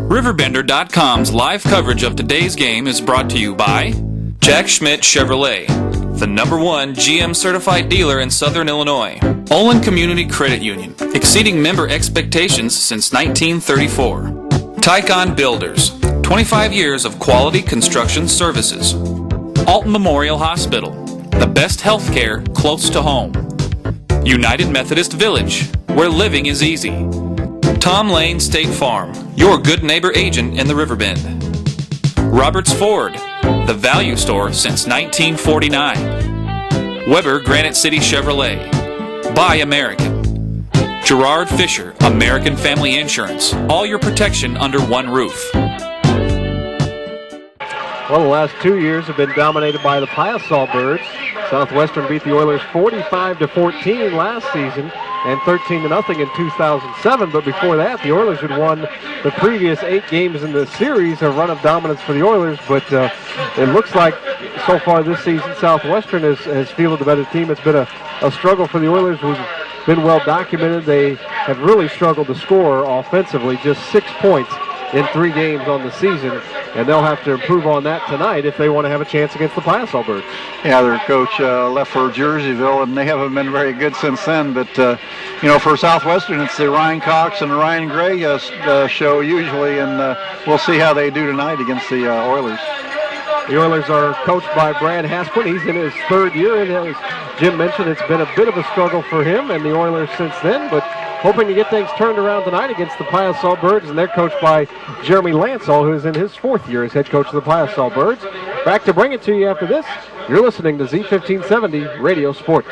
RiverBender.com's live coverage of today's game is brought to you by Jack Schmidt Chevrolet, the #1 GM certified dealer in Southern Illinois. Olin Community Credit Union, exceeding member expectations since 1934. Tycon Builders, 25 years of quality construction services. Alton Memorial Hospital, the best health care close to home. United Methodist Village, where living is easy. Tom Lane State Farm, your good neighbor agent in the Riverbend. Roberts Ford, the value store since 1949. Weber Granite City Chevrolet, Buy American. Gerard Fisher, American Family Insurance, all your protection under one roof. Well, the last 2 years have been dominated by the Piasol Birds. Southwestern beat the Oilers 45-14 last season and 13-0 in 2007. But before that, the Oilers had won the previous 8 games in the series, a run of dominance for the Oilers. But it looks like so far this season, Southwestern has fielded the better team. It's been a struggle for the Oilers, who've been well documented. They have really struggled to score offensively, just 6 points in 3 games on the season, and they'll have to improve on that tonight if they want to have a chance against the Piasol Birds. Yeah, their coach left for Jerseyville, and they haven't been very good since then. But, for Southwestern, it's the Ryan Cox and the Ryan Gray show usually, and we'll see how they do tonight against the Oilers. The Oilers are coached by Brad Hasquin. He's in his 3rd year, and as Jim mentioned, it's been a bit of a struggle for him and the Oilers since then, but hoping to get things turned around tonight against the Piasol Birds, and they're coached by Jeremy Lansall, who is in his 4th year as head coach of the Piasol Birds. Back to bring it to you after this. You're listening to Z1570 Radio Sports.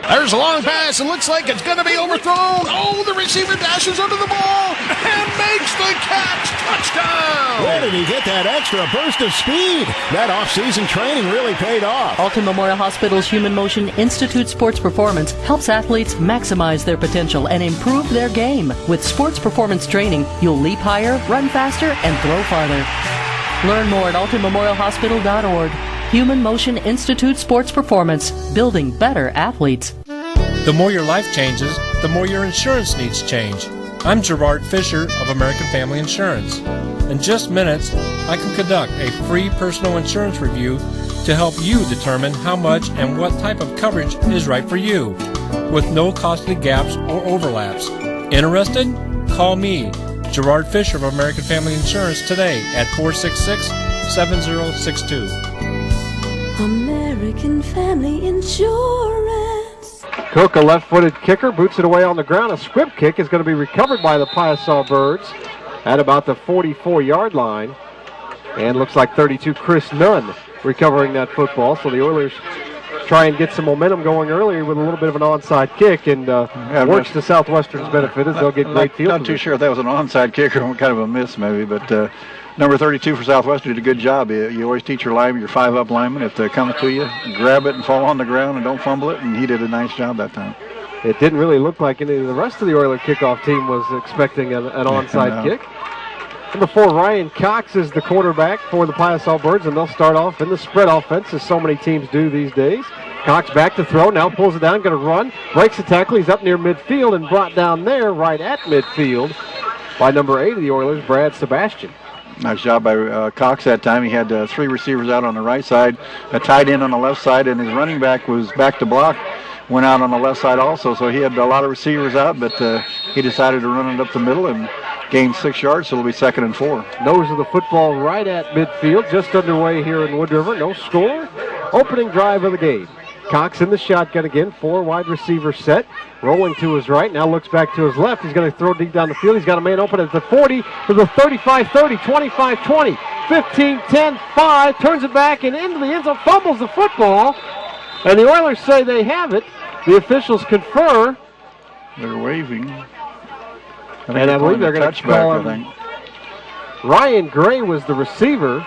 There's a long pass. It looks like it's going to be overthrown. Oh, the receiver dashes under the ball and makes the catch. Touchdown! Where did he get that extra burst of speed? That off-season training really paid off. Alton Memorial Hospital's Human Motion Institute Sports Performance helps athletes maximize their potential and improve their game. With sports performance training, you'll leap higher, run faster, and throw farther. Learn more at altonmemorialhospital.org. Human Motion Institute Sports Performance, building better athletes. The more your life changes, the more your insurance needs change. I'm Gerard Fisher of American Family Insurance. In just minutes, I can conduct a free personal insurance review to help you determine how much and what type of coverage is right for you, with no costly gaps or overlaps. Interested? Call me, Gerard Fisher of American Family Insurance, today at 466-7062. American Family Insurance. Cook, a left-footed kicker, boots it away on the ground. A squib kick is going to be recovered by the Piasol Birds at about the 44-yard line. And looks like 32, Chris Nunn, recovering that football. So the Oilers try and get some momentum going earlier with a little bit of an onside kick, and works to Southwestern's benefit as they'll get great field position. Not too sure if that was an onside kick or kind of a miss maybe, but number 32 for Southwestern did a good job. You always teach your lineman, your 5-up lineman, if they come to you, grab it and fall on the ground and don't fumble it, and he did a nice job that time. It didn't really look like any of the rest of the Oiler kickoff team was expecting an onside kick. Number 4, Ryan Cox is the quarterback for the Piasol Birds, and they'll start off in the spread offense, as so many teams do these days. Cox back to throw, now pulls it down, going to run, breaks the tackle. He's up near midfield and brought down there right at midfield by number 8 of the Oilers, Brad Sebastian. Nice job by Cox that time. He had 3 receivers out on the right side, a tight end on the left side, and his running back was back to block, went out on the left side also. So he had a lot of receivers out, but he decided to run it up the middle and gained 6 yards, so it'll be 2nd and 4. Nose of the football right at midfield, just underway here in Wood River. No score. Opening drive of the game. Cox in the shotgun again, 4 wide receiver set. Rolling to his right, now looks back to his left. He's going to throw deep down the field. He's got a man open at the 40, to the 35-30, 25-20, 15-10, 5. Turns it back and into the end zone, fumbles the football. And the Oilers say they have it. The officials confer. They're waving. And I believe they're going to call him. Ryan Gray was the receiver.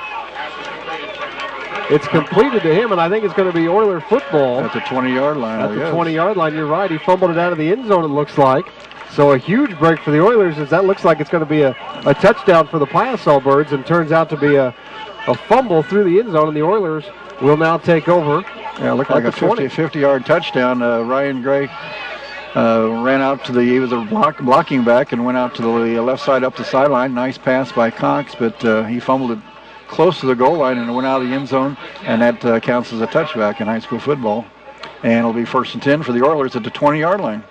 It's completed to him, and I think it's going to be Oiler football. At the 20-yard line. At the 20-yard line, you're right. He fumbled it out of the end zone, it looks like. So a huge break for the Oilers, as that looks like it's going to be a touchdown for the Piasol Birds, and turns out to be a fumble through the end zone, and the Oilers will now take over. Yeah, it looked like a 50-yard touchdown. Ryan Gray ran out to he was a blocking back and went out to the left side up the sideline. Nice pass by Cox, but he fumbled it close to the goal line and it went out of the end zone, and that counts as a touchback in high school football. And it'll be 1st and 10 for the Oilers at the 20-yard line.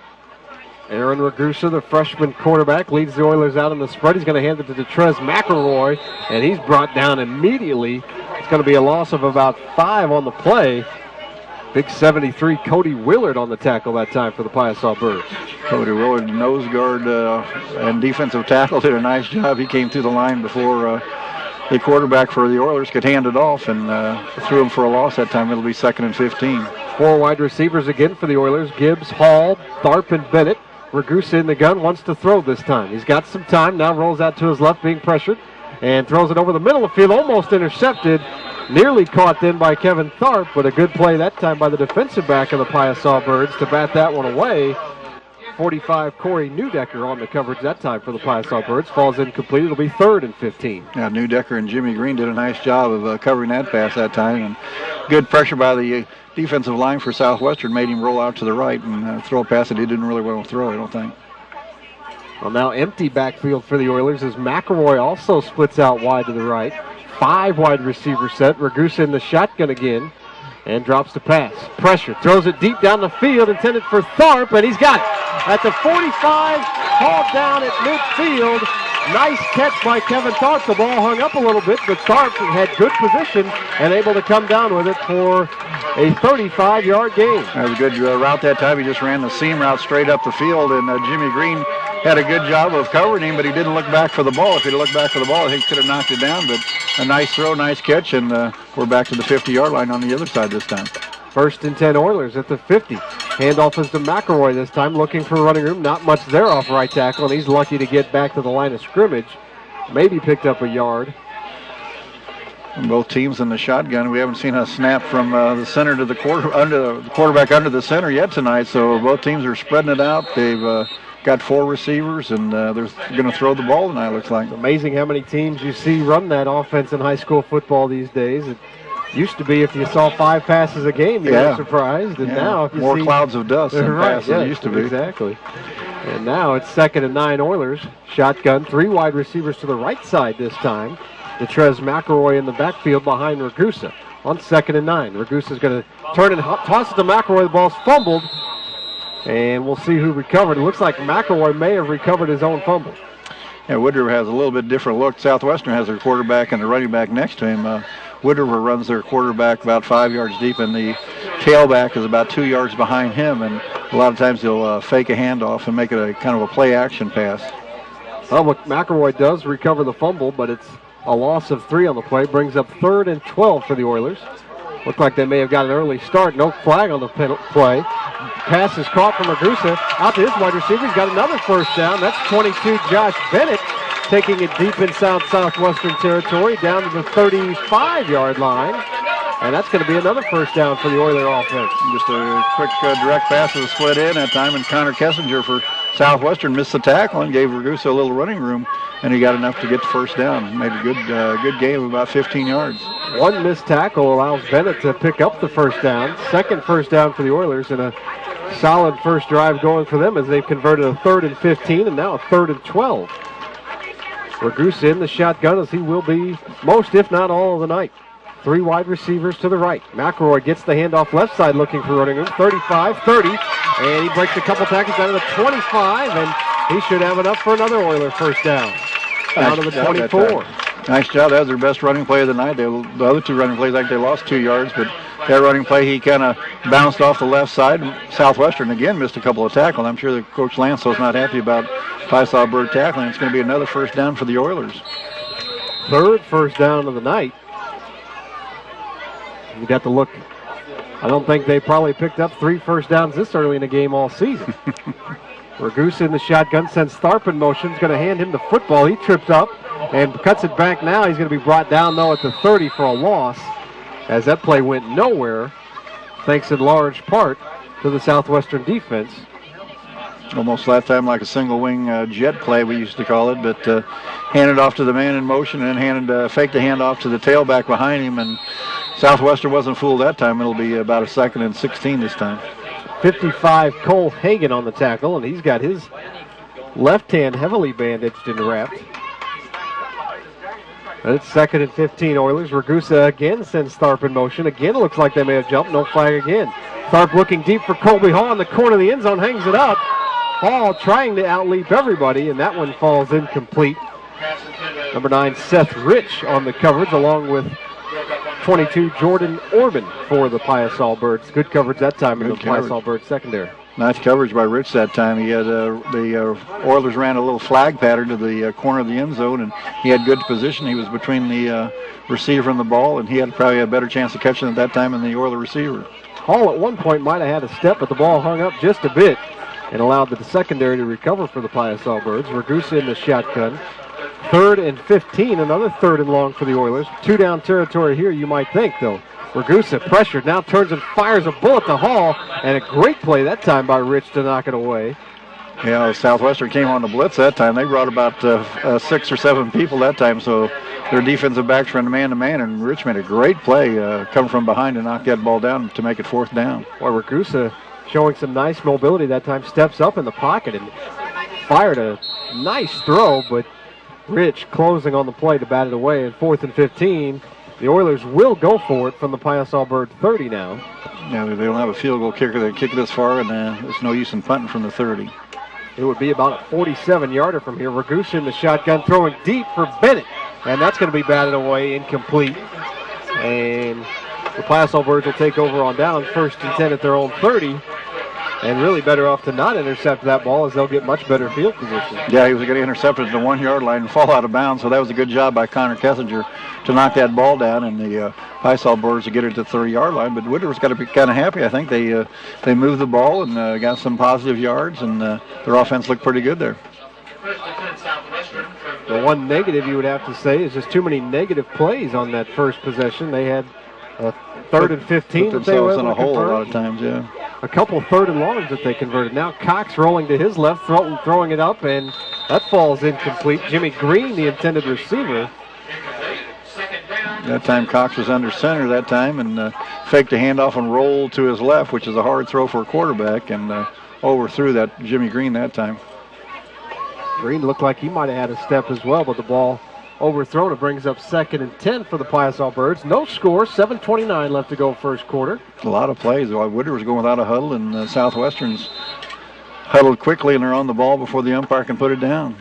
Aaron Ragusa, the freshman quarterback, leads the Oilers out in the spread. He's going to hand it to Detrez McElroy, and he's brought down immediately. It's going to be a loss of about 5 on the play. Big 73 Cody Willard on the tackle that time for the Piasaw Birds. Cody Willard, nose guard and defensive tackle, did a nice job. He came through the line before the quarterback for the Oilers could hand it off and threw him for a loss that time. It'll be 2nd and 15. 4 wide receivers again for the Oilers. Gibbs, Hall, Tharp, and Bennett. Ragusa in the gun, wants to throw this time. He's got some time, now rolls out to his left, being pressured, and throws it over the middle of the field, almost intercepted. Nearly caught then by Kevin Tharp, but a good play that time by the defensive back of the Piasaw Birds to bat that one away. 45 Corey Newdecker on the coverage that time for the Piasaw Birds. Falls incomplete. It'll be 3rd and 15. Yeah, Newdecker and Jimmy Green did a nice job of covering that pass that time, and good pressure by the defensive line for Southwestern made him roll out to the right and throw a pass that he didn't really want to throw, I don't think. Well, now empty backfield for the Oilers as McElroy also splits out wide to the right. 5 wide receiver set. Ragusa in the shotgun again and drops the pass. Pressure, throws it deep down the field, intended for Tharp, and he's got it. At the 45, hauled down at midfield. Nice catch by Kevin Tharp. The ball hung up a little bit, but Tharp had good position and able to come down with it for a 35-yard gain. That was a good route that time. He just ran the seam route straight up the field, and Jimmy Green had a good job of covering him, but he didn't look back for the ball. If he'd looked back for the ball, he could have knocked it down, but a nice throw, nice catch, and we're back to the 50-yard line on the other side this time. 1st and 10 Oilers at the 50. Handoff is to McElroy this time, looking for running room. Not much there off right tackle, and he's lucky to get back to the line of scrimmage. Maybe picked up a yard. And both teams in the shotgun. We haven't seen a snap from the center to the quarterback under the center yet tonight, so both teams are spreading it out. They've got 4 receivers, and they're going to throw the ball tonight, looks like. It's amazing how many teams you see run that offense in high school football these days. It used to be if you saw 5 passes a game, you were surprised. And now if you more see clouds of dust than passes it used to be. Exactly. And now it's 2nd and 9 Oilers. Shotgun, 3 wide receivers to the right side this time. Detrez McElroy in the backfield behind Ragusa on 2nd and 9. Ragusa's going to turn and toss it to McElroy. The ball's fumbled. And we'll see who recovered. It looks like McElroy may have recovered his own fumble. Yeah, Wood River has a little bit different look. Southwestern has their quarterback and the running back next to him. Wood River runs their quarterback about 5 yards deep, and the tailback is about 2 yards behind him. And a lot of times they'll fake a handoff and make it a kind of a play-action pass. Well, McElroy does recover the fumble, but it's a loss of 3 on the play. Brings up 3rd and 12 for the Oilers. Looked like they may have got an early start. No flag on the play. Pass is caught from Ragusa. Out to his wide receiver. He's got another 1st down. That's 22 Josh Bennett taking it deep inside Southwestern territory down to the 35-yard line. And that's going to be another 1st down for the Oiler offense. Just a quick direct pass to the split in that time, and Connor Kessinger for Southwestern missed the tackle and gave Ragusa a little running room, and he got enough to get the 1st down. Made a good game of about 15 yards. 1 missed tackle allows Bennett to pick up the 1st down. 2nd 1st down for the Oilers, and a solid first drive going for them as they've converted a 3rd and 15 and now a 3rd and 12. Ragusa in the shotgun as he will be most, if not all, of the night. 3 wide receivers to the right. McElroy gets the handoff left side looking for running room. 35, 30, and he breaks a couple tackles down to the 25, and he should have enough for another Oiler 1st down. Down to the 24. Nice job. That was their best running play of the night. The other 2 running plays, like they lost 2 yards, but that running play, he kind of bounced off the left side. Southwestern, again, missed a couple of tackles. I'm sure that Coach Lancel's not happy about Piasaw Bird tackling. It's going to be another 1st down for the Oilers. 3rd 1st down of the night. You'd have to look. I don't think they probably picked up 3 1st downs this early in the game all season. Ragusa in the shotgun sends Tharp in motion. He's going to hand him the football. He tripped up and cuts it back now. He's going to be brought down, though, at the 30 for a loss, as that play went nowhere, thanks in large part to the Southwestern defense. Almost that time like a single wing jet play, we used to call it, but handed off to the man in motion and faked the handoff to the tailback behind him, and Southwestern wasn't fooled that time. It'll be about a 2nd and 16 this time. 55, Cole Hagan on the tackle, and he's got his left hand heavily bandaged and wrapped. And it's 2nd and 15 Oilers. Ragusa again sends Tharp in motion. Again, it looks like they may have jumped. No flag again. Tharp looking deep for Colby Hall in the corner of the end zone, hangs it up. Hall trying to outleap everybody, and that one falls incomplete. Number 9, Seth Rich on the coverage, along with 22, Jordan Orban for the Pius Birds. Good coverage that time in the Pius Birds secondary. Nice coverage by Rich that time. He had the Oilers ran a little flag pattern to the corner of the end zone, and he had good position. He was between the receiver and the ball, and he had probably a better chance of catching it that time than the Oiler receiver. Hall at one point might have had a step, but the ball hung up just a bit and allowed the secondary to recover for the Pius Birds. Ragusa in the shotgun. 3rd and 15, another 3rd and long for the Oilers. 2-down territory here, you might think, though. Ragusa pressured, now turns and fires a bullet to Hall, and a great play that time by Rich to knock it away. Yeah, Southwestern came on the blitz that time. They brought about 6 or 7 people that time, so their defensive backs ran man-to-man, and Rich made a great play coming from behind to knock that ball down to make it 4th down. Well, Ragusa showing some nice mobility that time, steps up in the pocket and fired a nice throw, but Rich closing on the play to bat it away. And 4th and 15, the Oilers will go for it from the Pius Bird 30 now. Yeah, they don't have a field goal kicker that kick this far, and there's no use in punting from the 30. It would be about a 47-yarder from here. Ragusa in the shotgun, throwing deep for Bennett, and that's going to be batted away, incomplete. And the Pius Birds will take over on down, 1st and 10 at their own 30. And really better off to not intercept that ball, as they'll get much better field position. Yeah, he was going to intercept it at the 1-yard line and fall out of bounds, so that was a good job by Connor Kessinger to knock that ball down, and the Pius Birds to get it to the 30-yard line. But Woodward's got to be kind of happy. I think they moved the ball and got some positive yards, and their offense looked pretty good there. The one negative you would have to say is just too many negative plays on that first possession. They had a 3rd and 15 put that they were themselves in a hole a lot of times, yeah. A couple 3rd and longs that they converted. Now Cox rolling to his left, throwing it up, and that falls incomplete. Jimmy Green, the intended receiver. That time Cox was under center that time and faked a handoff and rolled to his left, which is a hard throw for a quarterback, and overthrew that Jimmy Green that time. Green looked like he might have had a step as well, but the ball overthrown. It brings up 2nd and 10 for the Pius Birds. No score, 7:29 left to go first quarter. A lot of plays. Woodward was going without a huddle, and Southwestern's huddled quickly, and they're on the ball before the umpire can put it down.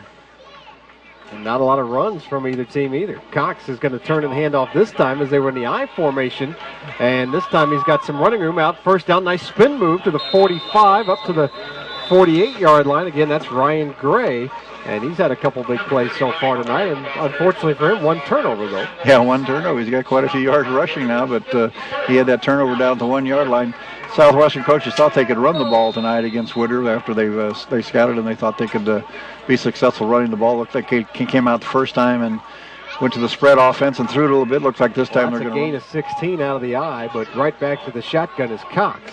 And not a lot of runs from either team either. Cox is going to turn and hand off this time as they were in the I formation. And this time he's got some running room out. 1st down, nice spin move to the 45, up to the 48-yard line. Again, that's Ryan Gray. And he's had a couple big plays so far tonight, and unfortunately for him, 1 turnover, though. Yeah, 1 turnover. He's got quite a few yards rushing now, but he had that turnover down at the 1-yard line. Southwestern coaches thought they could run the ball tonight against Woodard after they scouted, and they thought they could be successful running the ball. Looked like he came out the first time and went to the spread offense and threw it a little bit. Looks like this time they're going to gain of 16 out of the eye, but right back to the shotgun is Cox.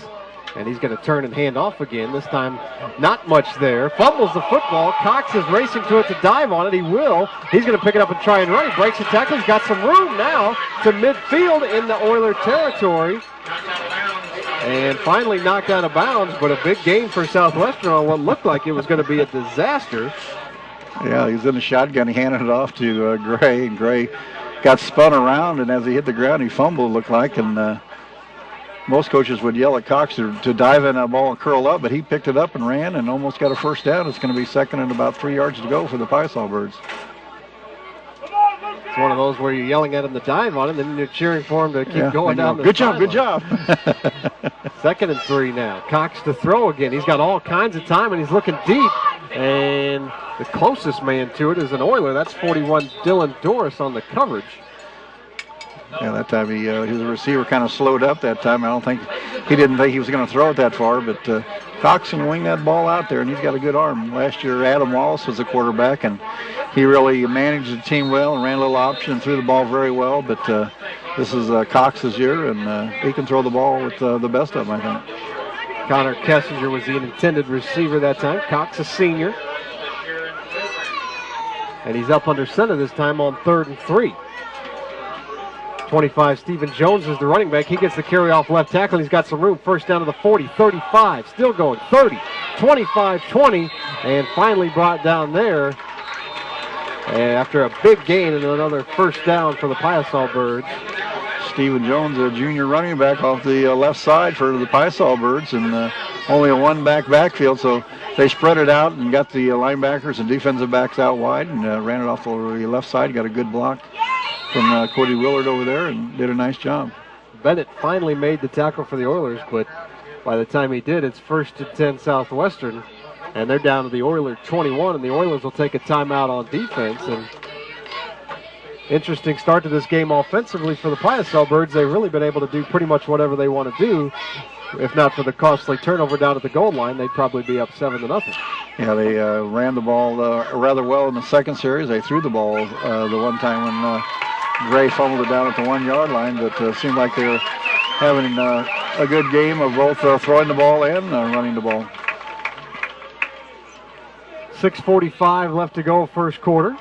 And he's going to turn and hand off again. This time, not much there. Fumbles the football. Cox is racing to it to dive on it. He will. He's going to pick it up and try and run. He breaks the tackle. He's got some room now to midfield in the Oiler territory. And finally knocked out of bounds, but a big gain for Southwestern on what looked like it was going to be a disaster. Yeah, he's in the shotgun. He handed it off to Gray, and Gray got spun around, and as he hit the ground, he fumbled, looked like, and most coaches would yell at Cox to dive in that ball and curl up, but he picked it up and ran and almost got a 1st down. It's going to be 2nd and about 3 yards to go for the Pius Birds. It's one of those where you're yelling at him to dive on him, and then you're cheering for him to keep going down the Good job, good job. 2nd and 3 now. Cox to throw again. He's got all kinds of time, and he's looking deep. And the closest man to it is an Oiler. That's 41, Dylan Doris on the coverage. Yeah, that time his receiver kind of slowed up that time. He didn't think he was going to throw it that far, but Cox can wing that ball out there, and he's got a good arm. Last year, Adam Wallace was the quarterback, and he really managed the team well and ran a little option and threw the ball very well. But this is Cox's year, and he can throw the ball with the best of them, I think. Connor Kessinger was the intended receiver that time. Cox, a senior. And he's up under center this time on 3rd and 3. 25, Stephen Jones is the running back. He gets the carry off left tackle. He's got some room. First down to the 40, 35. Still going. 30, 25, 20. And finally brought down there. And after a big gain and another first down for the Piasol Birds. Stephen Jones, a junior running back off the left side for the Piasol Birds, and only a one-back backfield, so they spread it out and got the linebackers and defensive backs out wide and ran it off the left side. Got a good block from Cody Willard over there and did a nice job. Bennett finally made the tackle for the Oilers, but by the time he did, it's 1st and 10 Southwestern, and they're down to the Oilers 21, and the Oilers will take a timeout on defense. And interesting start to this game offensively for the Piasol Birds. They've really been able to do pretty much whatever they want to do. If not for the costly turnover down at the goal line, they'd probably be up 7-0. Yeah, they ran the ball rather well in the second series. They threw the ball the one time when Gray fumbled it down at the 1-yard line, but seemed like they were having a good game of both throwing the ball and running the ball. 6:45 left to go first quarter.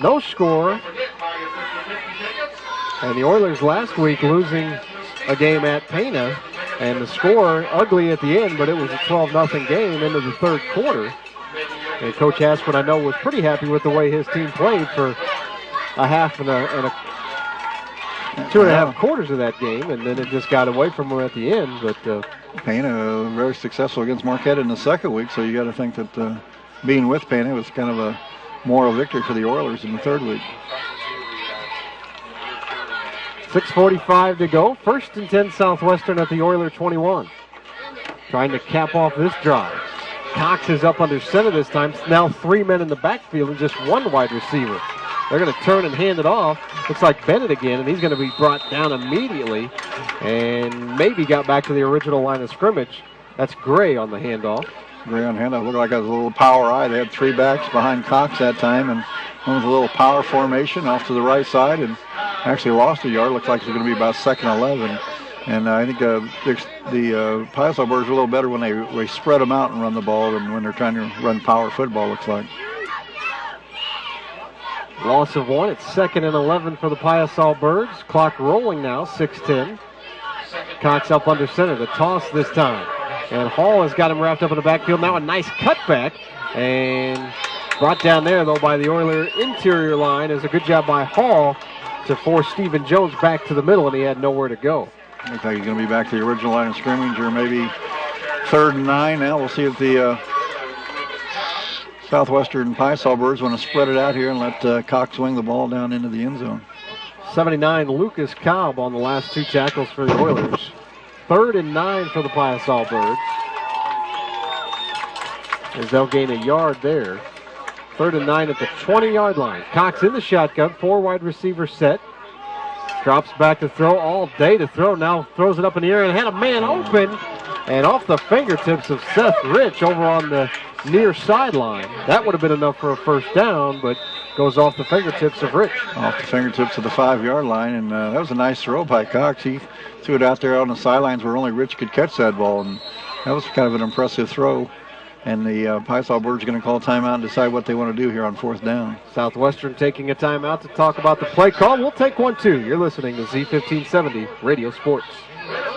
No score. And the Oilers last week losing a game at Pana. And the score, ugly at the end, but it was a 12-0 game into the third quarter. And Coach Haspert, I know, was pretty happy with the way his team played for a half and a 2.5 quarters of that game, and then it just got away from him at the end. But Pana very successful against Marquette in the second week, so you got to think that being with Pana was kind of a moral victory for the Oilers in the third week. 6:45 to go. 1st and 10 Southwestern at the Oiler 21. Trying to cap off this drive. Cox is up under center this time. Now 3 men in the backfield and just one wide receiver. They're going to turn and hand it off. Looks like Bennett again, and he's going to be brought down immediately and maybe got back to the original line of scrimmage. That's Gray on the handoff. Gray on handoff. Looked like it was a little power eye. They had 3 backs behind Cox that time, and one was a little power formation off to the right side and actually lost a yard. Looks like it's going to be about 2nd and 11. And I think the Piasol Birds are a little better when they spread them out and run the ball than when they're trying to run power football, looks like. Loss of 1. It's 2nd and 11 for the Piasol Birds. Clock rolling now, 6:10. Cox up under center. The toss this time. And Hall has got him wrapped up in the backfield. Now a nice cutback. And brought down there, though, by the Oiler interior line. Is a good job by Hall to force Stephen Jones back to the middle, and he had nowhere to go. Looks like he's going to be back to the original line of scrimmage, or maybe 3rd and 9 now. We'll see if the Southwestern Piasol Birds want to spread it out here and let Cox wing the ball down into the end zone. 79, Lucas Cobb on the last 2 tackles for the Oilers. 3rd and 9 for the Piasol Birds, as they'll gain a yard there. 3rd and 9 at the 20-yard line. Cox in the shotgun, 4 wide receivers set. Drops back to throw, all day to throw. Now throws it up in the air and had a man open. And off the fingertips of Seth Rich over on the near sideline. That would have been enough for a first down, but goes off the fingertips of Rich. Off the fingertips of the 5-yard line, and that was a nice throw by Cox. He threw it out there on the sidelines where only Rich could catch that ball, and that was kind of an impressive throw. And the Piasol Birds are going to call timeout and decide what they want to do here on 4th down. Southwestern taking a timeout to talk about the play call. We'll take one, too. You're listening to Z1570 Radio Sports.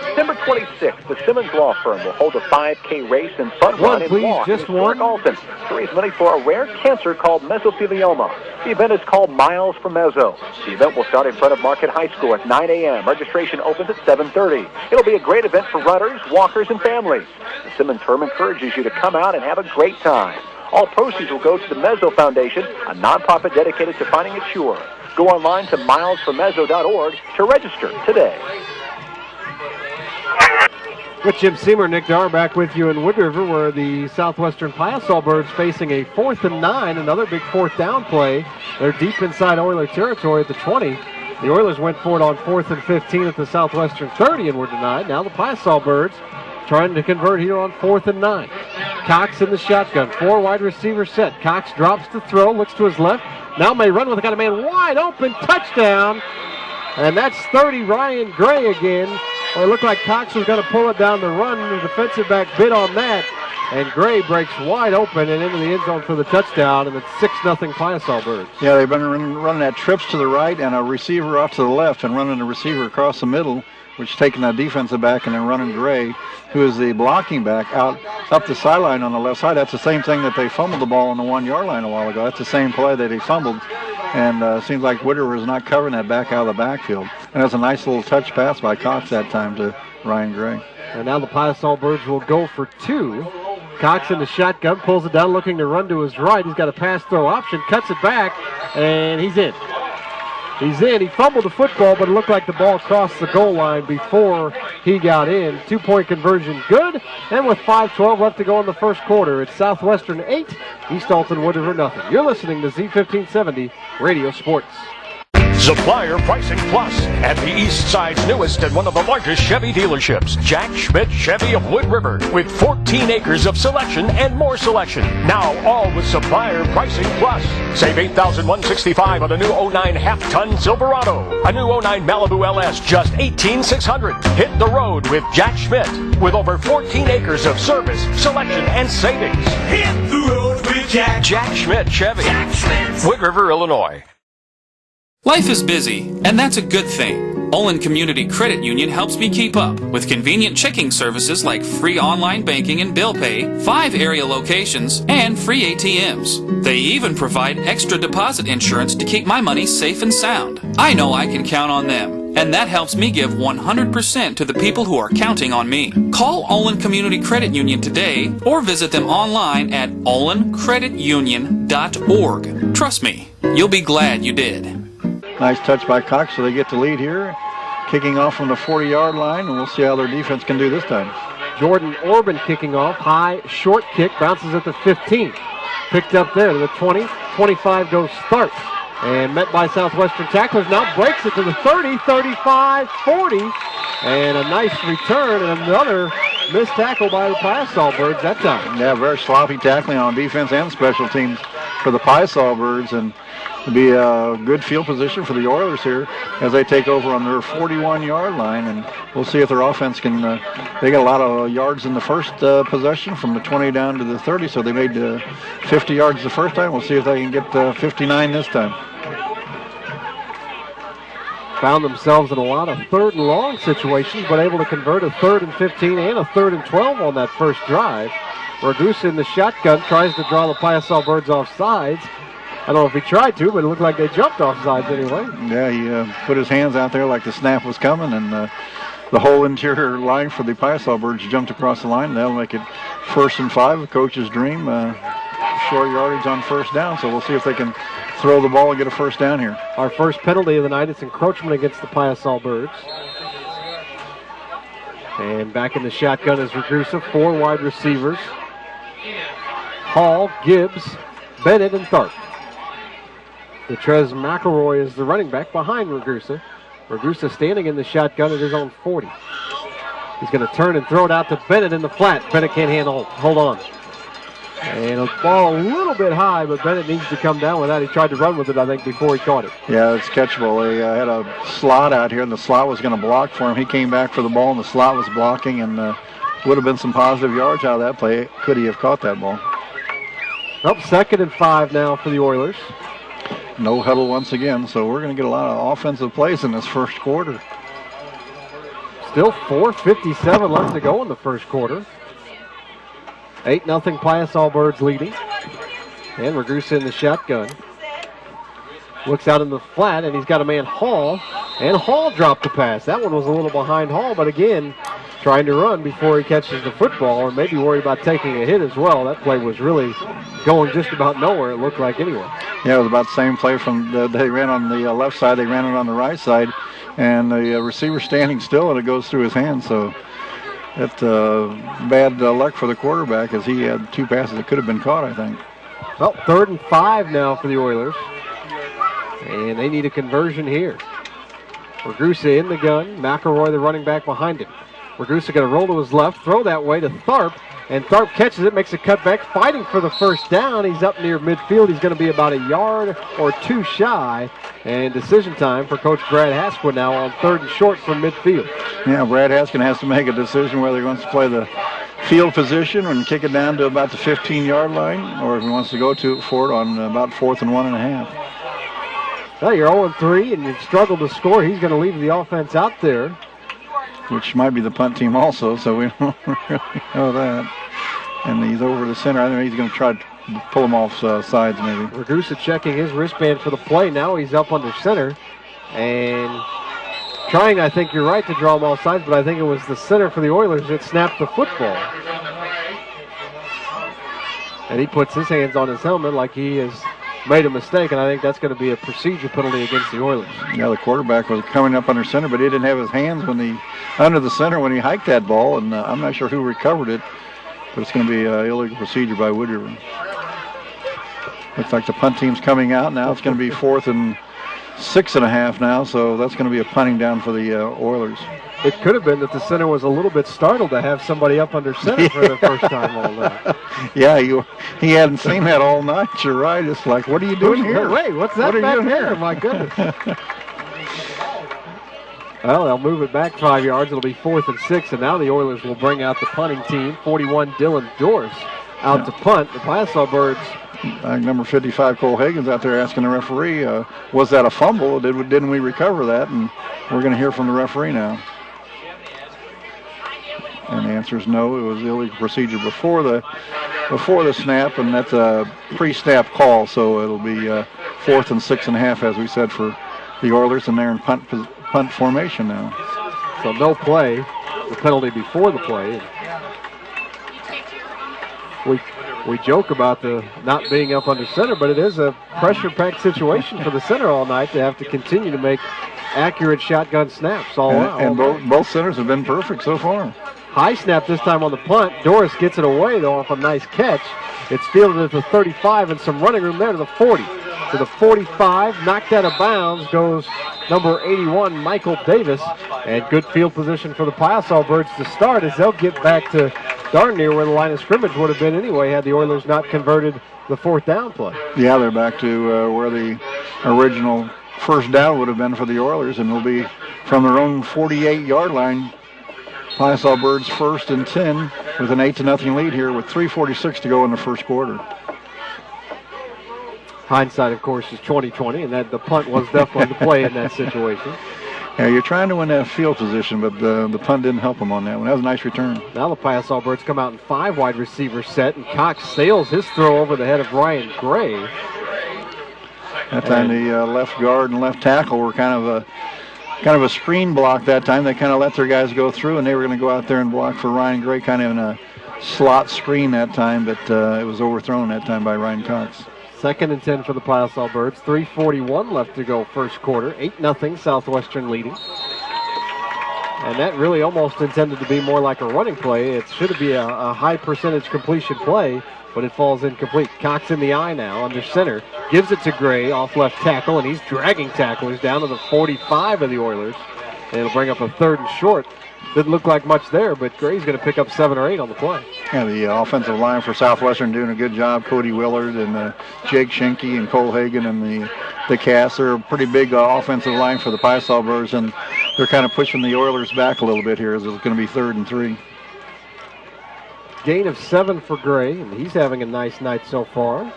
December 26th, the Simmons Law Firm will hold a 5K race and fun run and walk in historic Alton to raise money for a rare cancer called mesothelioma. The event is called Miles for Meso. The event will start in front of Market High School at 9 a.m. Registration opens at 7:30. It'll be a great event for runners, walkers, and families. The Simmons firm encourages you to come out and have a great time. All proceeds will go to the Meso Foundation, a nonprofit dedicated to finding a cure. Go online to milesformeso.org to register today. With Jim Seymour, Nick Darr back with you in Wood River, where the Southwestern Piasol Birds facing a 4th and 9, another big 4th down play. They're deep inside Oiler territory at the 20. The Oilers went for it on 4th and 15 at the Southwestern 30 and were denied. Now the Piasol Birds trying to convert here on 4th and 9. Cox in the shotgun, 4 wide receivers set. Cox drops to throw, looks to his left. Now may run with it, got a man wide open, touchdown. And that's 30, Ryan Gray again. Well, it looked like Cox was going to pull it down the run. The defensive back bid on that. And Gray breaks wide open and into the end zone for the touchdown, and it's 6-0 Piasol Birds. Yeah, they've been running that trips to the right and a receiver off to the left and running a receiver across the middle, which is taking a defensive back and then running Gray, who is the blocking back, out up the sideline on the left side. That's the same thing that they fumbled the ball on the 1-yard line a while ago. That's the same play that they fumbled. And seems like Woodward was not covering that back out of the backfield. And that's a nice little touch pass by Cox that time to Ryan Gray. And now the Piasol Birds will go for 2. Cox in the shotgun, pulls it down, looking to run to his right. He's got a pass-throw option, cuts it back, and he's in. He's in. He fumbled the football, but it looked like the ball crossed the goal line before he got in. 2-point conversion good, and with 5:12 left to go in the first quarter, it's Southwestern 8, East Alton Wood River nothing. You're listening to Z1570 Radio Sports. Supplier Pricing Plus at the East Side's newest and one of the largest Chevy dealerships, Jack Schmidt Chevy of Wood River, with 14 acres of selection and more selection. Now all with Supplier Pricing Plus. Save $8,165 on a new 09 half-ton Silverado. A new 09 Malibu LS, just $18,600. Hit the road with Jack Schmidt, with over 14 acres of service, selection, and savings. Hit the road with Jack Schmidt Chevy, Jack Schmidt. Wood River, Illinois. Life is busy, and that's a good thing. Olin Community Credit Union helps me keep up with convenient checking services like free online banking and bill pay, 5 area locations, and free ATMs. They even provide extra deposit insurance to keep my money safe and sound. I know I can count on them, and that helps me give 100% to the people who are counting on me. Call Olin Community Credit Union today or visit them online at olincreditunion.org. Trust me, you'll be glad you did. Nice touch by Cox, so they get the lead here. Kicking off from the 40-yard line, and we'll see how their defense can do this time. Jordan Orban kicking off. High, short kick, bounces at the 15. Picked up there to the 20. 25 goes Tharp. And met by Southwestern tacklers. Now breaks it to the 30, 35, 40. And a nice return and another missed tackle by the Piasol Birds that time. Yeah, very sloppy tackling on defense and special teams for the Piasol Birds. And it'll be a good field position for the Oilers here as they take over on their 41-yard line, and we'll see if their offense can. They got a lot of yards in the first possession from the 20 down to the 30, so they made 50 yards the first time. We'll see if they can get 59 this time. Found themselves in a lot of 3rd and long situations, but able to convert a 3rd and 15 and a 3rd and 12 on that first drive. Ragusa in the shotgun tries to draw the Piasol Birds off sides. I don't know if he tried to, but it looked like they jumped off sides anyway. Yeah, he put his hands out there like the snap was coming, and the whole interior line for the Piasol Birds jumped across the line. That'll make it 1st and 5, the coach's dream. Short yardage on first down, so we'll see if they can throw the ball and get a first down here. Our first penalty of the night, it's encroachment against the Piasol Birds. And back in the shotgun is Ragusa, 4 wide receivers. Hall, Gibbs, Bennett, and Tharp. Detrez McElroy is the running back behind Ragusa. Ragusa standing in the shotgun at his own 40. He's going to turn and throw it out to Bennett in the flat. Bennett can't hold on. And a ball a little bit high, but Bennett needs to come down with that. He tried to run with it, I think, before he caught it. Yeah, it's catchable. They had a slot out here, and the slot was going to block for him. He came back for the ball, and the slot was blocking, and would have been some positive yards out of that play. Could he have caught that ball? Nope, 2nd and 5 now for the Oilers. No huddle once again, so we're going to get a lot of offensive plays in this first quarter. Still 4:57 left to go in the first quarter. 8-0 Piasol Birds leading. And Ragusa in the shotgun. Looks out in the flat, and he's got a man, Hall. And Hall dropped the pass. That one was a little behind Hall, but again, trying to run before he catches the football, or maybe worried about taking a hit as well. That play was really going just about nowhere, it looked like, anyway. Yeah, it was about the same play from they ran on the left side, they ran it on the right side, and the receiver standing still, and it goes through his hands. So that's bad luck for the quarterback, as he had 2 passes that could have been caught, I think. Well, 3rd and 5 now for the Oilers. And they need a conversion here. Ragusa in the gun, McElroy the running back behind him. Ragusa going to roll to his left, throw that way to Tharp, and Tharp catches it, makes a cutback, fighting for the first down. He's up near midfield. He's going to be about a yard or 2 shy, and decision time for Coach Brad Haskell now on 3rd and short from midfield. Yeah, Brad Haskell has to make a decision whether he wants to play the field position and kick it down to about the 15-yard line, or if he wants to go for it on about 4th and 1.5. Well, you're 0-3 and you've struggled to score. He's going to leave the offense out there. Which might be the punt team also, so we don't really know that. And he's over the center. I think he's going to try to pull him off sides maybe. Ragusa checking his wristband for the play. Now he's up under center and trying, I think you're right, to draw him off sides, but I think it was the center for the Oilers that snapped the football. And he puts his hands on his helmet like he has made a mistake, and I think that's going to be a procedure penalty against the Oilers. Yeah, the quarterback was coming up under center, but he didn't have his hands under the center when he hiked that ball, and I'm not sure who recovered it, but it's going to be an illegal procedure by Wood River. Looks like the punt team's coming out now. It's going to be 4th and 6.5 now, so that's going to be a punting down for the Oilers. It could have been that the center was a little bit startled to have somebody up under center for the first time all night. Yeah, he hadn't seen that all night. You're right. It's like, what are you doing here? Wait, what's that back there? My goodness. Well, they'll move it back 5 yards. It'll be 4th and 6, and now the Oilers will bring out the punting team. 41, Dylan Doris out to punt. The Piasaw Birds. Number 55, Cole Hagen's out there asking the referee, was that a fumble? Didn't we recover that? And we're going to hear from the referee now. And the answer is no. It was illegal procedure before the snap, and that's a pre-snap call. So it'll be 4th and 6.5, as we said, for the Oilers, and they're in punt formation now. So no play. The penalty before the play. We joke about the not being up under center, but it is a pressure-packed situation for the center all night to have to continue to make accurate shotgun snaps all out. And both centers have been perfect so far. High snap this time on the punt. Doris gets it away, though, off a nice catch. It's fielded at the 35 and some running room there to the 40. To the 45, knocked out of bounds, goes number 81, Michael Davis. And good field position for the Piasaw Birds to start as they'll get back to darn near where the line of scrimmage would have been anyway had the Oilers not converted the 4th down play. Yeah, they're back to where the original first down would have been for the Oilers, and it'll be from their own 48-yard line. Piasaw Birds 1st and 10 with an 8-0 lead here with 3:46 to go in the first quarter. Hindsight, of course, is 20/20, and that the punt was definitely the play in that situation. Yeah, you're trying to win that field position, but the punt didn't help them on that one. That was a nice return. Now the Piasaw Birds come out in 5 wide receiver set, and Cox sails his throw over the head of Ryan Gray. That time the left guard and left tackle were kind of a screen block that time. They kind of let their guys go through, and they were going to go out there and block for Ryan Gray, kind of in a slot screen that time, but it was overthrown that time by Ryan Cox. 2nd and 10 for the Piasaw Birds. 3:41 left to go first quarter. 8-0 Southwestern leading. And that really almost intended to be more like a running play. It should be a high percentage completion play, but it falls incomplete. Cox in the eye now under center. Gives it to Gray off left tackle, and he's dragging tacklers down to the 45 of the Oilers. And it'll bring up a 3rd and short. Didn't look like much there, but Gray's going to pick up 7 or 8 on the play. Yeah, the offensive line for Southwestern doing a good job. Cody Willard and Jake Schenke and Cole Hagen and the Cass. They're a pretty big offensive line for the Piasaw Birds, and they're kind of pushing the Oilers back a little bit here as it's going to be 3rd and 3. Gain of 7 for Gray, and he's having a nice night so far.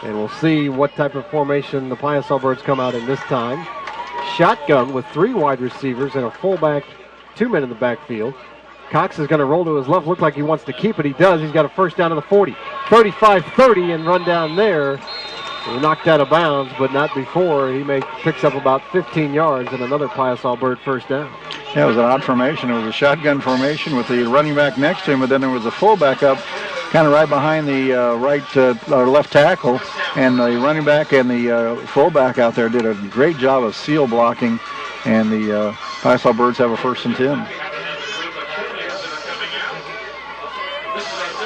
And we'll see what type of formation the Piasaw Birds come out in this time. Shotgun with 3 wide receivers and a fullback, 2 men in the backfield. Cox is going to roll to his left. Look like he wants to keep it. He does. He's got a first down to the 40. 35-30 and run down there. He knocked out of bounds, but not before. He picks up about 15 yards and another Piasaw Bird first down. Yeah, it was an odd formation. It was a shotgun formation with the running back next to him, but then there was a fullback up kind of right behind the left tackle, and the running back and the fullback out there did a great job of seal blocking, and the Piasaw Birds have a 1st and 10.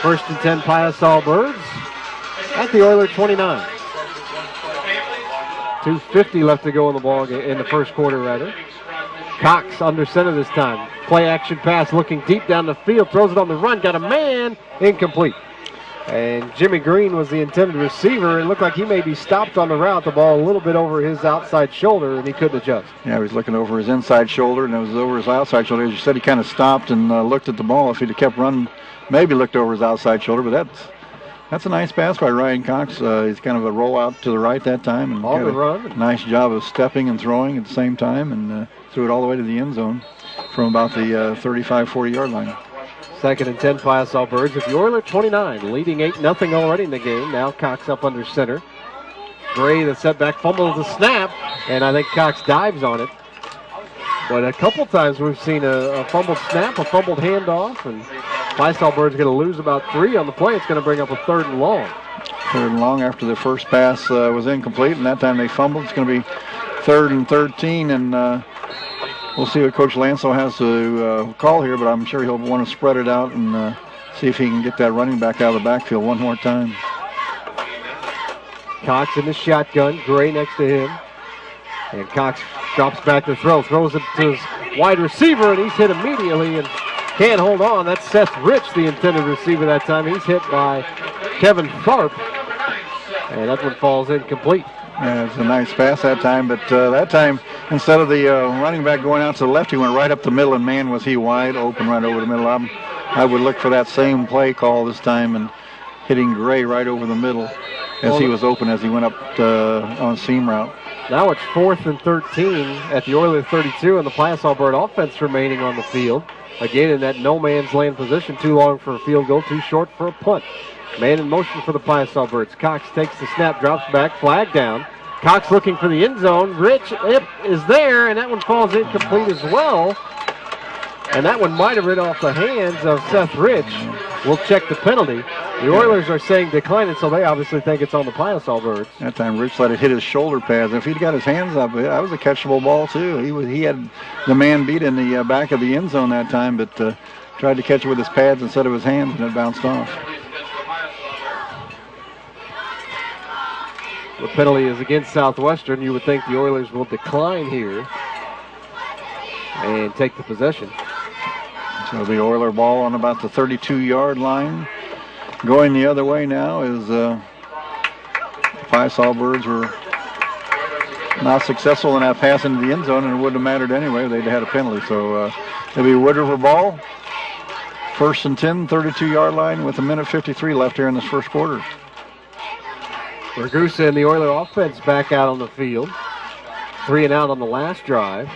1st and 10 Piasaw Birds at the Oiler 29. 2:50 left to go in the ball in the first quarter, rather. Cox under center this time. Play action pass looking deep down the field. Throws it on the run. Got a man. Incomplete. And Jimmy Green was the intended receiver. It looked like he may be stopped on the route. The ball a little bit over his outside shoulder, and he couldn't adjust. Yeah, he was looking over his inside shoulder, and it was over his outside shoulder. As you said, he kind of stopped and looked at the ball. If he'd have kept running, maybe looked over his outside shoulder, but that's a nice pass by Ryan Cox. He's kind of a rollout to the right that time. And on the run. Nice job of stepping and throwing at the same time, and threw it all the way to the end zone from about the 35, 40-yard line. 2nd and 10, Piasaw Birds with the Oilers 29, leading 8-0 already in the game. Now Cox up under center. Gray, the setback, fumbles the snap, and I think Cox dives on it. But a couple times we've seen a fumbled snap, a fumbled handoff, and Piasaw Birds going to lose about 3 on the play. It's going to bring up a 3rd and long. 3rd and long after the first pass was incomplete, and that time they fumbled. It's going to be 3rd and 13, and we'll see what Coach Lanso has to call here, but I'm sure he'll want to spread it out and see if he can get that running back out of the backfield one more time. Cox in the shotgun, Gray next to him. And Cox drops back to throw, throws it to his wide receiver, and he's hit immediately and can't hold on. That's Seth Rich, the intended receiver that time. He's hit by Kevin Tharp, and that one falls incomplete. Yeah, it's a nice pass that time, but that time, instead of the running back going out to the left, he went right up the middle, and man, was he wide open right over the middle of him. I would look for that same play call this time and hitting Gray right over the middle as he was open as he went up on a seam route. Now it's 4th and 13 at the Oilers 32, and the Piasaw Bird offense remaining on the field. Again, in that no man's land position, too long for a field goal, too short for a punt. Man in motion for the Piasaw Birds. Cox takes the snap, drops back, flag down. Cox looking for the end zone. Rich is there, and that one falls incomplete as well. And that one might have rid off the hands of Seth Rich. We'll check the penalty. The Oilers are saying decline it, so they obviously think it's on the Piasaw Birds. That time Rich let it hit his shoulder pads. If he'd got his hands up, that was a catchable ball too. He had the man beat in the back of the end zone that time, but tried to catch it with his pads instead of his hands, and it bounced off. The penalty is against Southwestern. You would think the Oilers will decline here and take the possession. So the Oiler ball on about the 32-yard line. Going the other way now is Piasaw Birds were not successful in that pass into the end zone, and it wouldn't have mattered anyway. They'd had a penalty. So it'll be Wood River ball. 1st and 10, 32-yard line with 1:53 left here in this first quarter. Ragusa and the Oiler offense back out on the field. 3 and out on the last drive.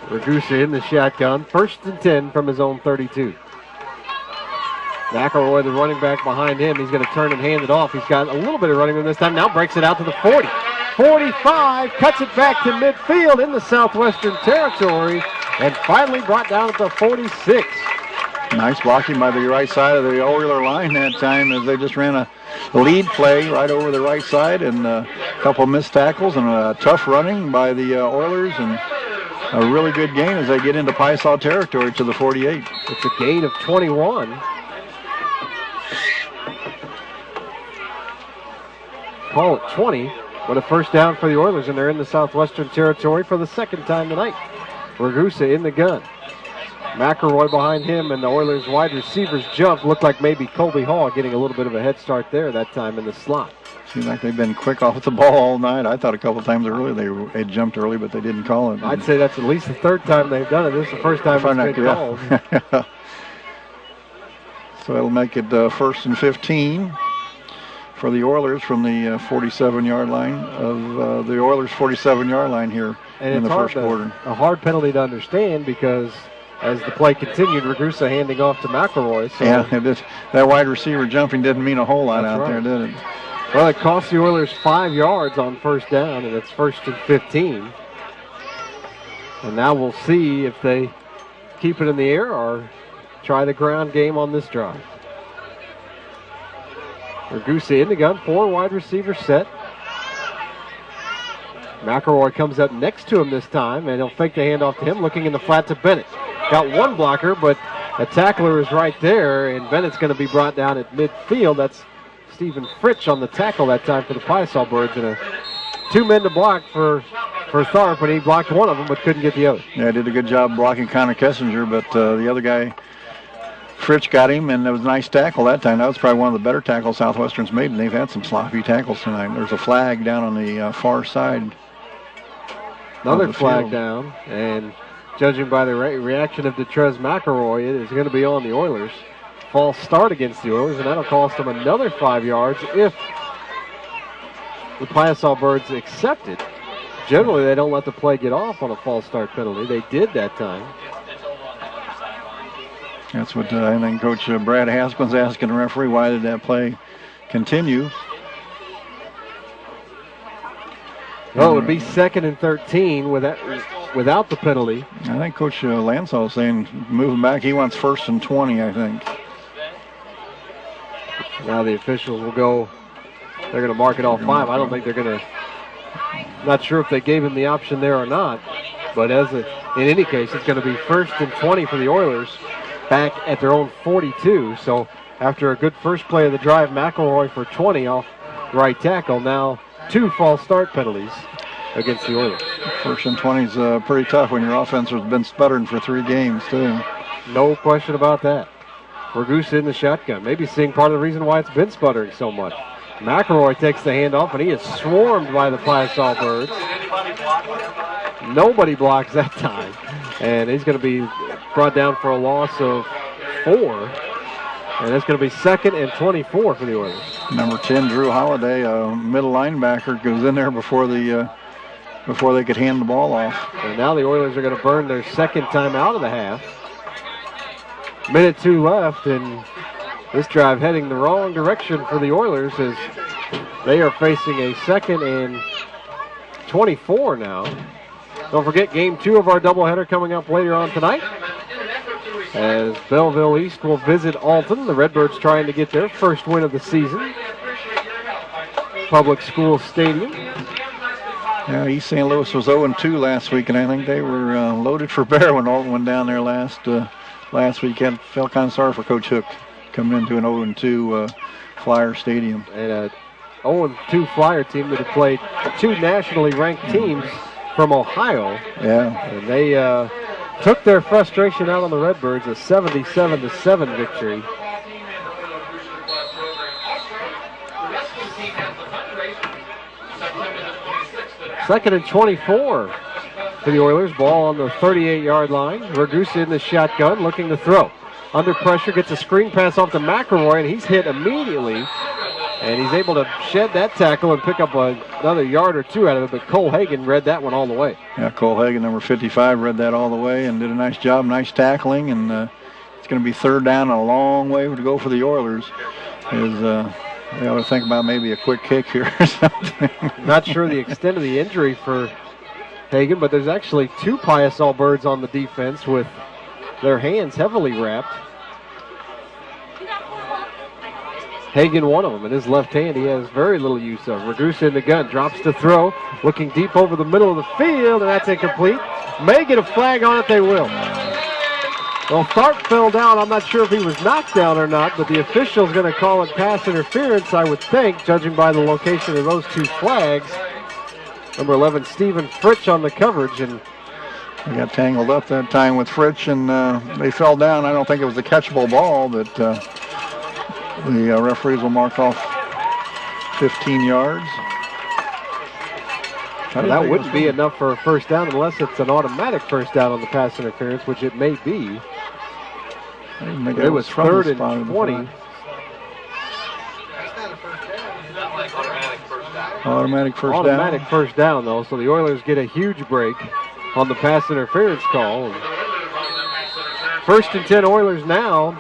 Ragusa in the shotgun. 1st and 10 from his own 32. McElroy, the running back behind him. He's going to turn and hand it off. He's got a little bit of running room this time. Now breaks it out to the 40. 45, cuts it back to midfield in the Southwestern territory, and finally brought down at the 46. Nice blocking by the right side of the Oiler line that time as they just ran a lead play right over the right side, and a couple missed tackles and a tough running by the Oilers, and a really good gain as they get into Piasaw territory to the 48. It's a gain of 21. Call it 20, but a first down for the Oilers, and they're in the Southwestern territory for the second time tonight. Ragusa in the gun. McElroy behind him, and the Oilers wide receivers jump. Looked like maybe Colby Hall getting a little bit of a head start there that time in the slot. Seems like they've been quick off the ball all night. I thought a couple times earlier they had jumped early, but they didn't call it. I'd say that's at least the 3rd time they've done it. This is the first time it's been called. So that'll make it 1st and 15 for the Oilers from the 47-yard line of the Oilers' 47-yard line here in the first quarter. A hard penalty to understand because as the play continued, Ragusa handing off to McElroy. So yeah, that wide receiver jumping didn't mean a whole lot there, did it? Well, it cost the Oilers 5 yards on first down, and it's 1st and 15. And now we'll see if they keep it in the air or try the ground game on this drive. Ragusa in the gun, 4 wide receivers set. McElroy comes up next to him this time, and he'll fake the handoff to him, looking in the flat to Bennett. Got one blocker, but a tackler is right there, and Bennett's going to be brought down at midfield. That's Stephen Fritsch on the tackle that time for the Piasaw Birds, and 2 men to block for Tharp, and he blocked one of them but couldn't get the other. Yeah, did a good job blocking Connor Kessinger, but the other guy, Fritch got him, and it was a nice tackle that time. That was probably one of the better tackles Southwestern's made, and they've had some sloppy tackles tonight. There's a flag down on the far side. Another flag down, and judging by the reaction of Detrez McElroy, it is going to be on the Oilers. False start against the Oilers, and that'll cost them another 5 yards if the Piasaw Birds accept it. Generally, they don't let the play get off on a false start penalty. They did that time. That's what I think Coach Brad Haskell's asking the referee. Why did that play continue? Well, it would be 2nd and 13 without the penalty. I think Coach Lansall is saying moving back. He wants 1st and 20, I think. Now the officials will go. They're going to mark it off 5. I don't think they're going to. Not sure if they gave him the option there or not. But in any case, it's going to be 1st and 20 for the Oilers back at their own 42. So after a good first play of the drive, McElroy for 20 off right tackle. Now 2 false start penalties against the Oilers. 1st and 20 is pretty tough when your offense has been sputtering for 3 games, too. No question about that. Ragusa in the shotgun. Maybe seeing part of the reason why it's been sputtering so much. McElroy takes the handoff, and he is swarmed by the Piasaw Birds. Nobody blocks that time. And he's going to be brought down for a loss of 4. And it's going to be 2nd and 24 for the Oilers. Number 10, Drew Holiday, a middle linebacker, goes in there before they could hand the ball off. And now the Oilers are going to burn their 2nd time out of the half. Minute 2 left, and this drive heading the wrong direction for the Oilers as they are facing a 2nd and 24 now. Don't forget, game 2 of our doubleheader coming up later on tonight, as Belleville East will visit Alton. The Redbirds trying to get their first win of the season. Public School Stadium. Yeah, East St. Louis was 0-2 last week, and I think they were loaded for bear when Alton went down there last weekend. Felt kind of sorry for Coach Hook coming into an 0-2 Flyer Stadium. And a 0-2 Flyer team that had played 2 nationally ranked teams from Ohio. Yeah. And they took their frustration out on the Redbirds, a 77-7 victory. Second and 24 for the Oilers. Ball on the 38-yard line. Ragusa in the shotgun, looking to throw. Under pressure, gets a screen pass off to McElroy, and he's hit immediately. And he's able to shed that tackle and pick up another yard or 2 out of it, but Cole Hagan read that one all the way. Yeah, Cole Hagan, number 55, read that all the way and did a nice job, nice tackling, and it's going to be 3rd down and a long way to go for the Oilers. They ought to think about maybe a quick kick here or something. Not sure the extent of the injury for Hagan, but there's actually 2 Piasaw Birds on the defense with their hands heavily wrapped. Hagan, one of them. In his left hand, he has very little use of. Ragusa in the gun, drops to throw, looking deep over the middle of the field, and that's incomplete. May get a flag on it, they will. Well, Tharp fell down. I'm not sure if he was knocked down or not, but the official's going to call it pass interference, I would think, judging by the location of those 2 flags. Number 11, Stephen Fritch on the coverage, and they got tangled up that time with Fritch, and they fell down. I don't think it was a catchable ball, but the referees will mark off 15 yards. That wouldn't be enough for a first down unless it's an automatic first down on the pass interference, which it may be. It was 3rd and 20. Automatic first down. Automatic first down, though, so the Oilers get a huge break on the pass interference call. 1st and 10 Oilers now,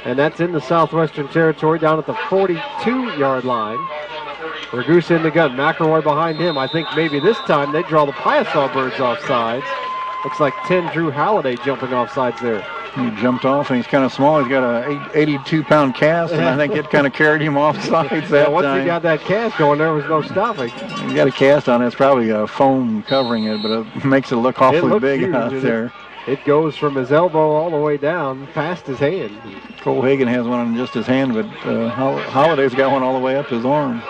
and that's in the Southwestern territory down at the 42-yard line. Ragusa in the gun, McElroy behind him. I think maybe this time they draw the Piasaw Birds off sides. Looks like 10 Drew Halliday jumping off sides there. He jumped off, and he's kind of small. He's got a 82-pound cast, and I think it kind of carried him off sides that once time. he got that cast going, there was no stopping. He got a cast on it. It's probably a foam covering it, but it makes it look awfully big huge, out there. It goes from his elbow all the way down past his hand. Cole Hagan has one on just his hand, but Holliday's got one all the way up his arm.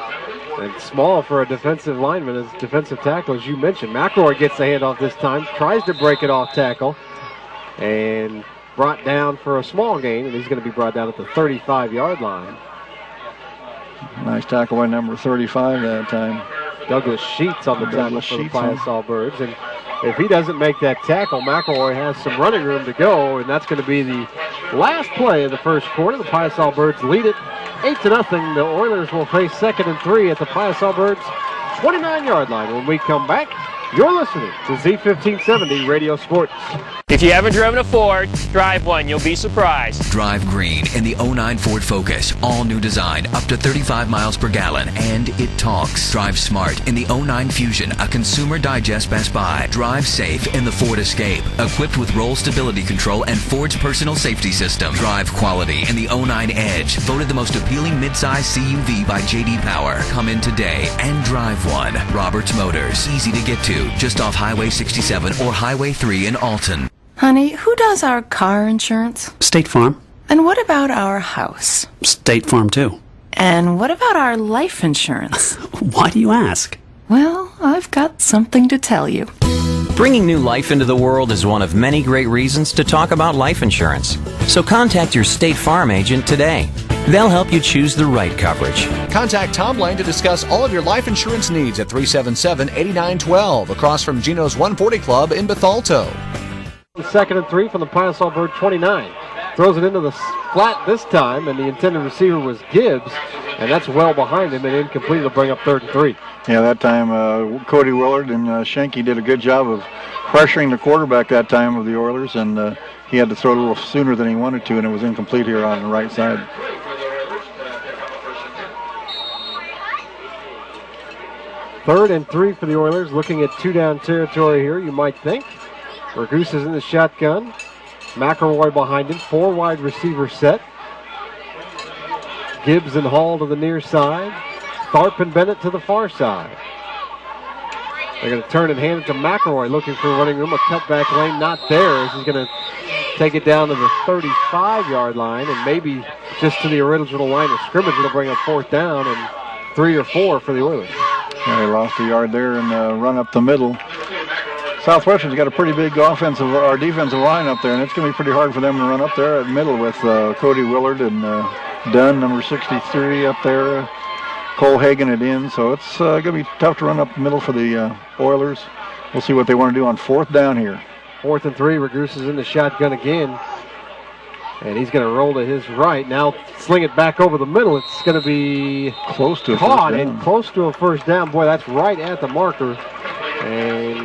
And small for a defensive lineman, as defensive tackle, as you mentioned. McElroy gets the handoff this time, tries to break it off tackle, and brought down for a small gain, and he's going to be brought down at the 35-yard line. Nice tackle by number 35 that time. Douglas Sheets on the tackle for the Piasol Birds. And if he doesn't make that tackle, McElroy has some running room to go, and that's going to be the last play of the first quarter. The Piasol Birds lead it 8-0. The Oilers will face 2nd and 3 at the Piasol Birds 29-yard line. When we come back, you're listening to Z1570 Radio Sports. If you haven't driven a Ford, drive one. You'll be surprised. Drive green in the 09 Ford Focus. All new design, up to 35 miles per gallon, and it talks. Drive smart in the 09 Fusion, a Consumer Digest Best Buy. Drive safe in the Ford Escape, equipped with roll stability control and Ford's personal safety system. Drive quality in the 09 Edge, voted the most appealing midsize CUV by J.D. Power. Come in today and drive one. Roberts Motors, easy to get to, just off Highway 67 or Highway 3 in Alton. Honey, who does our car insurance? State Farm. And what about our house? State Farm, too. And what about our life insurance? Why do you ask? Well, I've got something to tell you. Bringing new life into the world is one of many great reasons to talk about life insurance. So contact your State Farm agent today. They'll help you choose the right coverage. Contact Tom Lane to discuss all of your life insurance needs at 377-8912 across from Gino's 140 Club in Bethalto. 2nd and 3 from the Piasol Bird 29. Throws it into the flat this time, and the intended receiver was Gibbs, and that's well behind him and incomplete. It'll bring up 3rd and 3. Yeah, that time Cody Willard and Schenke did a good job of pressuring the quarterback that time of the Oilers, and he had to throw it a little sooner than he wanted to, and it was incomplete here on the right side. Third and 3 for the Oilers, looking at 2-down territory here, you might think. Ragusa is in the shotgun. McElroy behind him. 4 wide receiver set. Gibbs and Hall to the near side. Tharp and Bennett to the far side. They're going to turn and hand it to McElroy, looking for running room. A cutback lane not there, as he's going to take it down to the 35-yard line, and maybe just to the original line of scrimmage. It'll bring up 4th down and 3 or 4 for the Oilers. Yeah, they lost a yard there and run up the middle. Southwestern's got a pretty big defensive line up there, and it's going to be pretty hard for them to run up there at middle with Cody Willard and Dunn, number 63, up there. Cole Hagan it in, so it's going to be tough to run up the middle for the Oilers. We'll see what they want to do on 4th down here. 4th and 3, Ragusa is in the shotgun again. And he's going to roll to his right. Now sling it back over the middle. It's going to be close to caught and close to a 1st down. Boy, that's right at the marker. And,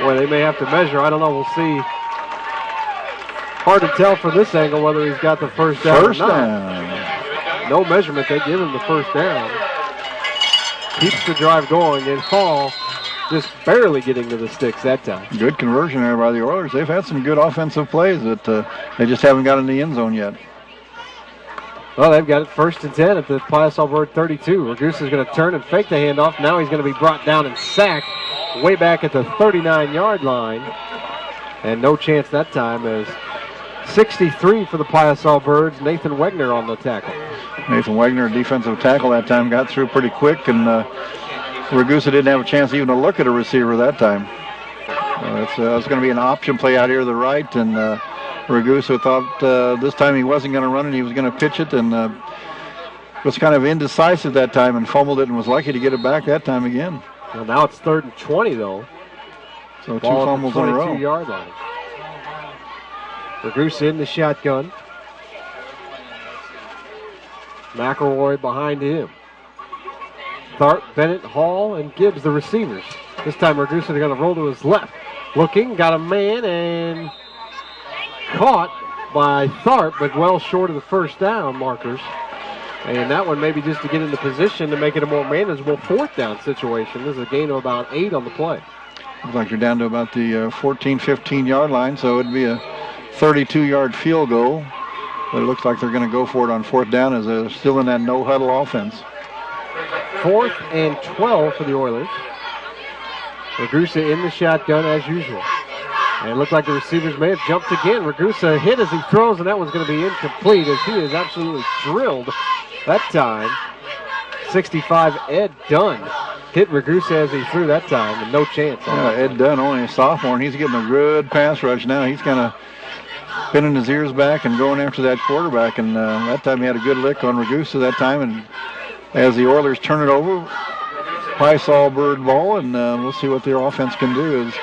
boy, they may have to measure. I don't know. We'll see. Hard to tell from this angle whether he's got the 1st down or not. Down. No measurement. They give him the 1st down. Keeps the drive going. And Hall just barely getting to the sticks that time. Good conversion there by the Oilers. They've had some good offensive plays that they just haven't got in the end zone yet. Well, they've got it 1st and 10 at the Piasol Bird 32. Ragusa is going to turn and fake the handoff. Now he's going to be brought down and sacked way back at the 39-yard line. And no chance that time as 63 for the Piasol Birds. Nathan Wegner on the tackle. Nathan Wegner, defensive tackle that time, got through pretty quick, and Ragusa didn't have a chance even to look at a receiver that time. It's going to be an option play out here to the right, and Ragusa thought this time he wasn't going to run it, he was going to pitch it, and was kind of indecisive that time and fumbled it and was lucky to get it back that time again. Well, now it's 3rd and 20, though. So 2 fumbles in a row. 22-yard line. Ragusa in the shotgun. McElroy behind him. Tharp, Bennett, Hall, and Gibbs, the receivers. This time Ragusa are going to roll to his left. Looking, got a man, and caught by Tharp, but well short of the 1st down markers. And that one maybe just to get into position to make it a more manageable 4th down situation. This is a gain of about 8 on the play. Looks like they're down to about the 14, 15-yard line, so it'd be a 32-yard field goal. But it looks like they're going to go for it on 4th down as they're still in that no-huddle offense. 4th and 12 for the Oilers. Ragusa in the shotgun as usual. And it looked like the receivers may have jumped again. Ragusa hit as he throws, and that one's going to be incomplete as he is absolutely drilled that time. 65, Ed Dunn hit Ragusa as he threw that time, and no chance. Yeah, Ed Dunn, only a sophomore, and he's getting a good pass rush now. He's kind of pinning his ears back and going after that quarterback. And that time he had a good lick on Ragusa that time. And as the Oilers turn it over, Pie-Sol Bird ball, and we'll see what their offense can do. Is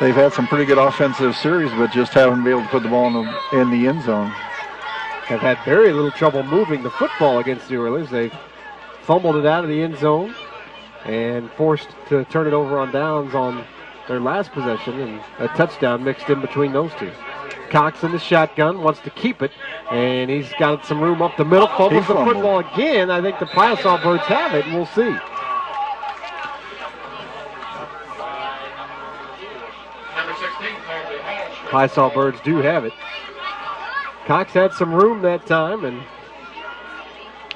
they've had some pretty good offensive series, but just haven't been able to put the ball in the end zone. Have had very little trouble moving the football against the Oilers. They've fumbled it out of the end zone and forced to turn it over on downs on their last possession, and a touchdown mixed in between those two. Cox in the shotgun, wants to keep it, and he's got some room up the middle. Fumbles the football again. I think the Pie-Sol Birds have it, and we'll see. Pie-Sol Birds do have it. Cox had some room that time and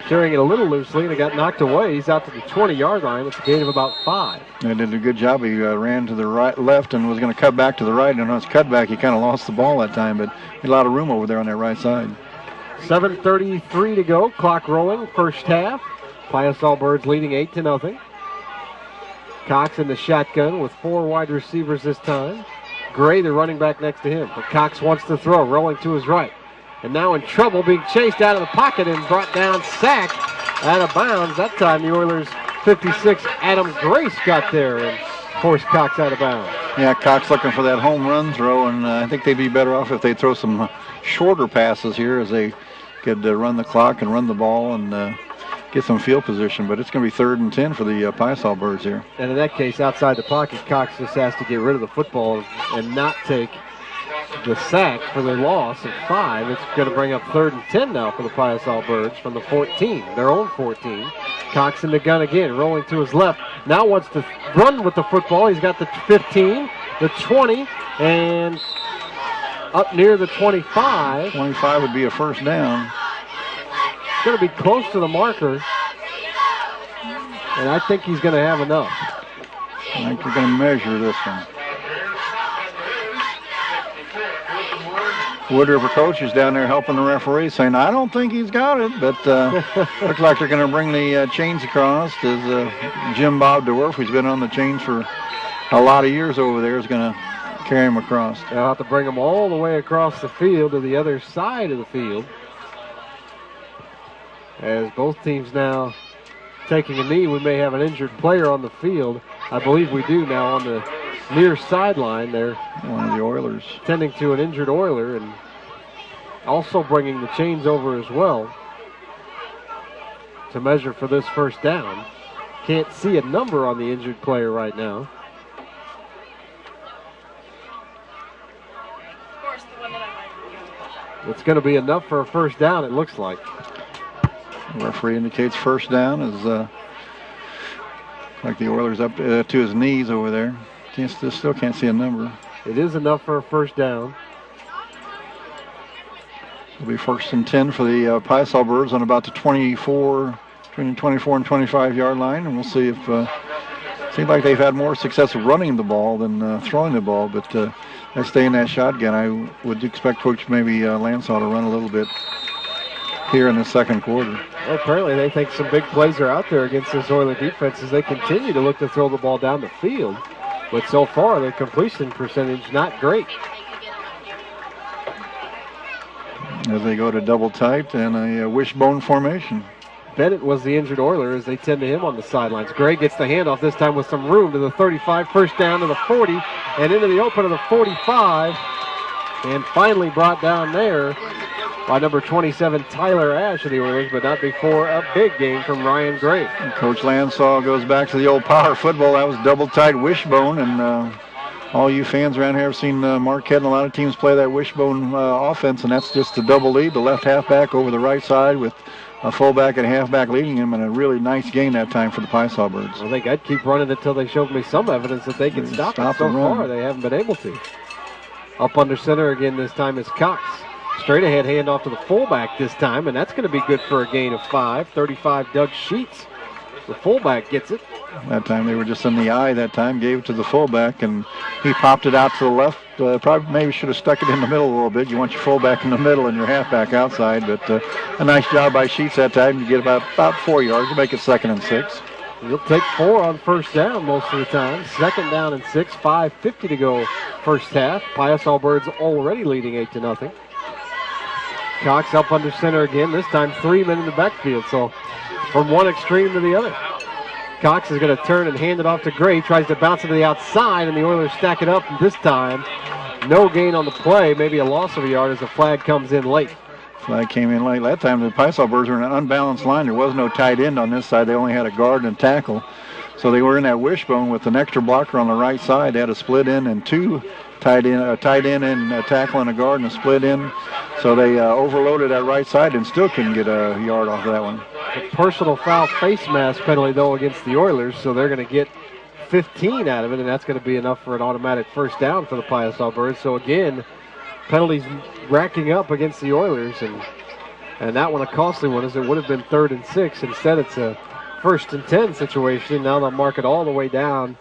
carrying it a little loosely, and it got knocked away. He's out to the 20-yard line. It's a gain of about 5. They did a good job. He ran to the left and was going to cut back to the right, and on his cutback he kind of lost the ball that time, but he had a lot of room over there on that right side. 7:33 to go. Clock rolling. First half. Pie-Sol Birds leading 8-0. Cox in the shotgun with 4 wide receivers this time. Gray, the running back next to him. But Cox wants to throw, rolling to his right. And now in trouble, being chased out of the pocket and brought down, sacked, out of bounds. That time the Oilers' 56, Adam Grace, got there and forced Cox out of bounds. Yeah, Cox looking for that home run throw, and I think they'd be better off if they throw some shorter passes here, as they could run the clock and run the ball and get some field position. But it's going to be 3rd and 10 for the Pie-Sol Birds here. And in that case, outside the pocket, Cox just has to get rid of the football and not take the sack for the loss of 5. It's going to bring up 3rd and 10 now for the Pie-Sol Birds from the 14, their own 14. Cox in the gun again, rolling to his left. Now wants to run with the football. He's got the 15, the 20, and up near the 25. 25 would be a first down. It's going to be close to the marker, and I think he's going to have enough. I think we're going to measure this one. Wood River coach is down there helping the referee, saying, I don't think he's got it, but looks like they're going to bring the chains across, as Jim Bob DeWolf, who's been on the chains for a lot of years over there, is going to carry him across. They'll have to bring him all the way across the field to the other side of the field, as both teams now taking a knee. We may have an injured player on the field. I believe we do now on the near sideline there. One of the Oilers. Tending to an injured Oiler, and also bringing the chains over as well to measure for this first down. Can't see a number on the injured player right now. It's going to be enough for a first down, it looks like. The referee indicates first down is like the Oilers up to his knees over there. Still can't see a number. It is enough for a first down. It'll be 1st and 10 for the Pie-Sol Birds on about the 24, between the 24 and 25-yard line, and we'll see if seems like they've had more success running the ball than throwing the ball, but they stay in that shotgun. I would expect Coach maybe Lansall to run a little bit here in the second quarter. Well, apparently they think some big plays are out there against this Oiler defense as they continue to look to throw the ball down the field. But so far, their completion percentage not great. As they go to double tight and a wishbone formation. Bennett was the injured Oiler as they tend to him on the sidelines. Gray gets the handoff this time with some room to the 35, first down to the 40, and into the open of the 45. And finally brought down there by number 27, Tyler Ash of the Oilers, but not before a big game from Ryan Gray. And Coach Lansall goes back to the old power football. That was double tight wishbone, and all you fans around here have seen Marquette and a lot of teams play that wishbone offense, and that's just the double lead, the left halfback over the right side with a fullback and a halfback leading him, and a really nice gain that time for the Pie-Sol Birds. I think I'd keep running until they showed me some evidence that they can stop it. So far, they haven't been able to. Up under center again this time is Cox. Straight ahead handoff to the fullback this time, and that's going to be good for a gain of 5. 35, Doug Sheets. The fullback gets it. That time they were just in the eye that time, gave it to the fullback, and he popped it out to the left. Probably maybe should have stuck it in the middle a little bit. You want your fullback in the middle and your halfback outside, but a nice job by Sheets that time to get about 4 yards to make it 2nd and 6. He'll take 4 on first down most of the time. 2nd down and 6, 5:50 to go first half. Pie-Sol Birds already leading 8-0. Cox up under center again, this time 3 men in the backfield, so from one extreme to the other. Cox is going to turn and hand it off to Gray, tries to bounce it to the outside, and the Oilers stack it up, and this time no gain on the play, maybe a loss of a yard as the flag comes in late. Flag came in late. That time the Paisaw Birds were in an unbalanced line. There was no tight end on this side. They only had a guard and a tackle. So they were in that wishbone with an extra blocker on the right side. They had a split end and two tight end, a tight end and a tackle and a guard and a split end. So they overloaded that right side and still couldn't get a yard off of that one. A personal foul face mask penalty, though, against the Oilers, so they're going to get 15 out of it, and that's going to be enough for an automatic first down for the Paisaw Birds. So again, penalties racking up against the Oilers, and that one a costly one, as it would have been 3rd and 6. Instead, it's a 1st and 10 situation. Now they'll mark it all the way down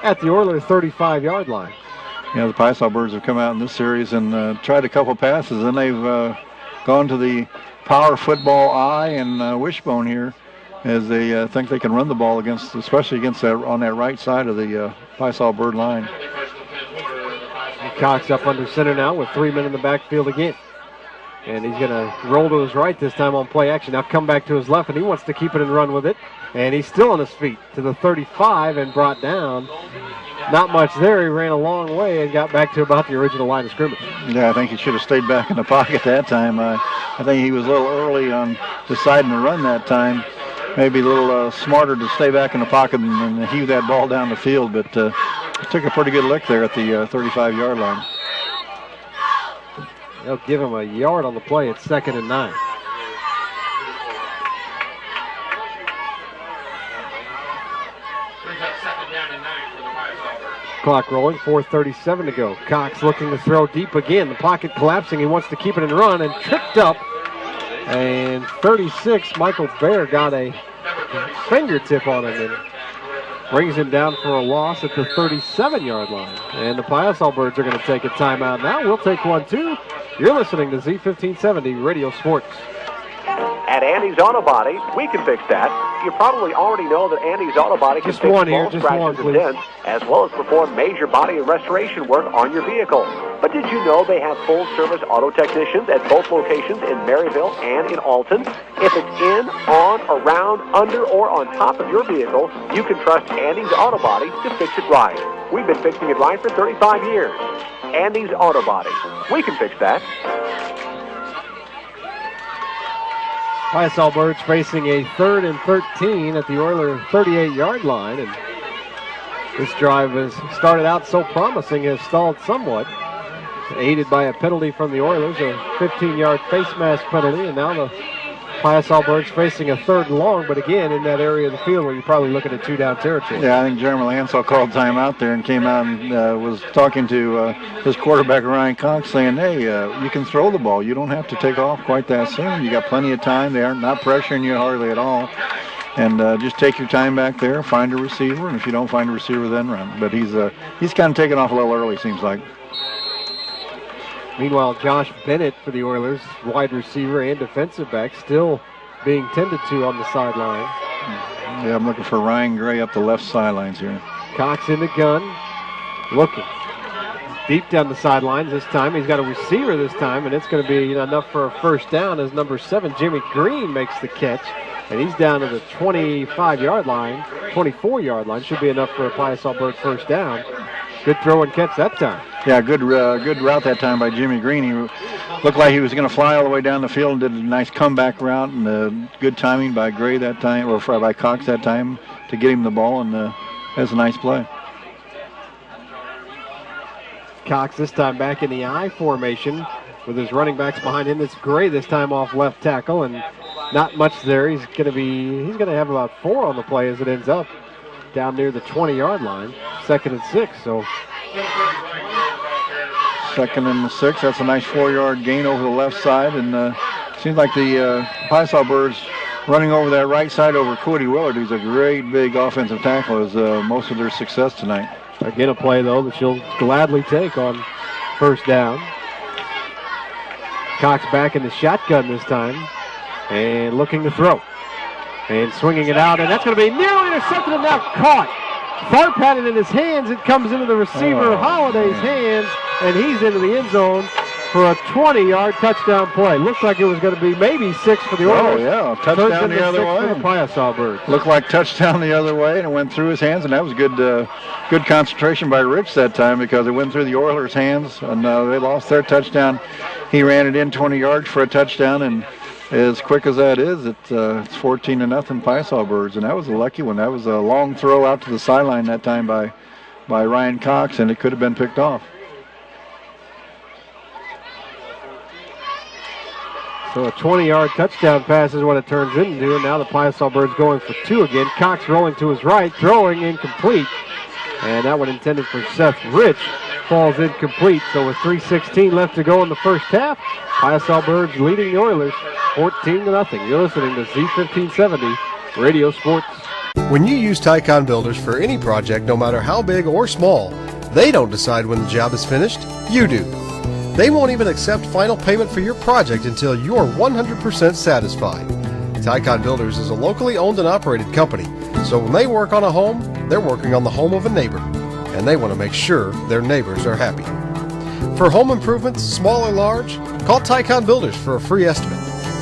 at the Oilers' 35-yard line. Yeah, the Paisaw Birds have come out in this series and tried a couple passes, and they've gone to the power football eye and wishbone here, as they think they can run the ball against, especially against that on that right side of the Paisaw Bird line. Cox up under center now with 3 men in the backfield again. And he's going to roll to his right this time on play action. Now come back to his left, and he wants to keep it and run with it. And he's still on his feet to the 35 and brought down. Not much there. He ran a long way and got back to about the original line of scrimmage. Yeah, I think he should have stayed back in the pocket that time. I think he was a little early on deciding to run that time. Maybe a little smarter to stay back in the pocket and heave that ball down the field, but took a pretty good lick there at the 35-yard line. They'll give him a yard on the play at 2nd and 9. Clock rolling, 4:37 to go. Cox looking to throw deep again. The pocket collapsing. He wants to keep it and run, and tripped up. And 36, Michael Baer got a fingertip on him and brings him down for a loss at the 37-yard line. And the Paisaw Birds are going to take a timeout now. We'll take one, too. You're listening to Z1570 Radio Sports. At Andy's Auto Body, we can fix that. You probably already know that Andy's Auto Body can fix small scratches and dents, as well as perform major body and restoration work on your vehicle. But did you know they have full-service auto technicians at both locations in Maryville and in Alton? If it's in, on, around, under, or on top of your vehicle, you can trust Andy's Auto Body to fix it right. We've been fixing it right for 35 years. Andy's Auto Body. We can fix that. Paisaw Birds facing a 3rd and 13 at the Oiler 38-yard line. And this drive has started out so promising, has stalled somewhat. Aided by a penalty from the Oilers, a 15-yard face mask penalty, and now the Paisaw Birds facing a 3rd and long, but again in that area of the field where you're probably looking at 2-down territory. Yeah, I think Jeremy Lansall called timeout there and came out and was talking to his quarterback, Ryan Cox, saying, hey, you can throw the ball. You don't have to take off quite that soon. You got plenty of time. They are not pressuring you hardly at all. And just take your time back there, find a receiver, and if you don't find a receiver, then run. But he's kind of taking off a little early, seems like. Meanwhile, Josh Bennett for the Oilers, wide receiver and defensive back, still being tended to on the sideline. Yeah, I'm looking for Ryan Gray up the left sidelines here. Cox in the gun, looking deep down the sidelines this time. He's got a receiver this time, and it's going to be enough for a first down as number 7, Jimmy Green, makes the catch. And he's down to the 25-yard line, 24-yard line. Should be enough for a Paisaw Bird first down. Good throw and catch that time. Yeah, good route that time by Jimmy Green. He looked like he was going to fly all the way down the field and did a nice comeback route, and good timing by Gray that time, or by Cox that time, to get him the ball, and that's a nice play. Cox this time back in the I formation with his running backs behind him. It's Gray this time off left tackle, and not much there. He's going to have about 4 on the play as it ends up down near the 20-yard line. 2nd and 6. So 2nd and 6. That's a nice 4-yard gain over the left side, and seems like the Paisaw Birds running over that right side over Cody Willard, who's a great big offensive tackle, is most of their success tonight. Again, a play though that she'll gladly take on first down. Cox back in the shotgun this time, and looking to throw. And swinging it out, and that's going to be nearly intercepted and now caught. Tharp had it in his hands. It comes into the receiver, Holiday's hands, and he's into the end zone. for a 20-yard touchdown play. Looked like it was going to be maybe 6 for the Oilers. Oh, yeah, touchdown the other way. For the Piasaw Birds. Looked like touchdown the other way, and it went through his hands, and that was good concentration by Rich that time because it went through the Oilers' hands, and they lost their touchdown. He ran it in 20 yards for a touchdown, and as quick as that is, it's 14-0 Piasaw Birds, and that was a lucky one. That was a long throw out to the sideline that time by Ryan Cox, and it could have been picked off. So a 20-yard touchdown pass is what it turns into, and now the Piasaw Birds going for 2 again. Cox rolling to his right, throwing incomplete. And that one intended for Seth Rich falls incomplete. So with 3:16 left to go in the first half, Piasaw Birds leading the Oilers 14-0. You're listening to Z1570 Radio Sports. When you use Tycon Builders for any project, no matter how big or small, they don't decide when the job is finished, you do. They won't even accept final payment for your project until you're 100% satisfied. Tycon Builders is a locally owned and operated company, so when they work on a home, they're working on the home of a neighbor, and they want to make sure their neighbors are happy. For home improvements, small or large, call Tycon Builders for a free estimate.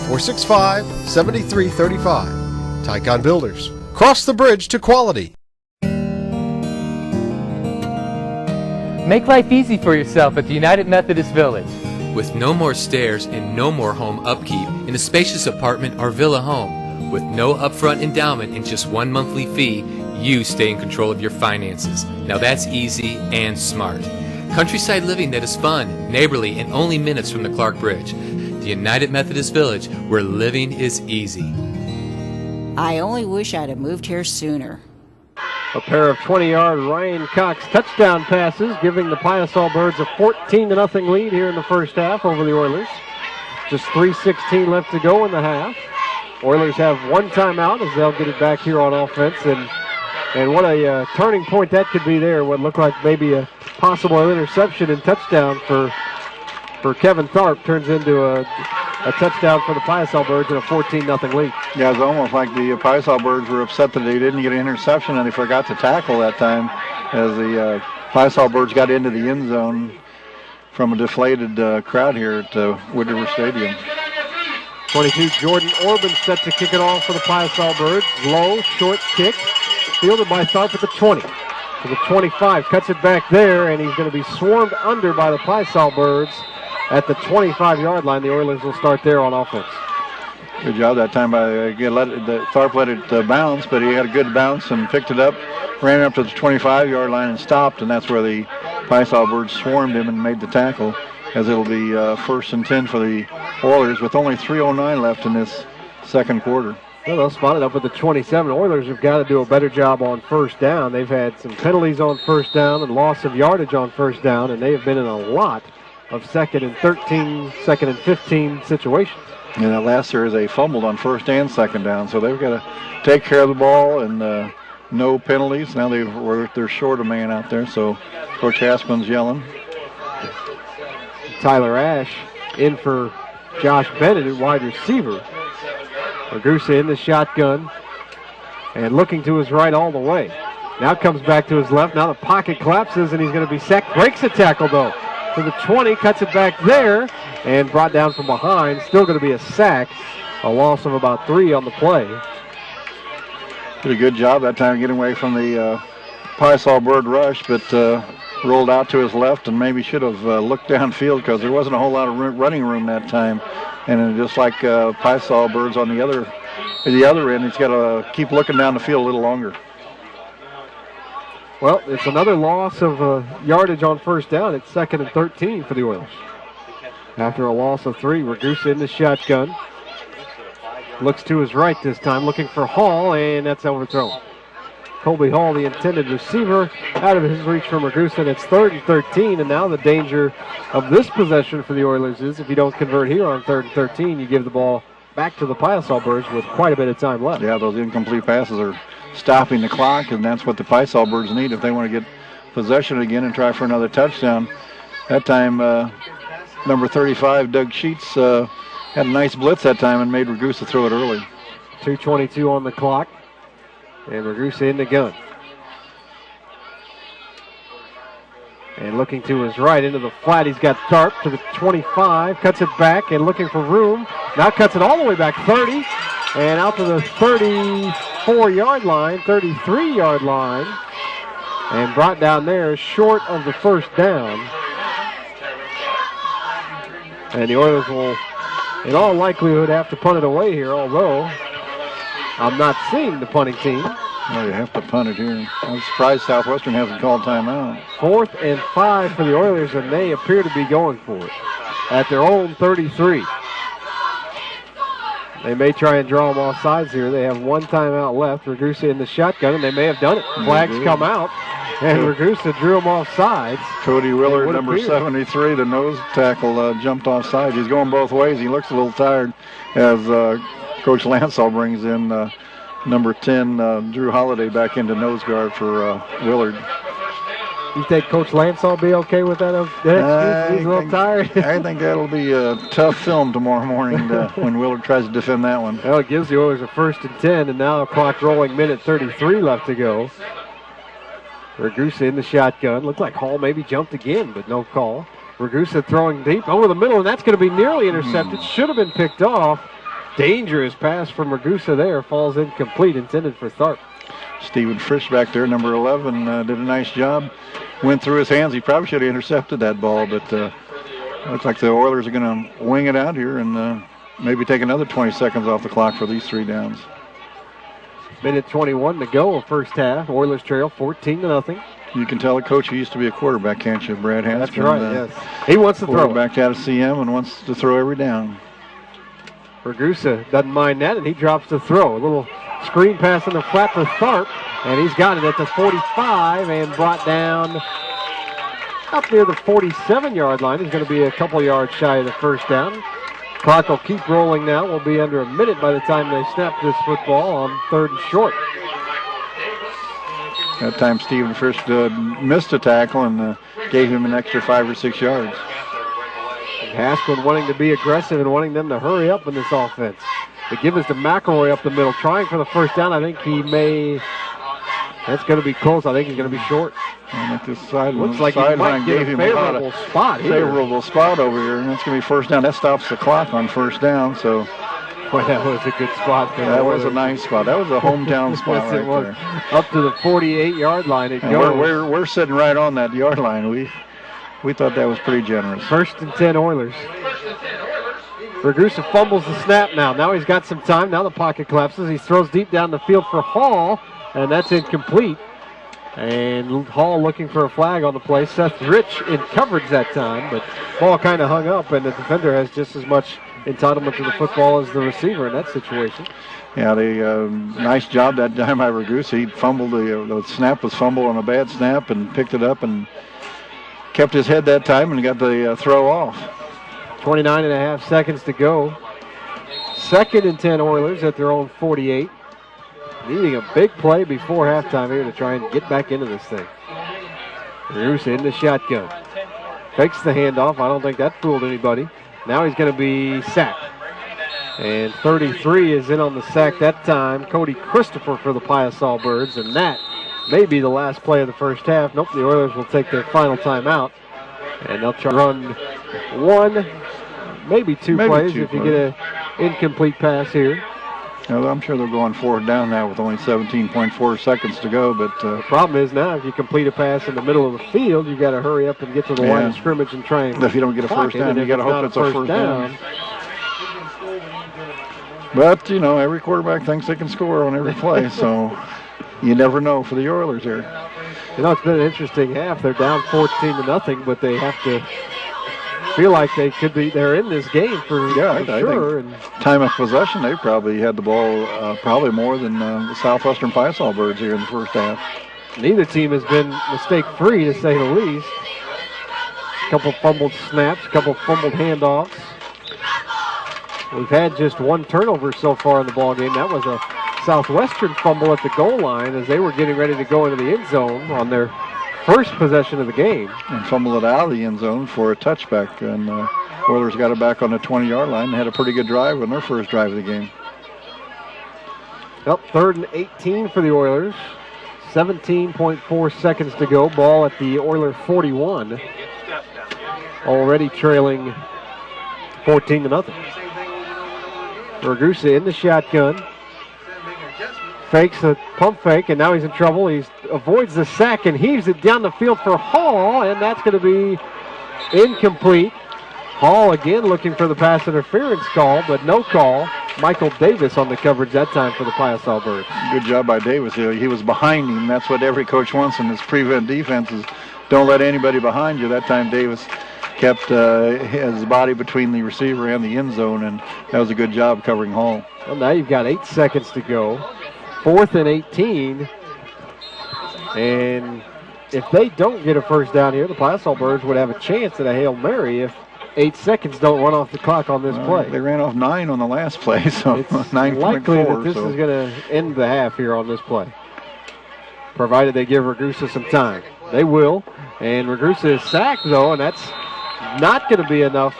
465-7335. Tycon Builders. Cross the bridge to quality. Make life easy for yourself at the United Methodist Village. With no more stairs and no more home upkeep in a spacious apartment or villa home, with no upfront endowment and just one monthly fee, you stay in control of your finances. Now that's easy and smart. Countryside living that is fun, neighborly, and only minutes from the Clark Bridge. The United Methodist Village, where living is easy. I only wish I'd have moved here sooner. A pair of 20-yard Ryan Cox touchdown passes, giving the Piasaw Birds a 14-0 lead here in the first half over the Oilers. Just 3:16 left to go in the half. Oilers have one timeout as they'll get it back here on offense, and what a turning point that could be there. What looked like maybe a possible interception and touchdown for Kevin Tharp turns into a touchdown for the Piasaw Birds and a 14-0 lead. Yeah, it's almost like the Piasaw Birds were upset that they didn't get an interception and they forgot to tackle that time as the Piasaw Birds got into the end zone from a deflated crowd here at Wood River Stadium. 22, Jordan Orban set to kick it off for the Piasaw Birds. Low, short kick, fielded by Tharp at the 20. To the 25, cuts it back there, and he's going to be swarmed under by the Piasaw Birds at the 25-yard line. The Oilers will start there on offense. Good job that time by Tharp let it bounce, but he had a good bounce and picked it up, ran up to the 25-yard line and stopped, and that's where the Piasaw Birds swarmed him and made the tackle, as it'll be 1st and 10 for the Oilers with only 3:09 left in this second quarter. Well, they'll spot it up at the 27. Oilers have got to do a better job on first down. They've had some penalties on first down and loss of yardage on first down, and they have been in a lot of 2nd and 13, 2nd and 15 situations. And that last series, they fumbled on 1st and 2nd down, so they've got to take care of the ball and no penalties. Now they're short a man out there, so Coach Haspin's yelling. Tyler Ash in for Josh Bennett at wide receiver. Ragusa in the shotgun and looking to his right all the way. Now comes back to his left. Now the pocket collapses and he's going to be sacked. Breaks a tackle though. To the 20, cuts it back there and brought down from behind. Still going to be a sack. A loss of about 3 on the play. Did a good job that time getting away from the Piasaw Bird rush, but rolled out to his left and maybe should have looked downfield because there wasn't a whole lot of running room that time. And just like Piasaw Birds on the other end, he's got to keep looking down the field a little longer. Well, it's another loss of yardage on first down. It's 2nd and 13 for the Oilers. After a loss of 3, Ragusa in the shotgun. Looks to his right this time, looking for Hall, and that's overthrown. Colby Hall, the intended receiver, out of his reach from Ragusa, and it's 3rd and 13, and now the danger of this possession for the Oilers is if you don't convert here on 3rd and 13, you give the ball back to the Piasaw Birds with quite a bit of time left. Yeah, those incomplete passes are stopping the clock, and that's what the Piasaw Birds need if they want to get possession again and try for another touchdown. That time, number 35, Doug Sheets, had a nice blitz that time and made Ragusa throw it early. 2:22 on the clock, and Ragusa in the gun. And looking to his right into the flat, he's got Tharp to the 25, cuts it back and looking for room. Now cuts it all the way back 30 and out to the 34-yard line, 33-yard line. And brought down there short of the first down. And the Oilers will, in all likelihood, have to punt it away here, although I'm not seeing the punting team. Well, you have to punt it here. I'm surprised Southwestern hasn't called timeout. 4th and 5 for the Oilers, and they appear to be going for it at their own 33. They may try and draw them off sides here. They have one timeout left. Ragusa in the shotgun, and they may have done it. Flags come out, and Ragusa drew them off sides. Cody Willard, number 73, the nose tackle, jumped off sides. He's going both ways. He looks a little tired as Coach Lansall brings in number 10, Drew Holliday, back into nose guard for Willard. You think Coach Lansall will be okay with that? He's a little tired. I think that'll be a tough film tomorrow morning when Willard tries to defend that one. Well, it gives the Oilers a 1st and 10, and now the clock rolling, minute 33 left to go. Ragusa in the shotgun. Looked like Hall maybe jumped again, but no call. Ragusa throwing deep over the middle, and that's going to be nearly intercepted. Should have been picked off. Dangerous pass from Ragusa there. Falls incomplete, intended for Tharp. Stephen Frisch back there, number 11, did a nice job. Went through his hands. He probably should have intercepted that ball, but looks like the Oilers are going to wing it out here and maybe take another 20 seconds off the clock for these 3 downs. Minute 21 to go of first half. Oilers trail 14-0. You can tell a coach who used to be a quarterback, can't you, Brad Haskins? That's right, yes. He wants to throw. Back out of CM and wants to throw every down. Ragusa doesn't mind that, and he drops the throw. A little screen pass in the flat for Tharp, and he's got it at the 45 and brought down up near the 47-yard line. He's going to be a couple yards shy of the first down. Clock will keep rolling now. We'll be under a minute by the time they snap this football on 3rd and short. That time Stephen Frisch missed a tackle and gave him an extra 5 or 6 yards. Haskell wanting to be aggressive and wanting them to hurry up in this offense. The give is to McElroy up the middle, trying for the first down. I think he may. That's going to be close. I think he's going to be short. And at this side, looks like he might get a favorable spot here. Favorable spot over here, and that's going to be first down. That stops the clock on first down. So, boy, that was a good spot. That was a nice spot. That was a hometown spot right there. Up to the 48-yard line it goes. We're sitting right on that yard line. We thought that was pretty generous. 1st and 10 Oilers. Ragusa fumbles the snap now. Now he's got some time. Now the pocket collapses. He throws deep down the field for Hall, and that's incomplete. And Hall looking for a flag on the play. Seth Rich in coverage that time, but ball kind of hung up, and the defender has just as much entitlement to the football as the receiver in that situation. Yeah, nice job that time by Ragusa. He fumbled. The snap was fumbled on a bad snap and picked it up and kept his head that time and got the throw off. 29.5 seconds to go. 2nd and 10 Oilers at their own 48. Needing a big play before halftime here to try and get back into this thing. Ragusa in the shotgun. Fakes the handoff. I don't think that fooled anybody. Now he's going to be sacked. And 33 is in on the sack that time. Cody Christopher for the Piasol Birds, and that may be the last play of the first half. Nope, the Oilers will take their final timeout. And they'll try to run 1, maybe two plays if you get an incomplete pass here. Well, I'm sure they're going 4th down now with only 17.4 seconds to go. But the problem is now if you complete a pass in the middle of the field, you got to hurry up and get to the line of scrimmage and try and. If you don't get a first down, you got to hope it's a first down. But every quarterback thinks they can score on every play, so you never know for the Oilers here. It's been an interesting half. They're down 14-0, but they have to feel like they're in this game for sure. And time of possession, they probably had the ball probably more than the Southwestern Piasol Birds here in the first half. Neither team has been mistake-free, to say the least. A couple fumbled snaps, a couple fumbled handoffs. We've had just 1 turnover so far in the ball game. That was a Southwestern fumble at the goal line as they were getting ready to go into the end zone on their first possession of the game. And fumbled it out of the end zone for a touchback. And Oilers got it back on the 20-yard line and had a pretty good drive on their first drive of the game. Well, 3rd and 18 for the Oilers. 17.4 seconds to go. Ball at the Oiler 41. Already trailing 14-0. Ragusa in the shotgun. Fakes a pump fake, and now he's in trouble. He avoids the sack and heaves it down the field for Hall, and that's going to be incomplete. Hall again looking for the pass interference call, but no call. Michael Davis on the coverage that time for the Piasol Birds. Good job by Davis. He was behind him. That's what every coach wants in his prevent defense is don't let anybody behind you. That time Davis kept his body between the receiver and the end zone, and that was a good job covering Hall. Well, now you've got 8 seconds to go. 4th and 18. And if they don't get a first down here, the Piasol Birds would have a chance at a Hail Mary if 8 seconds don't run off the clock on this play. They ran off 9 on the last play, so it's 9.4. likely that this is going to end the half here on this play, provided they give Ragusa some time. They will, and Ragusa is sacked, though, and that's not going to be enough.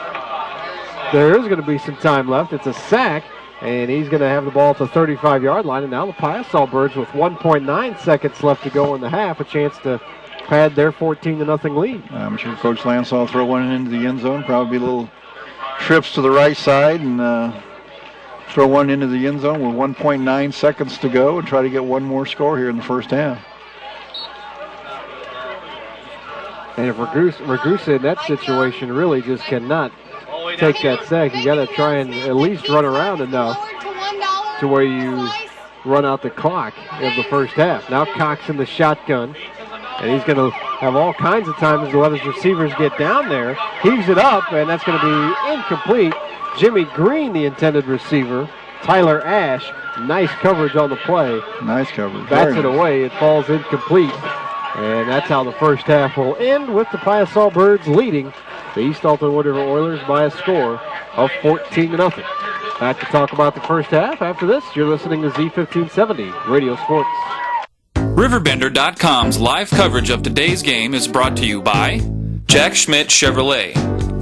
There is going to be some time left. It's a sack, and he's going to have the ball at the 35-yard line, and now the Piasol Birds with 1.9 seconds left to go in the half, a chance to pad their 14-0 lead. I'm sure Coach Lansall will throw one into the end zone, probably little trips to the right side, and throw one into the end zone with 1.9 seconds to go and try to get one more score here in the first half. And if Ragusa in that situation really just cannot take that sack, you got to try and at least run around enough to where you run out the clock of the first half. Now Cox in the shotgun, and he's going to have all kinds of times to let his receivers get down there. Heaves it up, and that's going to be incomplete. Jimmy Green, the intended receiver. Tyler Ash, nice coverage on the play. Nice coverage. Bats it away. It falls incomplete. And that's how the first half will end, with the Piasol Birds leading the East Alton Wood River Oilers by a score of 14-0. Back to talk about the first half. After this, you're listening to Z1570 Radio Sports. RiverBender.com's live coverage of today's game is brought to you by Jack Schmidt Chevrolet,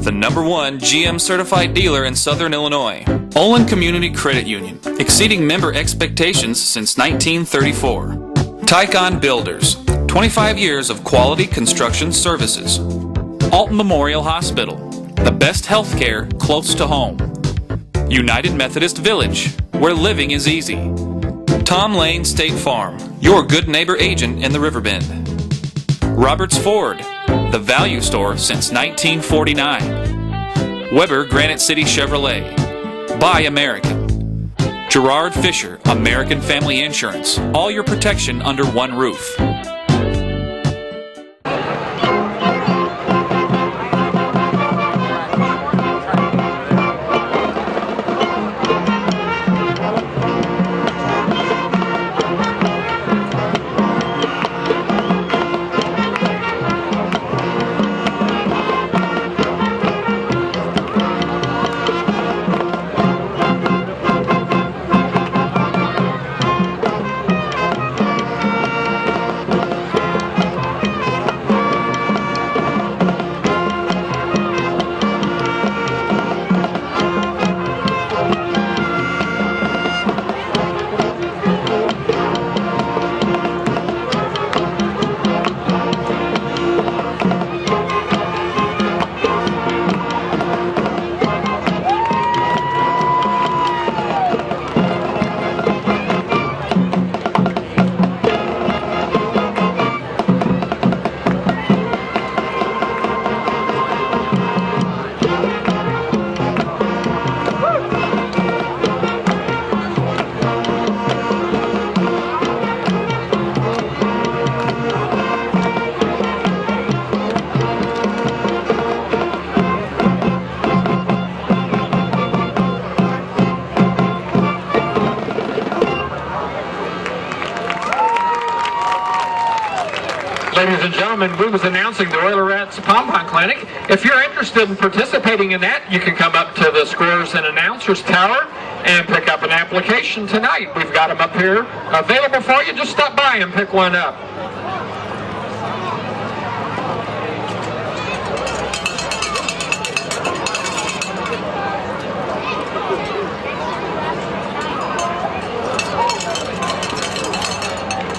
the #1 GM certified dealer in Southern Illinois. Olin Community Credit Union, exceeding member expectations since 1934. Tycon Builders, 25 years of quality construction services. Alton Memorial Hospital, the best health care close to home. United Methodist Village, where living is easy. Tom Lane State Farm, your good neighbor agent in the Riverbend. Roberts Ford, the value store since 1949. Weber Granite City Chevrolet, Buy American. Gerard Fisher, American Family Insurance, all your protection under one roof. Ladies and gentlemen, we was announcing the Oilerettes Pom-Pom Clinic. If you're interested in participating in that, you can come up to the Scorers and Announcers Tower and pick up an application tonight. We've got them up here available for you. Just stop by and pick one up.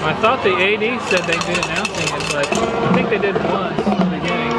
My thoughts thought the AD said they'd be announcing it, but I think they did once in the beginning.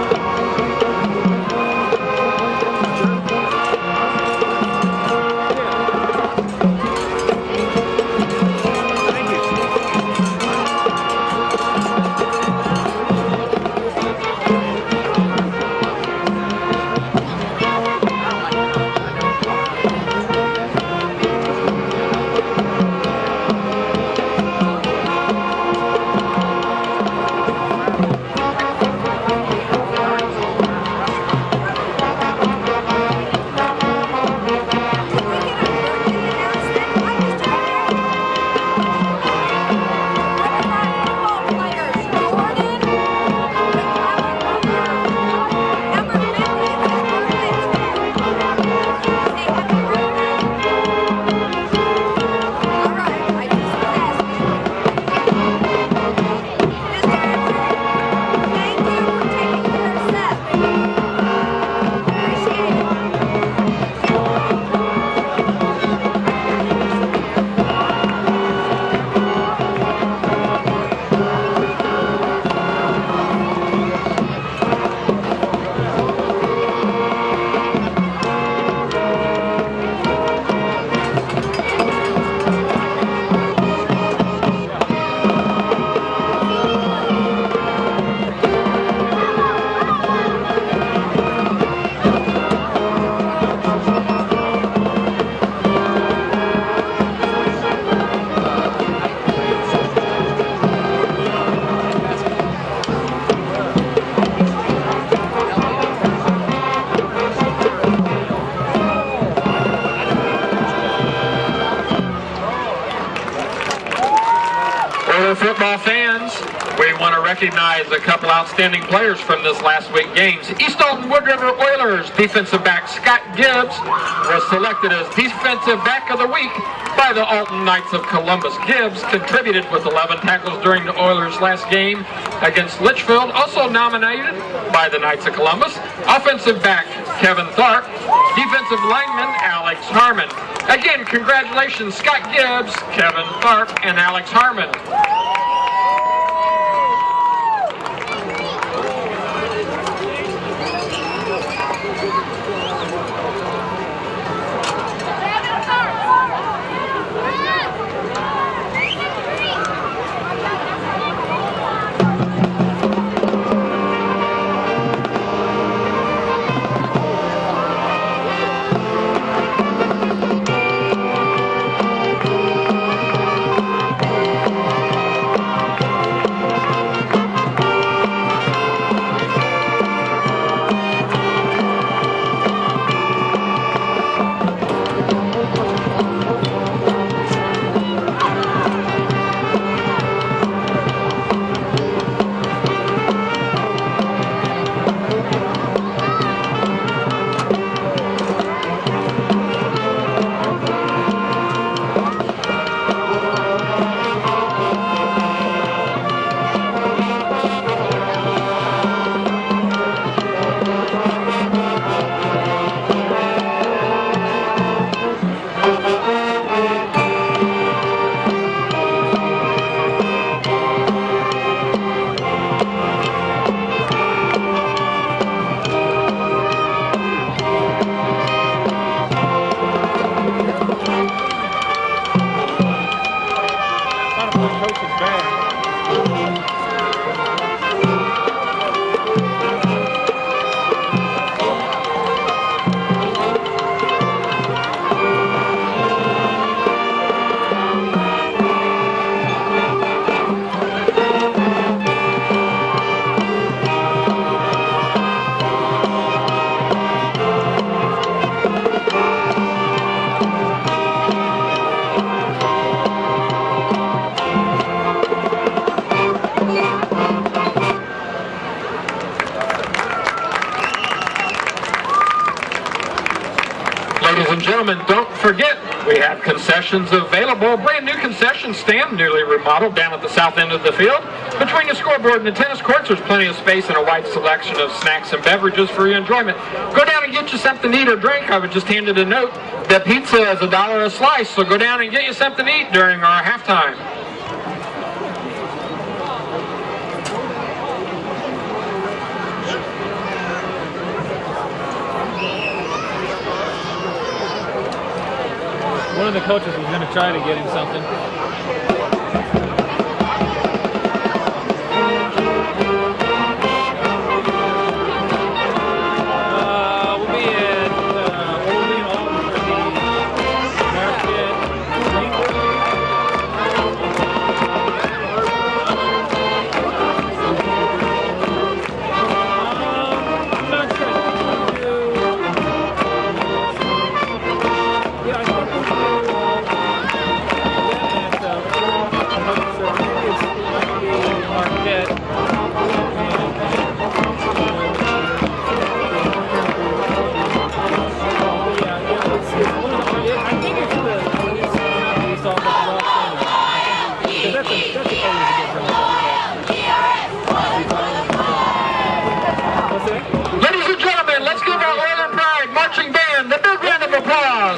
Football fans, we want to recognize a couple outstanding players from this last week's games. East Alton Wood River Oilers defensive back Scott Gibbs was selected as Defensive Back of the Week by the Alton Knights of Columbus. Gibbs contributed with 11 tackles during the Oilers' last game against Litchfield. Also nominated by the Knights of Columbus, offensive back Kevin Tharp, defensive lineman Alex Harmon. Again, congratulations, Scott Gibbs, Kevin Tharp, and Alex Harmon. Ladies and gentlemen, don't forget, we have concessions available. A brand new concession stand, newly remodeled down at the south end of the field. Between the scoreboard and the tennis courts, there's plenty of space and a wide selection of snacks and beverages for your enjoyment. Go down and get you something to eat or drink. I was just handed a note that pizza is $1 a slice, so go down and get you something to eat during our halftime. of the coaches was going to try to get him something.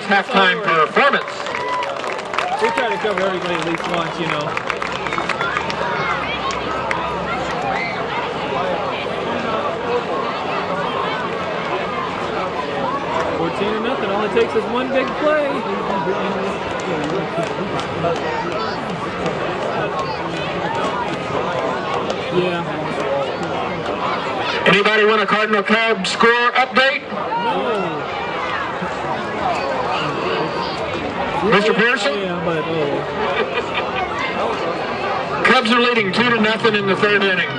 Halftime performance. We try to cover everybody at least once, you know. $14-0. All it takes is one big play. Yeah. Anybody want a Cardinal Cubs score update? No. Mr. Pearson? Yeah, but Cubs are leading 2-0 in the third inning.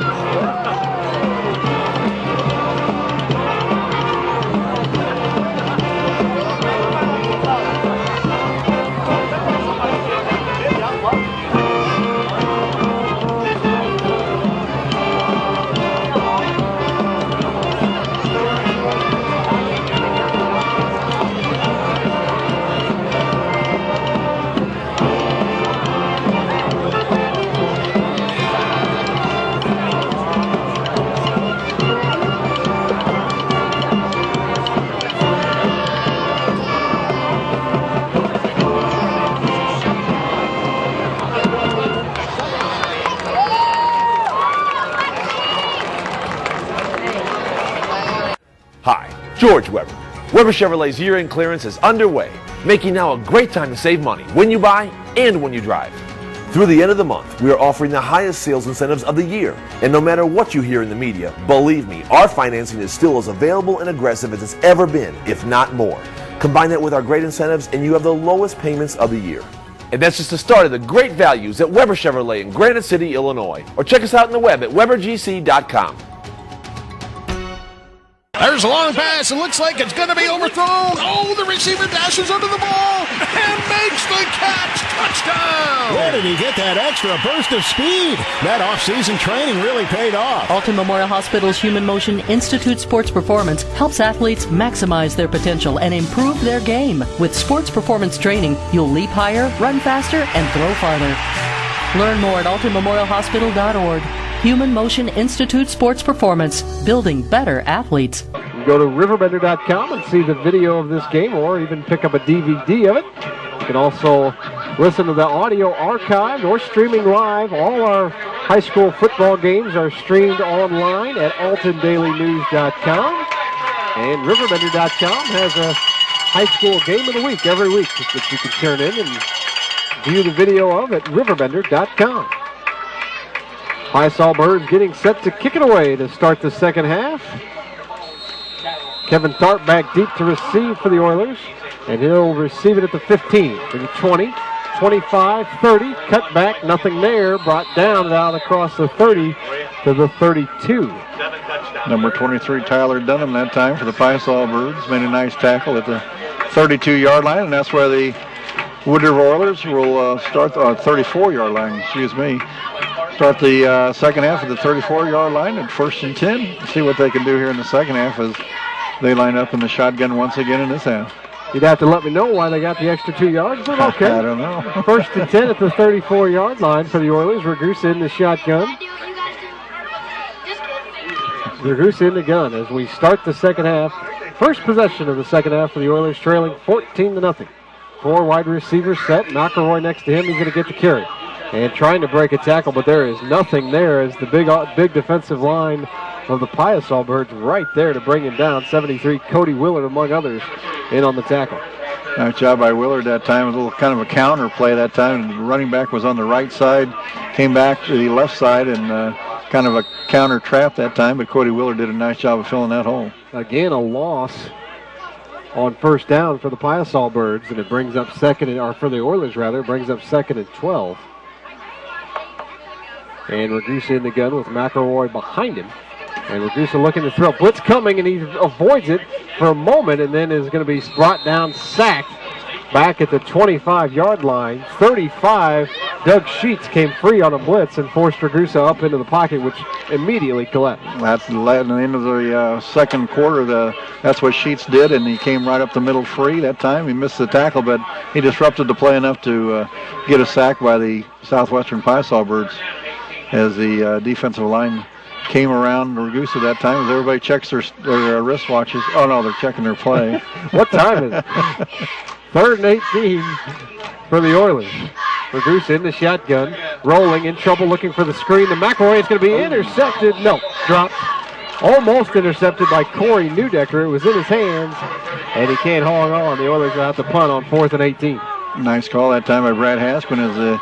Hi, George Weber. Weber Chevrolet's year-end clearance is underway, making now a great time to save money when you buy and when you drive. Through the end of the month, we are offering the highest sales incentives of the year. And no matter what you hear in the media, believe me, our financing is still as available and aggressive as it's ever been, if not more. Combine that with our great incentives and you have the lowest payments of the year. And that's just the start of the great values at Weber Chevrolet in Granite City, Illinois. Or check us out on the web at RiverGC.com. There's a long pass. It looks like it's going to be overthrown. Oh, the receiver dashes under the ball and makes the catch. Touchdown! Where did he get that extra burst of speed? That off-season training really paid off. Alton Memorial Hospital's Human Motion Institute Sports Performance helps athletes maximize their potential and improve their game. With sports performance training, you'll leap higher, run faster, and throw farther. Learn more at altonmemorialhospital.org. Human Motion Institute Sports Performance, building better athletes. Go to RiverBender.com and see the video of this game or even pick up a DVD of it. You can also listen to the audio archive or streaming live. All our high school football games are streamed online at AltonDailyNews.com. And RiverBender.com has a high school game of the week every week that you can turn in and view the video of at RiverBender.com. Piasol Birds getting set to kick it away to start the second half. Kevin Tharp back deep to receive for the Oilers, and he'll receive it at the 15, to the 20, 25, 30, cut back, nothing there, brought down and out across the 30 to the 32. Number 23, Tyler Dunham, that time for the Piasol Birds, made a nice tackle at the 32-yard line, and that's where the Wood River Oilers will start the 34-yard line, start the second half at the 34-yard line at 1st and 10. See what they can do here in the second half as they line up in the shotgun once again in this half. You'd have to let me know why they got the extra 2 yards, but okay. I don't know. 1st and 10 at the 34-yard line for the Oilers. Ragusa in the shotgun. Ragusa in the gun as we start the second half. First possession of the second half for the Oilers, trailing 14-0. 4 wide receivers set. McElroy next to him. He's going to get the carry. And trying to break a tackle, but there is nothing there as the big defensive line of the Piasol Birds right there to bring him down. 73, Cody Willard, among others, in on the tackle. Nice job by Willard that time. A little kind of a counter play that time. The running back was on the right side, came back to the left side, and kind of a counter trap that time. But Cody Willard did a nice job of filling that hole. Again, a loss on first down for the Piasol Birds, and it brings up for the Oilers rather, it brings up 2nd and 12. And Ragusa in the gun with McElroy behind him. And Ragusa looking to throw. Blitz coming, and he avoids it for a moment, and then is going to be brought down, sacked back at the 25-yard line. 35, Doug Sheets came free on a blitz and forced Ragusa up into the pocket, which immediately collapsed. That's the end of the second quarter. That's what Sheets did, and he came right up the middle free that time. He missed the tackle, but he disrupted the play enough to get a sack by the Southwestern Piasol Birds as the defensive line came around Ragusa that time as everybody checks their wristwatches. Oh, no, they're checking their play. What time is it? 3rd and 18 for the Oilers. Ragusa in the shotgun, rolling, in trouble, looking for the screen. The McElroy is going to be intercepted. No, dropped. Almost intercepted by Corey Newdecker. It was in his hands, and he can't hold on. The Oilers are out to punt on 4th and 18. Nice call that time by Brad Haskins as the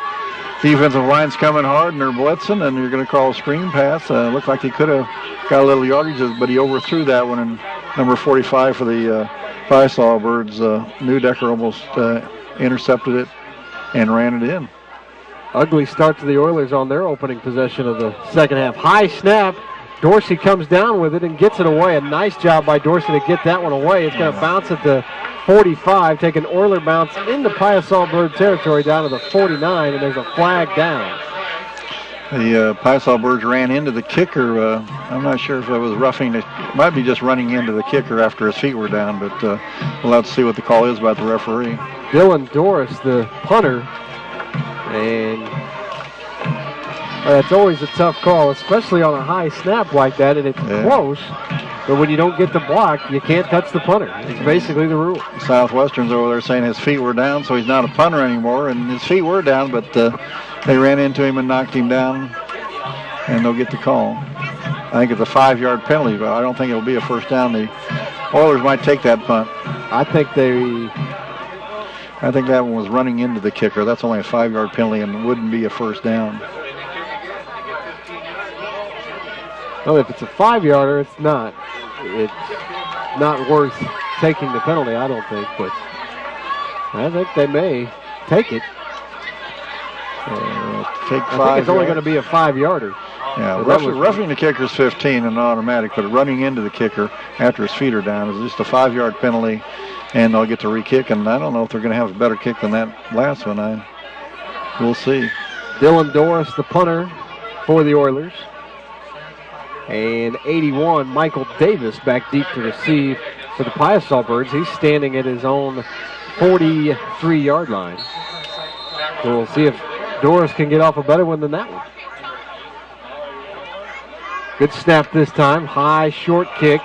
defensive line's coming hard and they're blitzing, and you're going to call a screen pass. Looked like he could have got a little yardage, but he overthrew that one. And number 45 for the Piasol Birds, Newdecker almost intercepted it and ran it in. Ugly start to the Oilers on their opening possession of the second half. High snap. Dorsey comes down with it and gets it away. A nice job by Dorsey to get that one away. It's going to bounce at the 45, take an Oiler bounce into Piasol Bird territory down to the 49, and there's a flag down. The Piasol Birds ran into the kicker. I'm not sure if it was roughing. It might be just running into the kicker after his feet were down, but we'll have to see what the call is about the referee. Dylan Doris, the punter, and that's always a tough call, especially on a high snap like that, and it's close. But when you don't get the block, you can't touch the punter. It's basically the rule. Southwestern's over there saying his feet were down, so he's not a punter anymore. And his feet were down, but they ran into him and knocked him down, and they'll get the call. I think it's a 5-yard penalty, but I don't think it'll be a first down. The Oilers might take that punt. I think that one was running into the kicker. That's only a 5-yard penalty and wouldn't be a first down. Well, if it's a 5-yarder, it's not. It's not worth taking the penalty, I don't think, but I think they may take it. Take 5 I think it's only going to be a 5-yarder. Yeah, roughing the kicker is 15 and automatic, but running into the kicker after his feet are down is just a 5-yard penalty, and they'll get to re-kick, and I don't know if they're going to have a better kick than that last one. We'll see. Dylan Doris, the punter for the Oilers. And 81, Michael Davis back deep to receive for the Piasol Birds. He's standing at his own 43-yard line. So we'll see if Doris can get off a better one than that one. Good snap this time. High, short kick.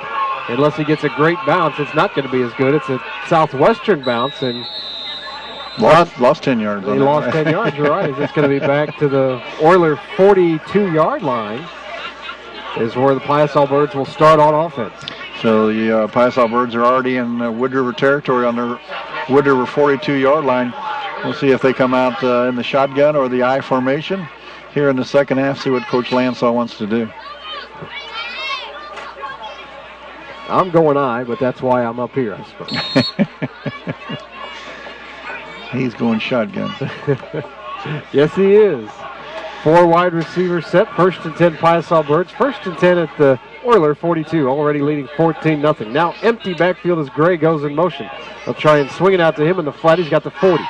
Unless he gets a great bounce, it's not going to be as good. It's a Southwestern bounce, and lost 10 yards. He lost 10 yards, you're right. It's going to be back to the Oiler 42-yard line is where the Piasol Birds will start on offense. So the Piasol Birds are already in Wood River territory on their Wood River 42-yard line. We'll see if they come out in the shotgun or the I formation here in the second half, see what Coach Lansall wants to do. I'm going I, but that's why I'm up here, I suppose. He's going shotgun. Yes, he is. 4 wide receivers set. 1st and 10 Piasol Birds. 1st and 10 at the Oiler 42, already leading 14-0. Now empty backfield as Gray goes in motion. They'll try and swing it out to him in the flat. He's got the 40.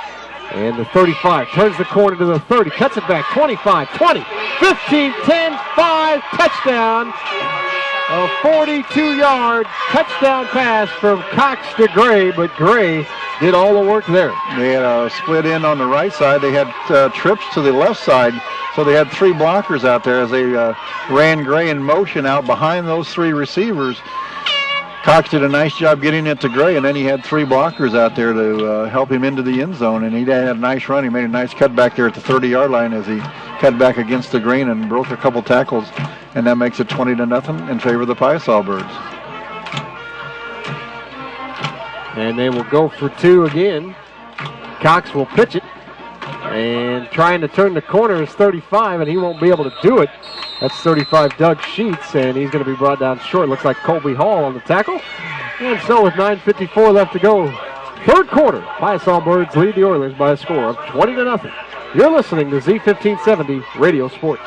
And the 35. Turns the corner to the 30. Cuts it back. 25, 20, 15, 10, 5. Touchdown. A 42-yard touchdown pass from Cox to Gray, but Gray did all the work there. They had a split in on the right side. They had trips to the left side, so they had 3 blockers out there as they ran Gray in motion out behind those 3 receivers. Cox did a nice job getting it to Gray, and then he had 3 blockers out there to help him into the end zone, and he had a nice run. He made a nice cut back there at the 30-yard line as he cut back against the green and broke a couple tackles, and that makes it 20-0 in favor of the Piasol Birds. And they will go for two again. Cox will pitch it. And trying to turn the corner is 35, and he won't be able to do it. That's 35, Doug Sheets, and he's going to be brought down short. Looks like Colby Hall on the tackle. And so with 9:54 left to go, third quarter, Piasol Birds lead the Oilers by a score of 20-0. You're listening to Z1570 Radio Sports.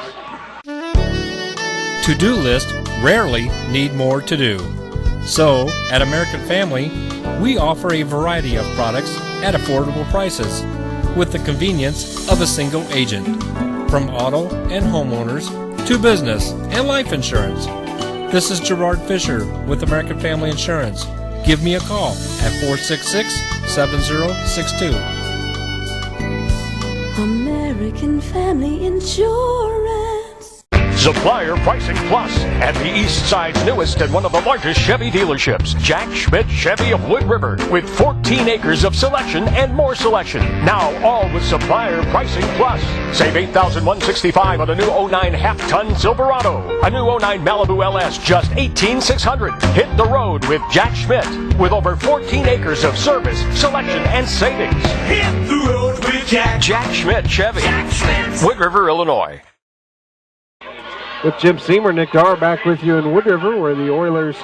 To-do list rarely need more to do. So, at American Family, we offer a variety of products at affordable prices with the convenience of a single agent. From auto and homeowners to business and life insurance. This is Gerard Fisher with American Family Insurance. Give me a call at 466-7062. American Family Insurance. Supplier Pricing Plus at the East Side's newest and one of the largest Chevy dealerships, Jack Schmidt Chevy of Wood River, with 14 acres of selection and more selection. Now all with Supplier Pricing Plus. Save $8,165 on a new 09 half-ton Silverado. A new 09 Malibu LS, just $18,600. Hit the road with Jack Schmidt, with over 14 acres of service, selection, and savings. Hit the road with Jack. Jack Schmidt Chevy, Jack Schmidt. Wood River, Illinois. With Jim Seymour, Nick Darr back with you in Wood River, where the Oilers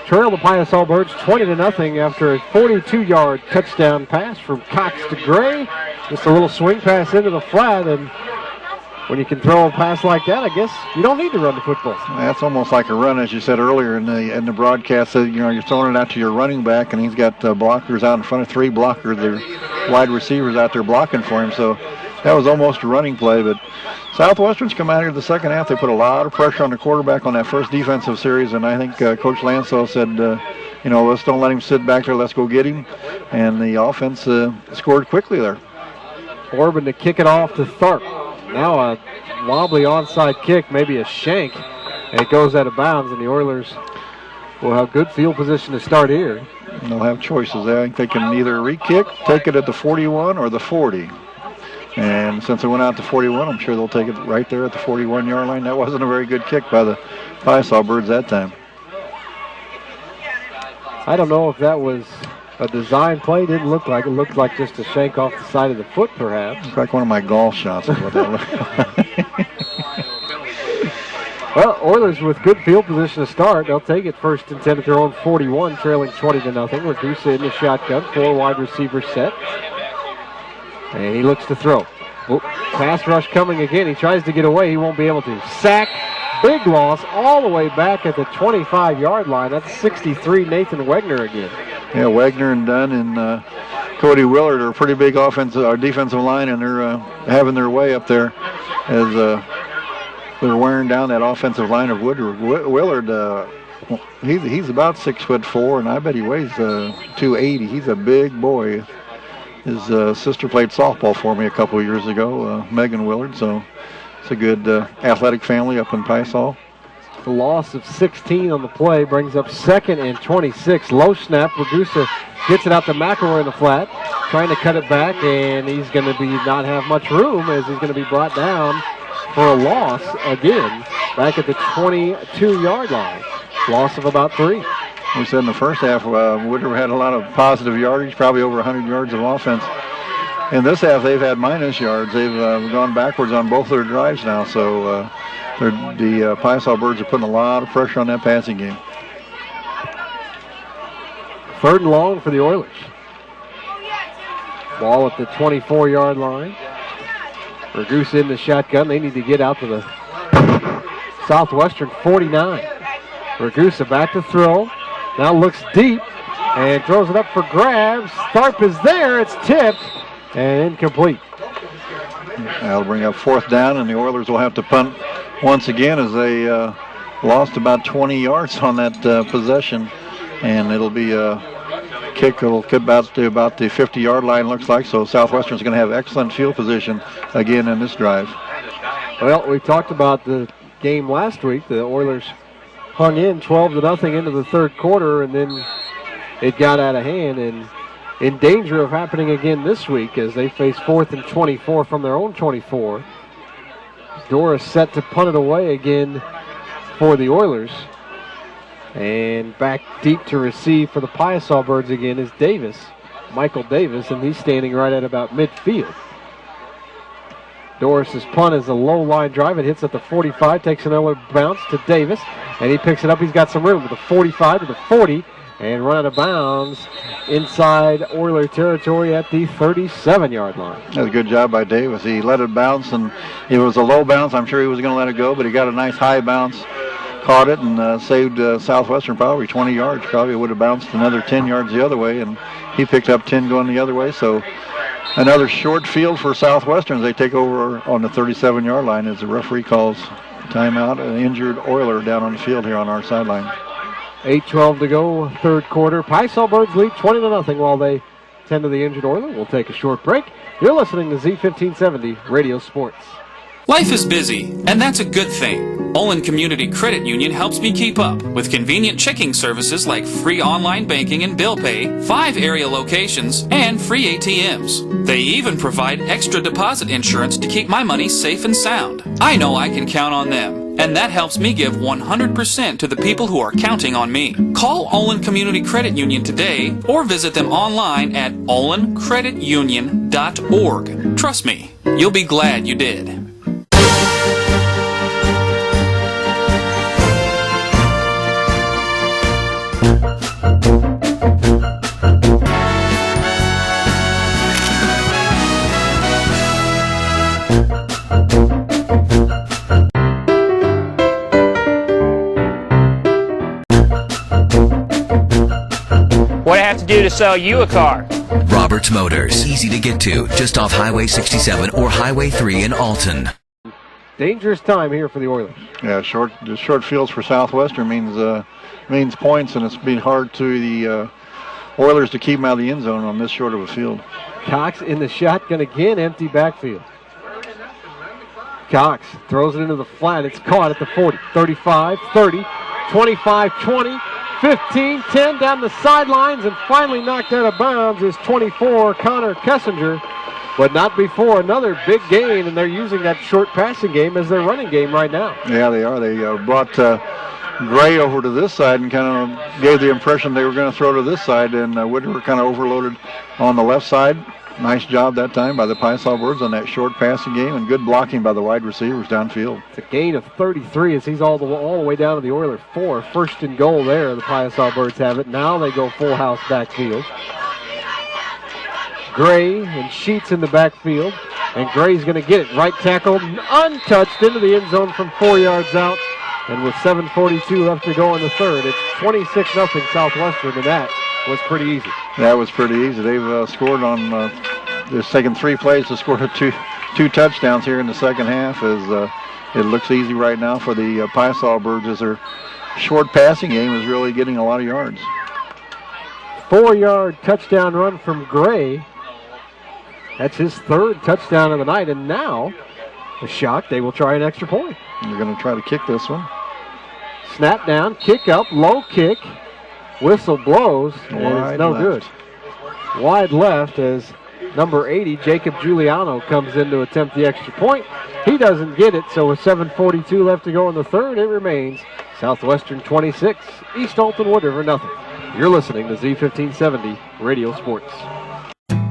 trail the Piasol Birds 20-0 after a 42-yard touchdown pass from Cox to Gray. Just a little swing pass into the flat, and when you can throw a pass like that, I guess you don't need to run the football. That's almost like a run, as you said earlier in the broadcast. You're throwing it out to your running back, and he's got blockers out in front of three blockers. They're wide receivers out there blocking for him, so that was almost a running play, but Southwestern's come out here the second half. They put a lot of pressure on the quarterback on that first defensive series, and I think Coach Lanso said, let's don't let him sit back there. Let's go get him. And the offense scored quickly there. Orban to kick it off to Tharp. Now a wobbly onside kick, maybe a shank, and it goes out of bounds, and the Oilers will have good field position to start here. They'll have choices there. I think they can either re-kick, take it at the 41 or the 40. And since it went out to 41, I'm sure they'll take it right there at the 41-yard line. That wasn't a very good kick by the Piasol Birds that time. I don't know if that was a design play. Didn't look like it. Looked like just a shank off the side of the foot, perhaps. It's like one of my golf shots is what that looked like. Well, Oilers with good field position to start. They'll take it first and 10 at their own 41, trailing 20-0. Ragusa in the shotgun, four wide receivers set. And he looks to throw. Pass rush coming again. He tries to get away. He won't be able to. Sack. Big loss all the way back at the 25-yard line. That's 63, Nathan Wegner again. Yeah, Wegner and Dunn and Cody Willard are a pretty big defensive line, and they're having their way up there as they're wearing down that offensive line of Woodward. Willard, he's about 6'4", and I bet he weighs 280. He's a big boy. His sister played softball for me a couple of years ago, Megan Willard, so it's a good athletic family up in Piasol. The loss of 16 on the play brings up 2nd and 26. Low snap. Ragusa gets it out to McElroy in the flat, trying to cut it back, and he's going to not have much room as he's going to be brought down for a loss again back at the 22-yard line. Loss of about 3. We said in the first half, Woodward had a lot of positive yardage, probably over 100 yards of offense. In this half, they've had minus yards. They've gone backwards on both their drives now, so the Piasol Birds are putting a lot of pressure on that passing game. 3rd and long for the Oilers. Ball at the 24-yard line. Ragusa in the shotgun. They need to get out to the Southwestern 49. Ragusa back to throw. Now looks deep and throws it up for grabs. Tharp is there. It's tipped and incomplete. That'll bring up 4th down, and the Oilers will have to punt once again as they lost about 20 yards on that possession. And it'll be a kick. It'll get about the 50-yard line, looks like. So Southwestern's going to have excellent field position again in this drive. Well, we talked about the game last week. The Oilers hung in 12-0 into the 3rd quarter, and then it got out of hand and in danger of happening again this week as they face 4th and 24 from their own 24. Doris set to punt it away again for the Oilers. And back deep to receive for the Piasaw Birds again is Davis, Michael Davis, and he's standing right at about midfield. Doris's punt is a low line drive. It hits at the 45, takes another bounce to Davis, and he picks it up. He's got some room to the 45 to the 40, and run out of bounds inside Oiler territory at the 37-yard line. That was a good job by Davis. He let it bounce, and it was a low bounce. I'm sure he was going to let it go, but he got a nice high bounce, caught it, and saved Southwestern probably 20 yards. Probably would have bounced another 10 yards the other way, and he picked up 10 going the other way. So another short field for Southwestern as they take over on the 37-yard line as the referee calls timeout. An injured Oiler down on the field here on our sideline. 8:12 to go, third quarter. Piasaw Birds lead 20-0 while they tend to the injured Oiler. We'll take a short break. You're listening to Z1570 Radio Sports. Life is busy, and that's a good thing. Olin Community Credit Union helps me keep up with convenient checking services like free online banking and bill pay, 5 area locations, and free ATMs. They even provide extra deposit insurance to keep my money safe and sound. I know I can count on them, and that helps me give 100% to the people who are counting on me. Call Olin Community Credit Union today or visit them online at olincreditunion.org. Trust me, you'll be glad you did. What do I have to do to sell you a car? Roberts Motors, easy to get to, just off Highway 67 or Highway 3 in Alton. Dangerous time here for the Oilers. Yeah, short fields for Southwestern means points, and it's been hard to the Oilers to keep them out of the end zone on this short of a field. Cox in the shotgun again, empty backfield. Cox throws it into the flat. It's caught at the 40, 35, 30, 25, 20, 15, 10 down the sidelines, and finally knocked out of bounds is 24, Connor Kessinger, but not before. Another big gain, and they're using that short passing game as their running game right now. Yeah, they are. They brought Gray over to this side and kind of gave the impression they were going to throw to this side, and Whitaker kind of overloaded on the left side. Nice job that time by the Piasaw Birds on that short passing game, and good blocking by the wide receivers downfield. It's a gain of 33 as he's all the way down to the Oiler 4. First and goal there. The Piasaw Birds have it. Now they go full house backfield. Gray and Sheets in the backfield, and Gray's going to get it. Right tackle, untouched into the end zone from 4 yards out, and with 7:42 left to go in the third, it's 26-0 Southwestern, and that was pretty easy. That was pretty easy. They've scored on, it's taken 3 plays to score two touchdowns here in the second half. As it looks easy right now for the Piasaw Birds as their short passing game is really getting a lot of yards. 4-yard touchdown run from Gray. That's his third touchdown of the night, and now, a shock, they will try an extra point. They're going to try to kick this one. Snap down, kick up, low kick. Whistle blows, and it's no good. Wide left as number 80, Jacob Giuliano, comes in to attempt the extra point. He doesn't get it, so with 7:42 left to go in the third, it remains Southwestern 26, East Alton Wood River nothing. You're listening to Z1570 Radio Sports.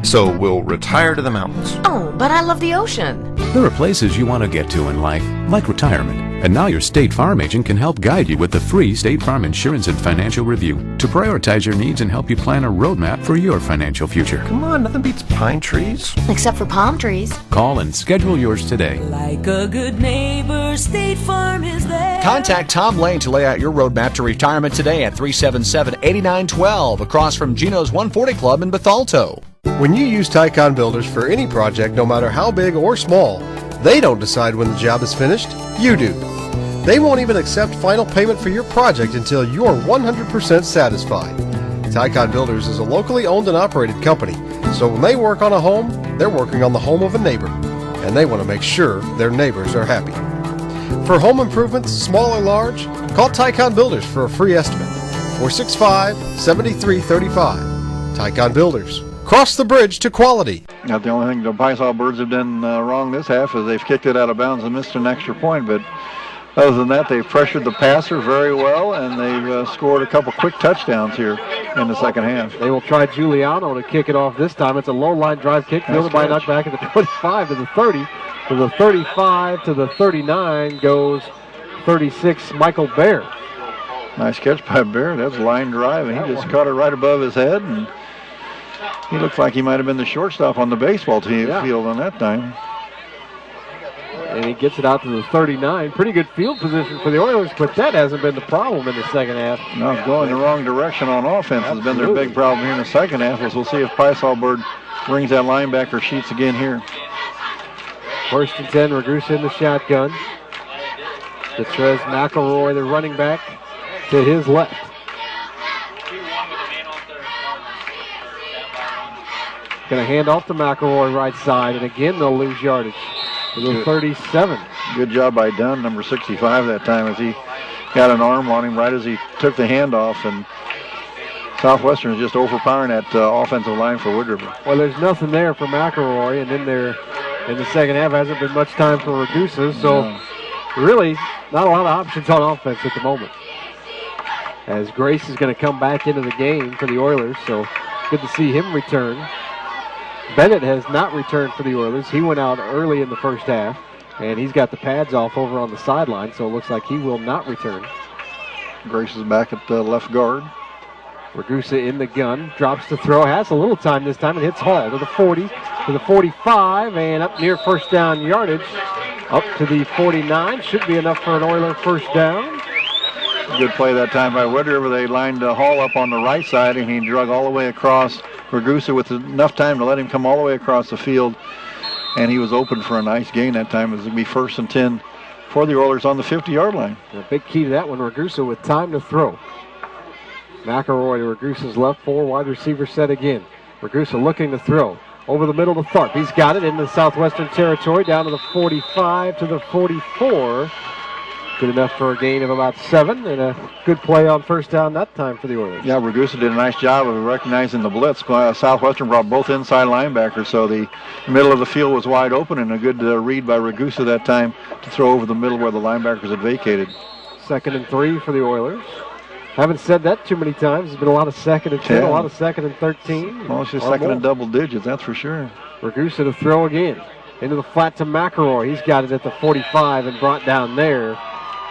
So we'll retire to the mountains. Oh, but I love the ocean. There are places you want to get to in life, like retirement. And now your State Farm agent can help guide you with the free State Farm Insurance and Financial Review to prioritize your needs and help you plan a roadmap for your financial future. Come on, nothing beats pine trees. Except for palm trees. Call and schedule yours today. Like a good neighbor, State Farm is there. Contact Tom Lane to lay out your roadmap to retirement today at 377-8912 across from Gino's 140 Club in Bethalto. When you use Tycon Builders for any project, no matter how big or small, they don't decide when the job is finished, you do. They won't even accept final payment for your project until you're 100% satisfied. Tycon Builders is a locally owned and operated company, so when they work on a home, they're working on the home of a neighbor, and they want to make sure their neighbors are happy. For home improvements, small or large, call Tycon Builders for a free estimate. 465-7335. Tycon Builders. Cross the bridge to quality. Now, the only thing the Piasaw Birds have done wrong this half is they've kicked it out of bounds and missed an extra point, but Other than that, they've pressured the passer very well, and they've scored a couple quick touchdowns here in the second half. They will try Giuliano to kick it off this time. It's a low-line drive kick, fielded by knockback at the 25 to the 30, to the 35 to the 39 goes 36, Michael Baer. Nice catch by Baer. That's a line drive, and he just caught it right above his head, and he looks like he might have been the shortstop on the baseball field on that time. And he gets it out to the 39. Pretty good field position for the Oilers, but that hasn't been the problem in the second half. No, going the wrong direction on offense has been their big problem here in the second half. We'll see if Piesalberg brings that linebacker sheets again here. 1st and 10, Ragusa in the shotgun. Detrez McElroy, the running back, to his left. Going to hand off to McElroy right side, and again they'll lose yardage. To the 37. Good job by Dunn, number 65 that time, as he got an arm on him right as he took the handoff, and Southwestern is just overpowering that offensive line for Wood River. Well, there's nothing there for McElroy, and then there in the second half hasn't been much time for Ragusa, so really not a lot of options on offense at the moment. As Grace is going to come back into the game for the Oilers, so good to see him return. Bennett has not returned for the Oilers. He went out early in the first half, and he's got the pads off over on the sideline, so it looks like he will not return. Grace is back at the left guard. Ragusa in the gun, drops to throw, has a little time this time, and hits Hall to the 40, to the 45, and up near first down yardage, up to the 49. Should be enough for an Oiler first down. Good play that time by Wood River. They lined Hall up on the right side, and he drug all the way across Ragusa with enough time to let him come all the way across the field, and he was open for a nice gain that time. It was going to be 1st and 10 for the Oilers on the 50-yard line. A big key to that one, Ragusa with time to throw. McElroy to Ragusa's left, 4 wide receiver set again. Ragusa looking to throw. Over the middle to Tharp. He's got it into Southwestern territory, down to the 45 to the 44. Good enough for a gain of about 7, and a good play on first down that time for the Oilers. Yeah, Ragusa did a nice job of recognizing the blitz. Southwestern brought both inside linebackers, so the middle of the field was wide open, and a good read by Ragusa that time to throw over the middle where the linebackers had vacated. 2nd and 3 for the Oilers. Haven't said that too many times. There's been a lot of 2nd and 10, a lot of 2nd and 13. Well, it's just 2nd and double digits, that's for sure. Ragusa to throw again. Into the flat to McElroy. He's got it at the 45 and brought down there.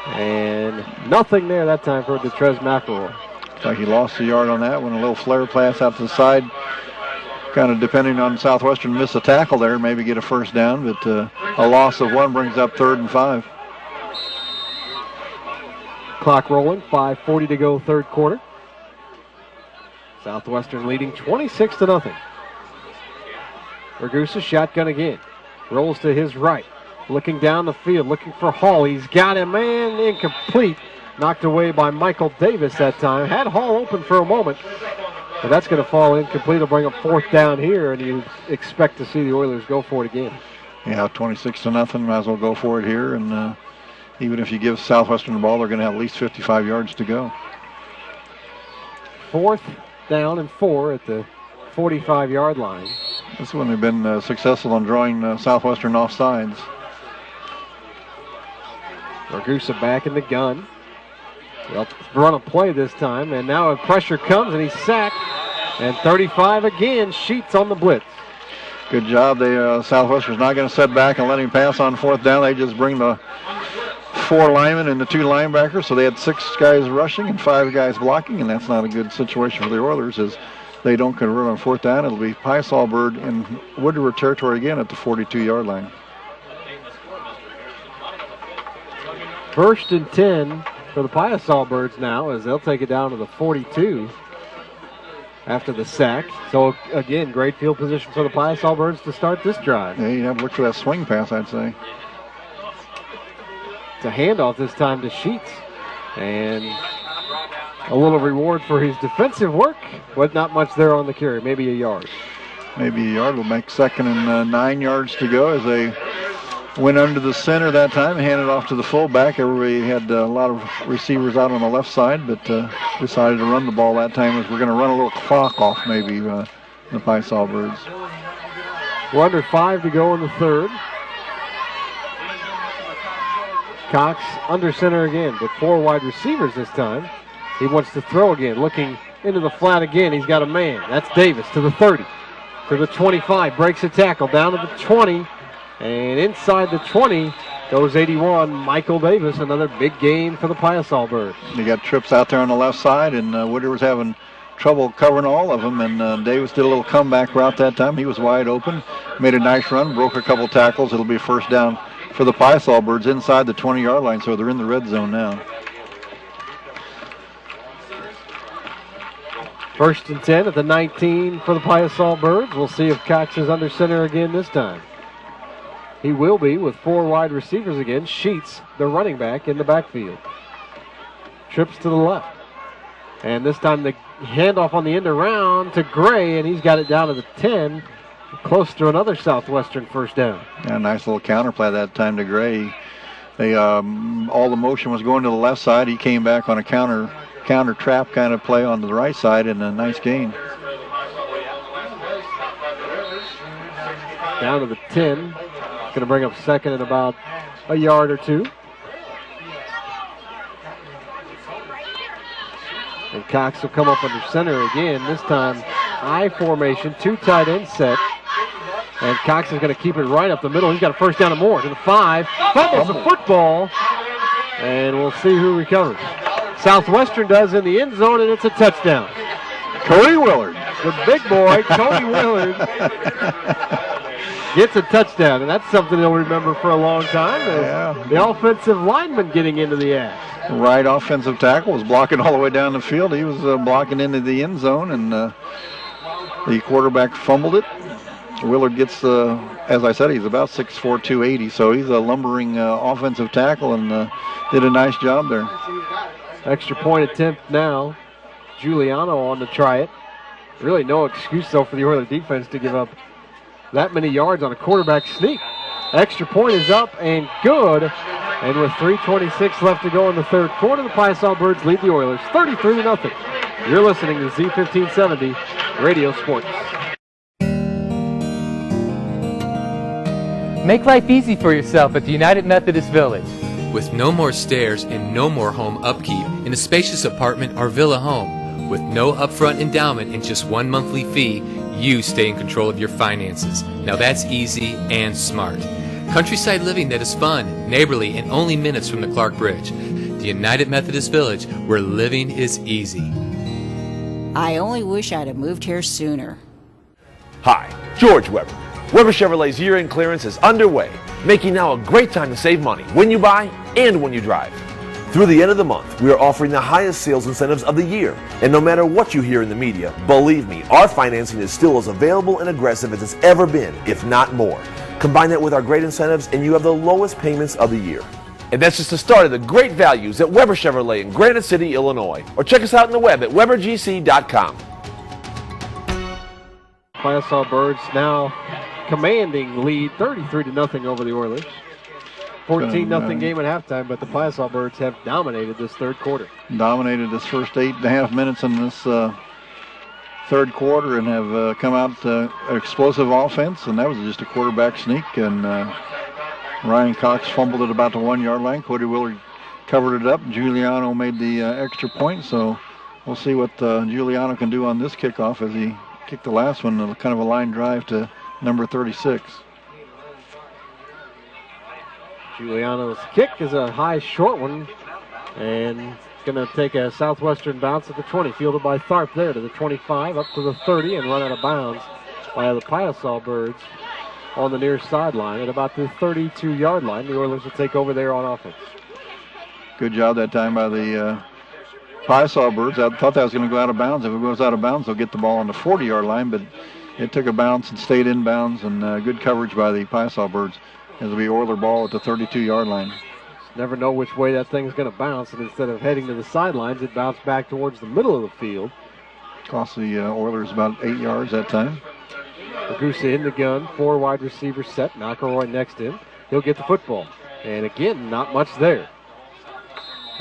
And nothing there that time for Detrez McElroy. Looks like he lost a yard on that one. A little flare pass out to the side. Kind of depending on Southwestern miss a tackle there, maybe get a first down, but a loss of 1 brings up 3rd and 5. Clock rolling, 5:40 to go, third quarter. Southwestern leading 26-0. Ragusa shotgun again. Rolls to his right. Looking down the field, looking for Hall. He's got him, man, incomplete. Knocked away by Michael Davis that time. Had Hall open for a moment, but that's going to fall incomplete. It'll bring up 4th down here, and you expect to see the Oilers go for it again. Yeah, 26-0. Might as well go for it here, and even if you give Southwestern the ball, they're going to have at least 55 yards to go. 4th down and 4 at the 45-yard line. That's when they've been successful in drawing Southwestern offsides. Ragusa back in the gun. They'll run a play this time, and now a pressure comes, and he's sacked. And 35 again, Sheets on the blitz. Good job. Southwestern's not going to set back and let him pass on 4th down. They just bring the 4 linemen and the 2 linebackers, so they had 6 guys rushing and 5 guys blocking, and that's not a good situation for the Oilers as they don't convert on 4th down. It'll be Piesalberg in Wood River territory again at the 42-yard line. 1st and 10 for the Piesalbergs now as they'll take it down to the 42 after the sack. So, again, great field position for the Piesalbergs to start this drive. Yeah, you have to look for that swing pass, I'd say. It's a handoff this time to Sheets. And a little reward for his defensive work, but not much there on the carry, maybe a yard. Maybe a yard. Will make 2nd and 9 yards to go as they went under the center that time and handed off to the fullback. Everybody had a lot of receivers out on the left side, but decided to run the ball that time as we're going to run a little clock off maybe the Piesalbergs. We're under 5 to go in the third. Cox under center again, but 4 wide receivers this time. He wants to throw again, looking into the flat again. He's got a man. That's Davis to the 30, to the 25, breaks a tackle, down to the 20, and inside the 20 goes 81, Michael Davis. Another big game for the Piasol Birds. You got trips out there on the left side, and Woodard was having trouble covering all of them, and Davis did a little comeback route that time. He was wide open, made a nice run, broke a couple tackles. It'll be a first down for the Piasol Birds inside the 20-yard line, so they're in the red zone now. 1st and 10 at the 19 for the Piasol Birds. We'll see if Cox is under center again this time. He will be with 4 wide receivers again. Sheets, the running back, in the backfield. Trips to the left. And this time the handoff on the end around to Gray, and he's got it down to the 10, close to another Southwestern first down. Yeah, nice little counter play that time to Gray. They all the motion was going to the left side. He came back on a counter trap kind of play on the right side, and a nice gain. Down to the 10. Going to bring up second and about a yard or two. And Cox will come up under center again. This time, I formation, 2 tight end set. And Cox is going to keep it right up the middle. He's got a first down and more to the 5. Fumbles the football. And we'll see who recovers. Southwestern does in the end zone, and it's a touchdown. Cody Willard. The big boy, Cody Willard, gets a touchdown. And that's something he'll remember for a long time. The offensive lineman getting into the act. Right offensive tackle was blocking all the way down the field. He was blocking into the end zone, and the quarterback fumbled it. Willard gets, as I said, he's about 6'4", 280, so he's a lumbering offensive tackle, and did a nice job there. Extra point attempt now. Giuliano on to try it. Really no excuse, though, for the Oiler defense to give up that many yards on a quarterback sneak. Extra point is up and good. And with 3:26 left to go in the third quarter, the Piasol Birds lead the Oilers 33-0. You're listening to Z1570 Radio Sports. Make life easy for yourself at the United Methodist Village. With no more stairs and no more home upkeep in a spacious apartment or villa home, with no upfront endowment and just 1 monthly fee, you stay in control of your finances. Now that's easy and smart. Countryside living that is fun, neighborly, and only minutes from the Clark Bridge. The United Methodist Village, where living is easy. I only wish I'd have moved here sooner. Hi, George Weber. Weber Chevrolet's year-end clearance is underway, making now a great time to save money when you buy and when you drive. Through the end of the month, we are offering the highest sales incentives of the year. And no matter what you hear in the media, believe me, our financing is still as available and aggressive as it's ever been, if not more. Combine that with our great incentives and you have the lowest payments of the year. And that's just the start of the great values at Weber Chevrolet in Granite City, Illinois. Or check us out on the web at WeberGC.com. Piasol Birds now commanding lead 33-0 over the Oilers. 14-0 game at halftime, but the Piasol Birds have dominated this third quarter. Dominated this first 8.5 minutes in this third quarter and have come out an explosive offense, and that was just a quarterback sneak, and Ryan Cox fumbled it about the 1 yard line. Cody Willard covered it up. Giuliano made the extra point, so we'll see what Giuliano can do on this kickoff as he kicked the last one, kind of a line drive to number 36. Giuliano's kick is a high, short one, and going to take a Southwestern bounce at the 20, fielded by Tharp there to the 25, up to the 30, and run out of bounds by the Piasol Birds on the near sideline at about the 32-yard line. The Oilers will take over there on offense. Good job that time by the Piasol Birds. I thought that was going to go out of bounds. If it goes out of bounds, they'll get the ball on the 40-yard line, but it took a bounce and stayed in bounds, and good coverage by the Piasol Birds. It'll be Oiler ball at the 32-yard line. Never know which way that thing's going to bounce, and instead of heading to the sidelines, it bounced back towards the middle of the field. Cost the Oilers about 8 yards that time. Ragusa in the gun, 4 wide receivers set. McElroy next to him. He'll get the football. And again, not much there.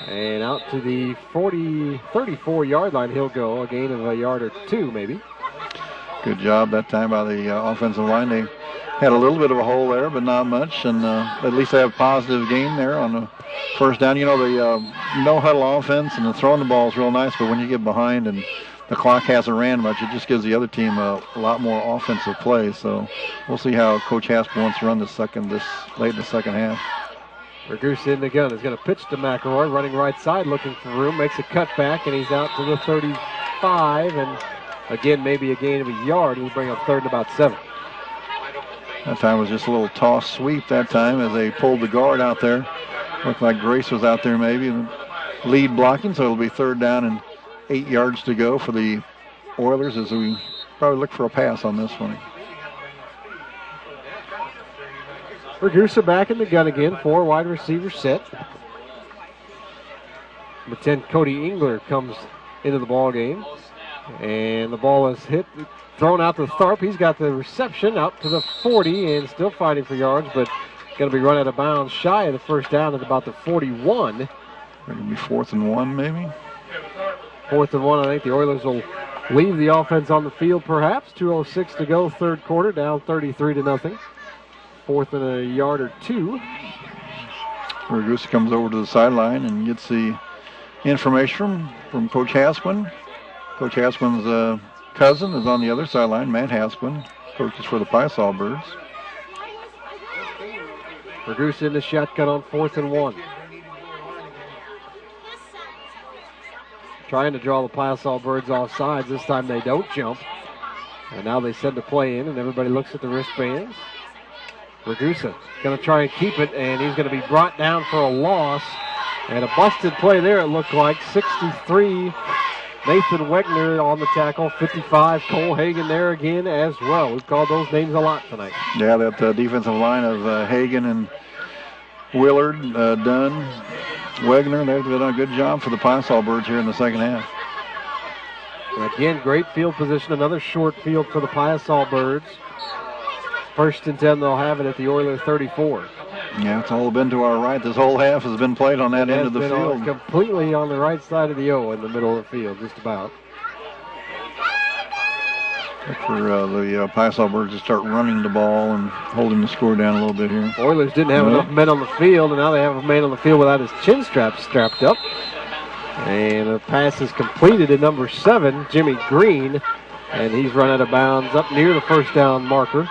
And out to the 34-yard line he'll go, a gain of a yard or two maybe. Good job that time by the offensive line. They had a little bit of a hole there, but not much, and at least they have positive gain there on the first down. You know, the no-huddle offense and the throwing the ball is real nice, but when you get behind and the clock hasn't ran much, it just gives the other team a lot more offensive play. So we'll see how Coach Haskell wants to run this late in the second half. Ragusa in the gun is going to pitch to McElroy, running right side, looking for room, makes a cutback, and he's out to the 35, and again, maybe a gain of a yard. He'll bring up third and about 7. That time was just a little toss sweep that time as they pulled the guard out there. Looked like Grace was out there maybe, and lead blocking, so it'll be third down and 8 yards to go for the Oilers as we probably look for a pass on this one. Ragusa back in the gun again, 4 wide receivers set. Number 10, Cody Engler comes into the ball game. And the ball is hit, thrown out to Tharp. He's got the reception out to the 40 and still fighting for yards, but going to be run out of bounds shy of the first down at about the 41. Going to be 4th and 1 maybe. 4th and 1. I think the Oilers will leave the offense on the field perhaps. 2:06 to go, third quarter, down 33-0. 4th and a yard or 2. Ragusa comes over to the sideline and gets the information from Coach Hasquin. Coach Hasquin's cousin is on the other sideline, Matt Hasquin, coaches for the Piasol Birds. Ragusa in the shotgun on 4th and 1. Trying to draw the Piasol Birds off sides. This time they don't jump. And now they send the play in, and everybody looks at the wristbands. Ragusa going to try and keep it, and he's going to be brought down for a loss. And a busted play there, it looked like. 63, Nathan Wegner on the tackle. 55, Cole Hagan there again as well. We've called those names a lot tonight. Yeah, that defensive line of Hagan and Willard, Dunn, Wegner, they've done a good job for the Piasol Birds here in the second half. And again, great field position. Another short field for the Piasol Birds. 1st and 10, they'll have it at the Oilers 34. Yeah, it's all been to our right. This whole half has been played on that end of the field. Completely on the right side of the O in the middle of the field, just about. For the Piasol Birds to start running the ball and holding the score down a little bit here. Oilers didn't have enough men on the field, and now they have a man on the field without his chin strap strapped up. And the pass is completed at number 7, Jimmy Green, and he's run out of bounds up near the first down marker.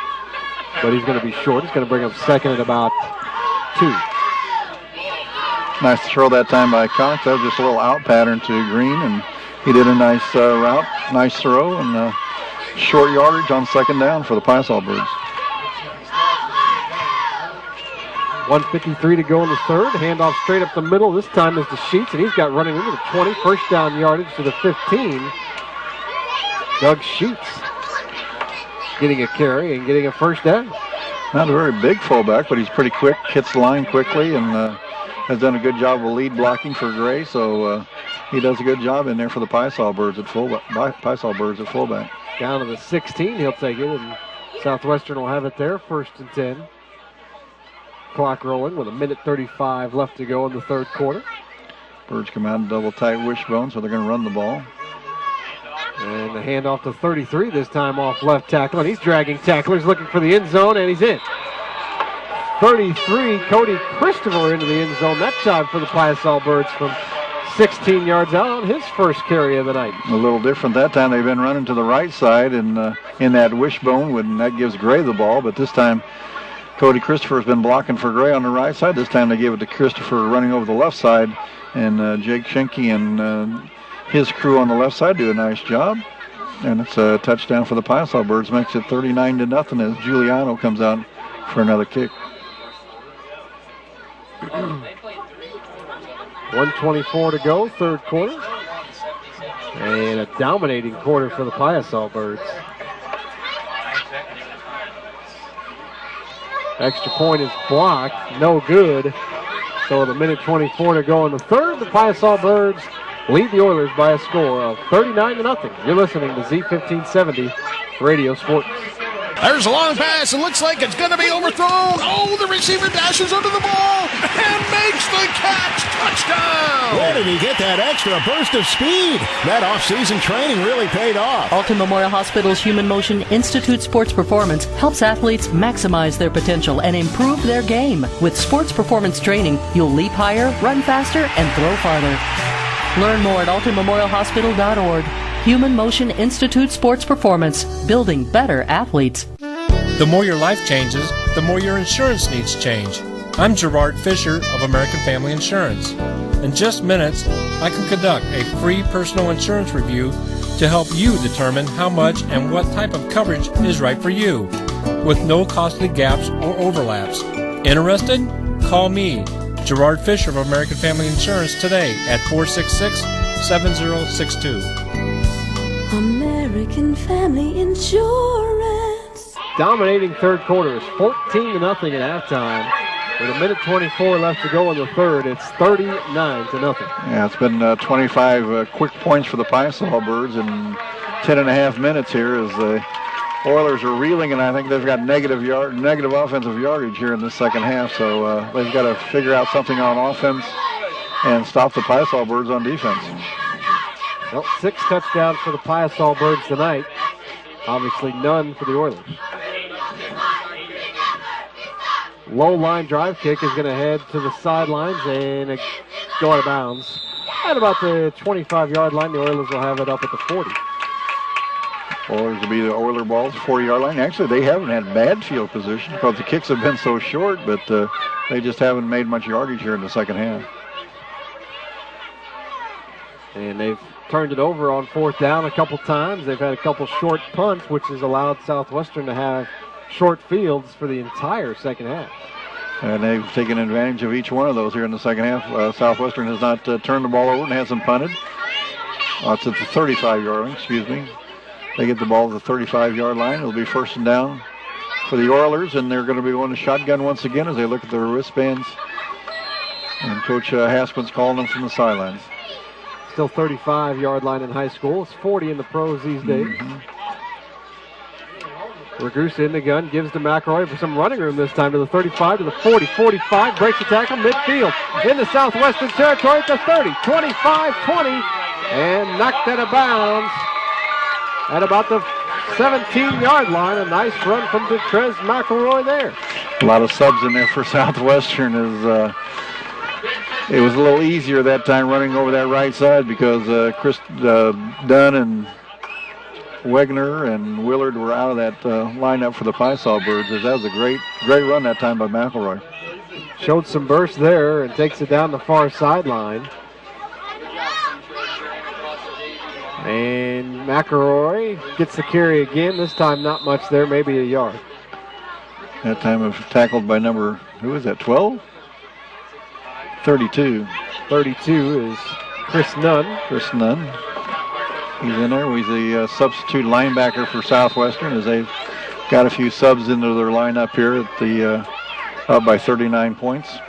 But he's going to be short. He's going to bring up second at about 2. Nice throw that time by Cox. That was just a little out pattern to Green, and he did a nice route, nice throw, and short yardage on second down for the Piasol Birds. 1:53 to go in the third. Handoff straight up the middle. This time is to Sheets, and he's got running into the 20. First down yardage to the 15. Doug Sheets getting a carry and getting a first down. Not a very big fullback, but he's pretty quick, hits the line quickly, and has done a good job of lead blocking for Gray, so he does a good job in there for the Piasol Birds at fullback. Down to the 16, he'll take it, and Southwestern will have it there, 1st and 10. Clock rolling with 1:35 left to go in the third quarter. Birds come out in double tight wishbone, so they're going to run the ball. And the handoff to 33, this time off left tackle, and he's dragging tacklers looking for the end zone, and he's in. 33, Cody Christopher into the end zone, that time for the Piasol Birds from 16 yards out on his first carry of the night. A little different that time. They've been running to the right side and in that wishbone, and that gives Gray the ball, but this time Cody Christopher has been blocking for Gray on the right side. This time they give it to Christopher running over the left side, and Jake Schenke and his crew on the left side do a nice job. And it's a touchdown for the Piasol Birds. Makes it 39-0 as Giuliano comes out for another kick. 1:24 to go, third quarter. And a dominating quarter for the Piasol Birds. Extra point is blocked, no good. So with 1:24 to go in the third, the Piasol Birds lead the Oilers by a score of 39-0. You're listening to Z1570 Radio Sports. There's a long pass. It looks like it's going to be overthrown. Oh, the receiver dashes under the ball and makes the catch. Touchdown! Where did he get that extra burst of speed? That off-season training really paid off. Alton Memorial Hospital's Human Motion Institute Sports Performance helps athletes maximize their potential and improve their game. With sports performance training, you'll leap higher, run faster, and throw farther. Learn more at altonmemorialhospital.org. Human Motion Institute Sports Performance, building better athletes. The more your life changes, the more your insurance needs change. I'm Gerard Fisher of American Family Insurance. In just minutes, I can conduct a free personal insurance review to help you determine how much and what type of coverage is right for you, with no costly gaps or overlaps. Interested? Call me, Gerard Fisher of American Family Insurance, today at 466-7062. American Family Insurance. Dominating third quarter is 14-0 at halftime. With a minute 24 left to go in the third, it's 39-0. Yeah, it's been 25 quick points for the Piasol Birds in 10.5 minutes here as the Oilers are reeling, and I think they've got negative offensive yardage here in the second half, so they've got to figure out something on offense and stop the Piasol Birds on defense. Well, 6 touchdowns for the Piasol Birds tonight. Obviously none for the Oilers. Low line drive kick is going to head to the sidelines and go out of bounds. At about the 25-yard line, the Oilers will have it up at the 40. Oilers will be the Oiler ball at the 40-yard line. Actually, they haven't had bad field position because the kicks have been so short, but they just haven't made much yardage here in the second half. And they've turned it over on fourth down a couple times. They've had a couple short punts, which has allowed Southwestern to have short fields for the entire second half. And they've taken advantage of each one of those here in the second half. Southwestern has not turned the ball over and hasn't punted. It's at the 35-yard line, excuse me. They get the ball at the 35-yard line. It'll be first and down for the Oilers, and they're going to be going to shotgun once again as they look at their wristbands. And Coach Haskman's calling them from the sidelines. Still 35-yard line in high school. It's 40 in the pros these days. Ragusa in the gun, gives to McElroy for some running room this time to the 35, to the 40, 45, breaks the tackle midfield in the Southwestern territory at the 30, 25, 20, and knocked out of bounds at about the 17-yard line. A nice run from Detrez McElroy there. A lot of subs in there for Southwestern. It was a little easier that time running over that right side because Chris Dunn and Wegner and Willard were out of that lineup for the Piasol Birds. That was a great run that time by McElroy. Showed some burst there and takes it down the far sideline. And McElroy gets the carry again. This time not much there, maybe a yard. That time was tackled by number, who is that, 12? 32. 32 is Chris Nunn. Chris Nunn. He's in there. He's the substitute linebacker for Southwestern as they've got a few subs into their lineup here at the up by 39 points.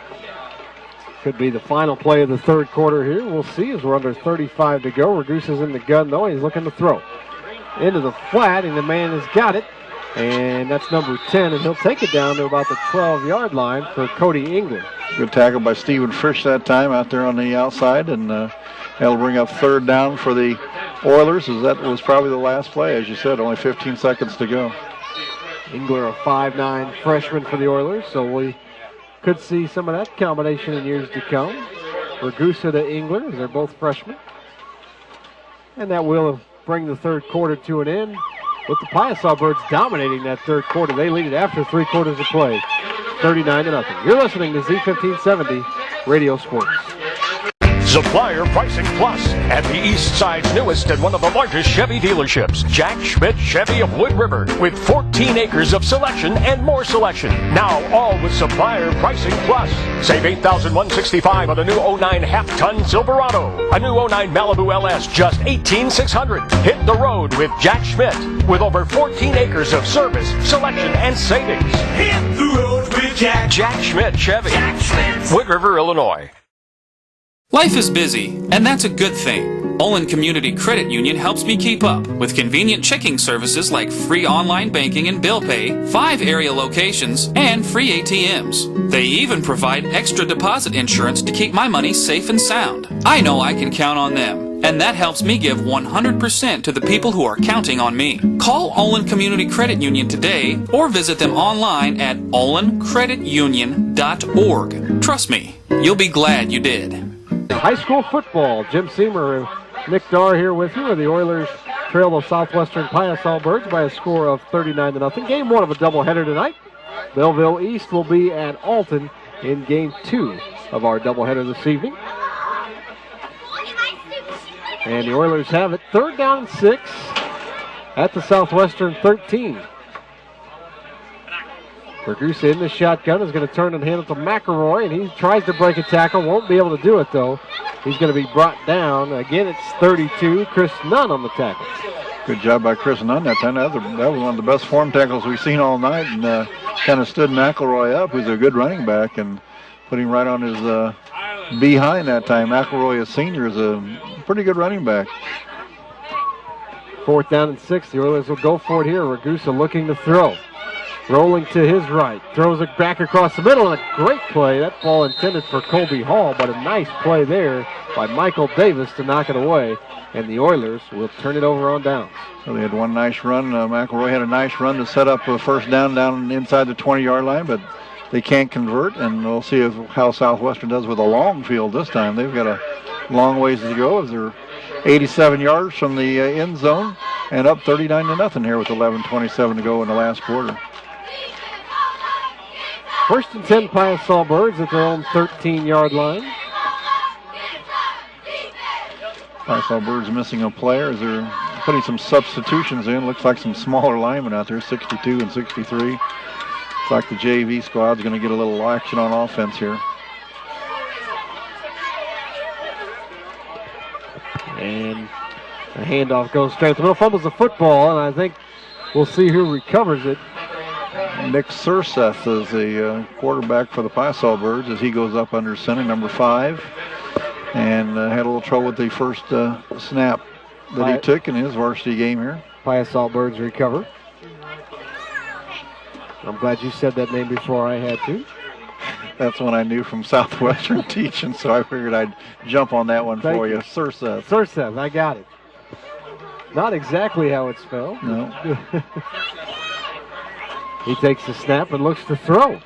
Could be the final play of the third quarter here. We'll see as we're under 35 to go. Ragusa's in the gun, though. He's looking to throw. Into the flat, and the man has got it. And that's number 10, and he'll take it down to about the 12-yard line for Cody England. Good tackle by Stephen Frisch that time out there on the outside, and that'll bring up third down for the Oilers, as that was probably the last play, as you said, only 15 seconds to go. Engler, a 5'9" freshman for the Oilers, so we could see some of that combination in years to come. Ragusa to Engler, they're both freshmen. And that will bring the third quarter to an end with the Piasol Birds dominating that third quarter. They lead it after 3 quarters of play, 39-0. You're listening to Z1570 Radio Sports. Supplier Pricing Plus at the East Side's newest and one of the largest Chevy dealerships, Jack Schmidt Chevy of Wood River, with 14 acres of selection and more selection. Now all with Supplier Pricing Plus. Save $8,165 on a new 09 half-ton Silverado. A new 09 Malibu LS, just $18,600. Hit the road with Jack Schmidt, with over 14 acres of service, selection, and savings. Hit the road with Jack. Jack Schmidt Chevy. Jack Schmidt. Wood River, Illinois. Life is busy, and that's a good thing. Olin Community Credit Union helps me keep up with convenient checking services like free online banking and bill pay, 5 area locations, and free ATMs. They even provide extra deposit insurance to keep my money safe and sound. I know I can count on them, and that helps me give 100% to the people who are counting on me. Call Olin Community Credit Union today or visit them online at olincreditunion.org. Trust me, you'll be glad you did. High school football. Jim Seymour and Nick Darr here with you. The Oilers trail the Southwestern Piasol Birds by a score of 39-0. Game 1 of a doubleheader tonight. Belleville East will be at Alton in Game 2 of our doubleheader this evening. And the Oilers have it 3rd down and 6 at the Southwestern 13. Ragusa in the shotgun is going to turn and hand it to McElroy, and he tries to break a tackle. Won't be able to do it, though. He's going to be brought down. Again, it's 32. Chris Nunn on the tackle. Good job by Chris Nunn that time. That was one of the best form tackles we've seen all night, and kind of stood McElroy up, who's a good running back, and put him right on his behind that time. McElroy, a senior, is a pretty good running back. 4th down and 6. The Oilers will go for it here. Ragusa looking to throw. Rolling to his right. Throws it back across the middle, and a great play. That ball intended for Colby Hall, but a nice play there by Michael Davis to knock it away. And the Oilers will turn it over on downs. So they had one nice run. McElroy had a nice run to set up a first down inside the 20-yard line, but they can't convert, and we'll see how Southwestern does with a long field this time. They've got a long ways to go as they're 87 yards from the end zone and up 39-0 here with 11:27 to go in the last quarter. 1st and 10 Piasol Birds at their own 13-yard line. Piasol Birds missing a player as they're putting some substitutions in. Looks like some smaller linemen out there, 62 and 63. Looks like the JV squad's going to get a little action on offense here. And the handoff goes straight to the middle. Fumbles the football, and I think we'll see who recovers it. Nick Surseth is the quarterback for the Piasol Birds as he goes up under center, number 5. And had a little trouble with the first snap that he took in his varsity game here. Piasol Birds recover. I'm glad you said that name before I had to. That's one I knew from Southwestern teaching, so I figured I'd jump on that one for you. Surseth. Surseth, I got it. Not exactly how it's spelled. No. He takes the snap and looks to throw.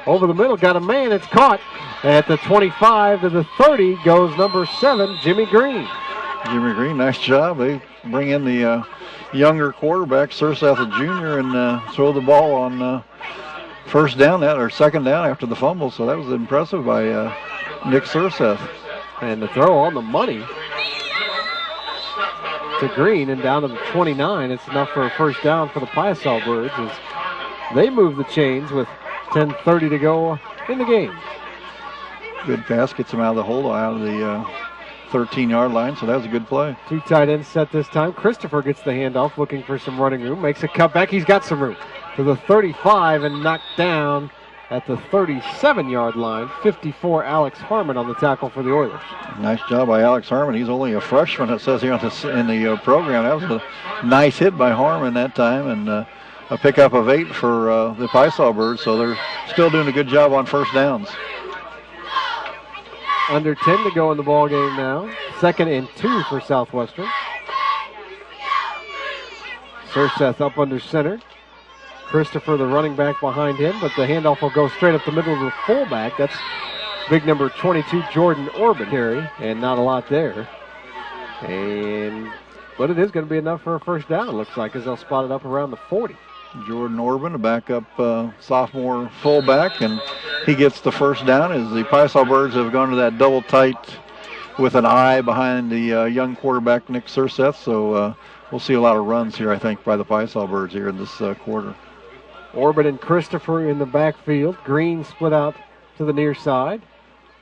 Over the middle, got a man, it's caught. At the 25 to the 30 goes number 7, Jimmy Green. Jimmy Green, nice job. They bring in the younger quarterback, Surseth, a junior, and throw the ball on first down, or second down after the fumble. So that was impressive by Nick Surseth. And the throw on the money to Green and down to the 29. It's enough for a first down for the Piasol Birds as they move the chains with 10:30 to go in the game. Good pass, gets him out of the hole, out of the 13-yard line, so that was a good play. 2 tight ends set this time. Christopher gets the handoff, looking for some running room, makes a cutback. He's got some room to the 35 and knocked down at the 37-yard line. 54, Alex Harmon on the tackle for the Oilers. Nice job by Alex Harmon. He's only a freshman, it says here in the program. That was a nice hit by Harmon that time, and a pickup of 8 for the Piasol Birds, so they're still doing a good job on first downs. Under 10 to go in the ball game now. 2nd and 2 for Southwestern. Surseth up under center. Christopher, the running back, behind him, but the handoff will go straight up the middle of the fullback. That's big number 22, Jordan Orban, and not a lot there. But it is going to be enough for a first down, it looks like, as they'll spot it up around the 40. Jordan Orban, a backup sophomore fullback, and he gets the first down as the Piasol Birds have gone to that double tight with an eye behind the young quarterback, Nick Surseth. So we'll see a lot of runs here, I think, by the Piasol Birds here in this quarter. Orban and Christopher in the backfield. Green split out to the near side.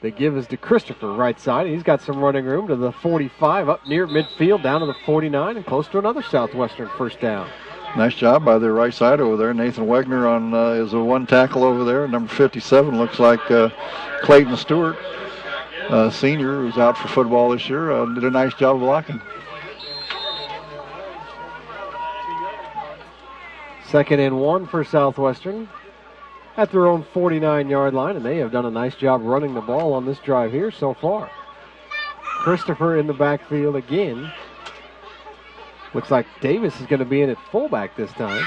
The give is to Christopher, right side. He's got some running room to the 45, up near midfield, down to the 49, and close to another Southwestern first down. Nice job by the right side over there. Nathan Wegner is a one tackle over there. Number 57 looks like Clayton Stewart. senior who's out for football this year, did a nice job of blocking. 2nd and 1 for Southwestern at their own 49-yard line, and they have done a nice job running the ball on this drive here so far. Christopher in the backfield again. Looks like Davis is going to be in at fullback this time.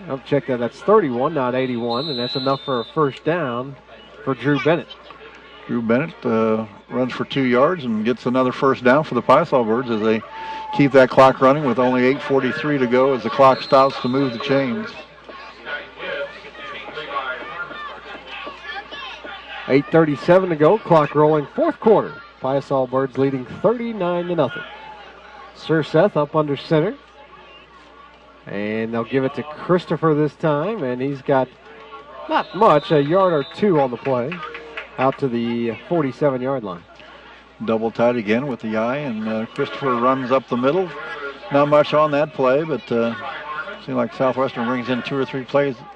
I'll check that. That's 31, not 81, and that's enough for a first down for Drew Bennett. Drew Bennett runs for 2 yards and gets another first down for the Piasol Birds as they keep that clock running with only 8:43 to go as the clock stops to move the chains. 8:37 to go, clock rolling, 4th quarter. Piasol Birds leading 39-0. Surseth up under center. And they'll give it to Christopher this time, and he's got not much, a yard or 2 on the play, out to the 47-yard line. Double tight again with the eye, and Christopher runs up the middle. Not much on that play, but seems like Southwestern brings in 2 or 3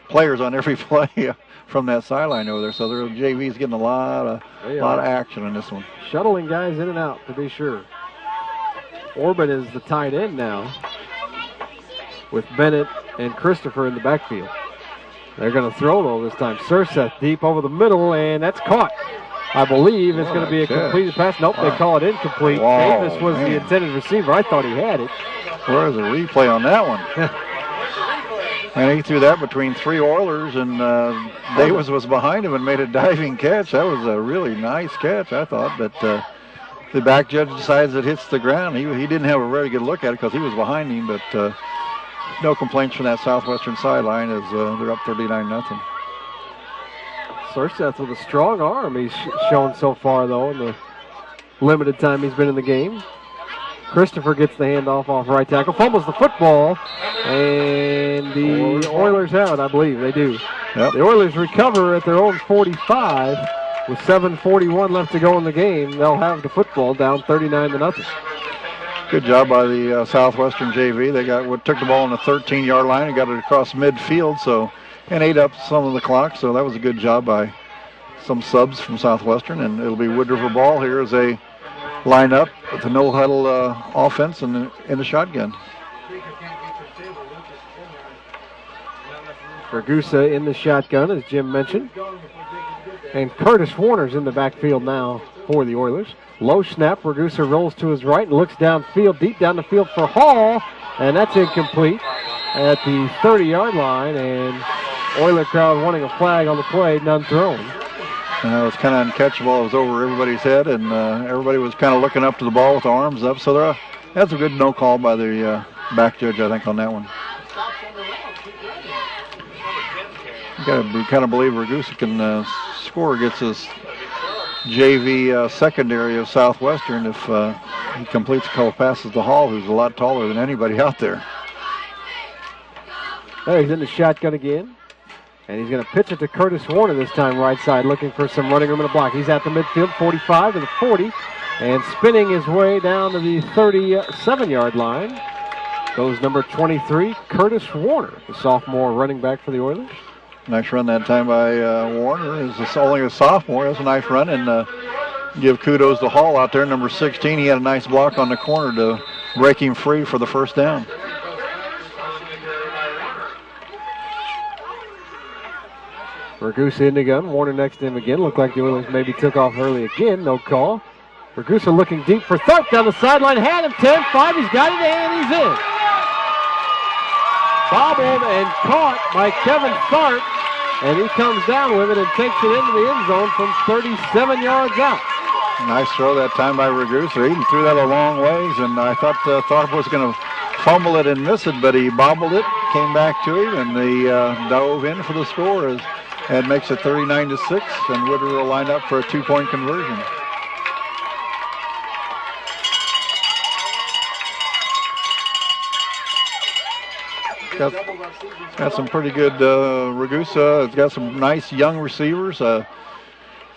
players on every play from that sideline over there. So their JV's getting a lot of action in this one. Shuttling guys in and out, to be sure. Orbit is the tight end now, with Bennett and Christopher in the backfield. They're going to throw, though, this time. Surseth deep over the middle, and that's caught. I believe it's going to be a completed pass. Nope, they call it incomplete. Davis was the intended receiver. I thought he had it. Where's the replay on that one? And he threw that between 3 Oilers, and Davis was behind him and made a diving catch. That was a really nice catch, I thought. But the back judge decides it hits the ground. He didn't have a very good look at it because he was behind him, but no complaints from that Southwestern sideline as they're up 39-0. Surseth with a strong arm he's shown so far, though, in the limited time he's been in the game. Christopher gets the handoff off right tackle, fumbles the football, and the Oilers have it, I believe. They do. Yep. The Oilers recover at their own 45 with 7:41 left to go in the game. They'll have the football down 39-0. Good job by the Southwestern JV. They took the ball on the 13-yard line and got it across midfield, and ate up some of the clock. So that was a good job by some subs from Southwestern, and it'll be Wood River ball here as they line up with the no-huddle offense and in the shotgun. Ragusa in the shotgun, as Jim mentioned. And Curtis Warner's in the backfield now for the Oilers. Low snap, Ragusa rolls to his right and looks downfield, deep down the field for Hall, and that's incomplete at the 30-yard line, and Oiler crowd wanting a flag on the play, none thrown. It was kind of uncatchable. It was over everybody's head, and everybody was kind of looking up to the ball with the arms up. So that's a good no call by the back judge, I think, on that one. You got to kind of believe Ragusa can score against this JV secondary of Southwestern if he completes a couple passes to Hall, who's a lot taller than anybody out there. There, he's in the shotgun again. And he's going to pitch it to Curtis Warner this time, right side, looking for some running room in a block. He's at the midfield, 45 to the 40, and spinning his way down to the 37-yard line goes number 23, Curtis Warner, the sophomore running back for the Oilers. Nice run that time by Warner. He's only a sophomore. That's a nice run, and give kudos to Hall out there, number 16. He had a nice block on the corner to break him free for the first down. Ragusa in the gun. Warner next to him again. Looked like the Oilers maybe took off early again. No call. Ragusa looking deep for Tharp down the sideline. Had him 10-5. He's got it and he's in. Bobbled and caught by Kevin Tharp. And he comes down with it and takes it into the end zone from 37 yards out. Nice throw that time by Ragusa. He threw that a long ways, and I thought Tharp was going to fumble it and miss it, but he bobbled it, came back to him, and they dove in for the score. And makes it 39-6, and Wood River will line up for a 2-point conversion. Got some pretty good Ragusa. It's got some nice young receivers.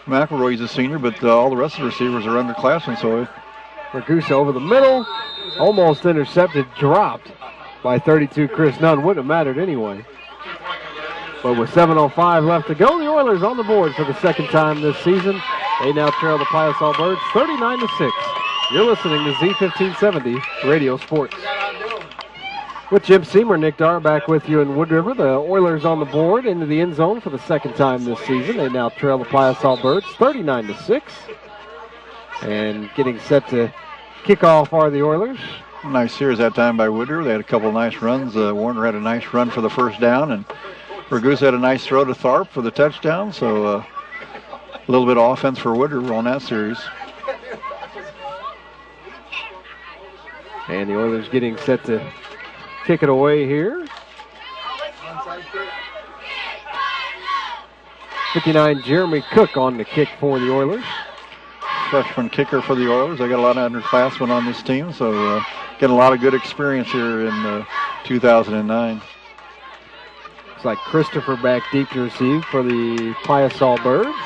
McElroy's a senior, but all the rest of the receivers are underclassmen. So Ragusa over the middle, almost intercepted, dropped by 32 Chris Nunn. Wouldn't have mattered anyway. But with 7:05 left to go, the Oilers on the board for the second time this season. They now trail the Piasol Birds 39-6. You're listening to Z1570 Radio Sports. With Jim Seymour, Nick Darr back with you in Wood River. The Oilers on the board into the end zone for the second time this season. They now trail the Piasol Birds 39-6. And getting set to kick off are the Oilers. Nice series that time by Wood River. They had a couple of nice runs. Warner had a nice run for the first down, and Ragusa had a nice throw to Tharp for the touchdown. So a little bit of offense for Wood River on that series. And the Oilers getting set to kick it away here. 59, Jeremy Cook on the kick for the Oilers. Freshman kicker for the Oilers. They got a lot of underclassmen on this team, so getting a lot of good experience here in 2009. Looks like Christopher back deep to receive for the Piasol Birds.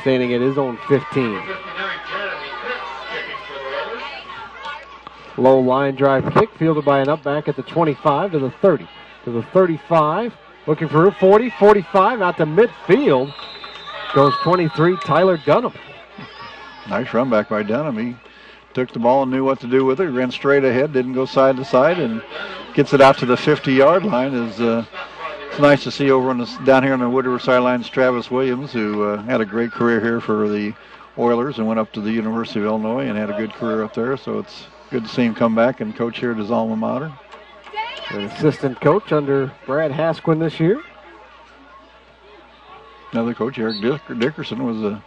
Standing at his own 15. Low line drive kick fielded by an up back at the 25 to the 30. To the 35. Looking for 40, 45 out to midfield. Goes 23, Tyler Dunham. Nice run back by Dunham. He took the ball and knew what to do with it. He ran straight ahead, didn't go side to side, and gets it out to the 50-yard line. It's nice to see over down here on the Wood River sidelines Travis Williams, who had a great career here for the Oilers and went up to the University of Illinois and had a good career up there. So it's good to see him come back and coach here at his alma mater. An assistant coach under Brad Hasquin this year. Another coach, Eric Dickerson, was a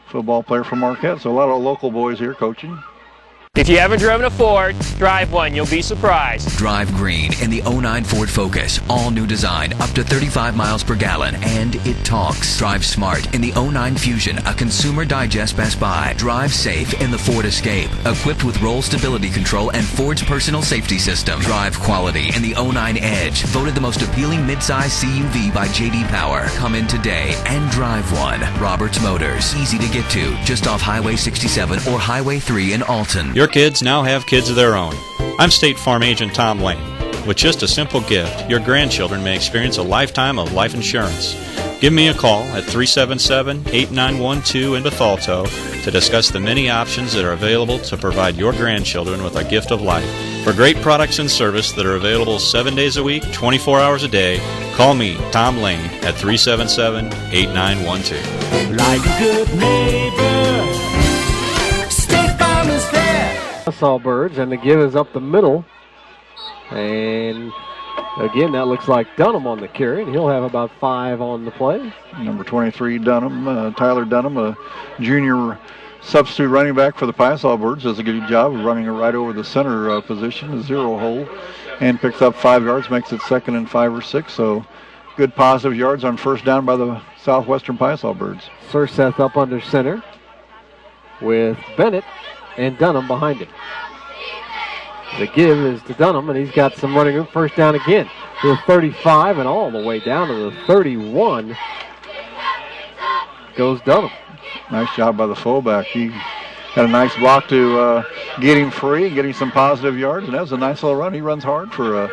football player from Marquette, so a lot of local boys here coaching. If you haven't driven a Ford, drive one. You'll be surprised. Drive green in the 09 Ford Focus. All new design, up to 35 miles per gallon, and it talks. Drive smart in the 09 Fusion, a Consumer Digest Best Buy. Drive safe in the Ford Escape, equipped with roll stability control and Ford's personal safety system. Drive quality in the 09 Edge, voted the most appealing midsize CUV by J.D. Power. Come in today and drive one. Roberts Motors, easy to get to, just off Highway 67 or Highway 3 in Alton. Your kids now have kids of their own. I'm State Farm Agent Tom Lane. With just a simple gift, your grandchildren may experience a lifetime of life insurance. Give me a call at 377-8912 in Bethalto to discuss the many options that are available to provide your grandchildren with a gift of life. For great products and service that are available 7 days a week, 24 hours a day, call me, Tom Lane, at 377-8912. Like a good neighbor, State Farm is there. Piasol Birds, and the give is up the middle. And again, that looks like Dunham on the carry, and he'll have about 5 on the play. Number 23, Dunham, Tyler Dunham, a junior substitute running back for the Piasol Birds, does a good job of running it right over the center position, a zero hole, and picks up 5 yards, makes it 2nd and 5 or 6. So good positive yards on first down by the Southwestern Piasol Birds. Surseth up under center with Bennett and Dunham behind him. The give is to Dunham, and he's got some running room. First down again to the 35 and all the way down to the 31 goes Dunham. Nice job by the fullback. He had a nice block to get him free, getting some positive yards, and that was a nice little run. He runs hard for a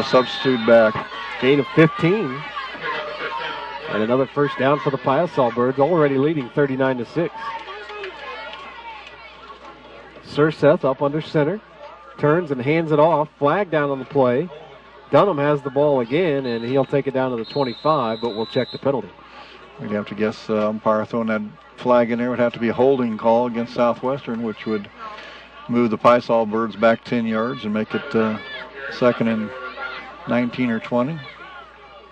substitute back. Gain of 15. And another first down for the Piasol Birds, already leading 39-6. Surseth up under center. Turns and hands it off. Flag down on the play. Dunham has the ball again, and he'll take it down to the 25, but we'll check the penalty. We'd have to guess umpire throwing that flag in there would have to be a holding call against Southwestern, which would move the Piasol Birds back 10 yards and make it 2nd and 19 or 20,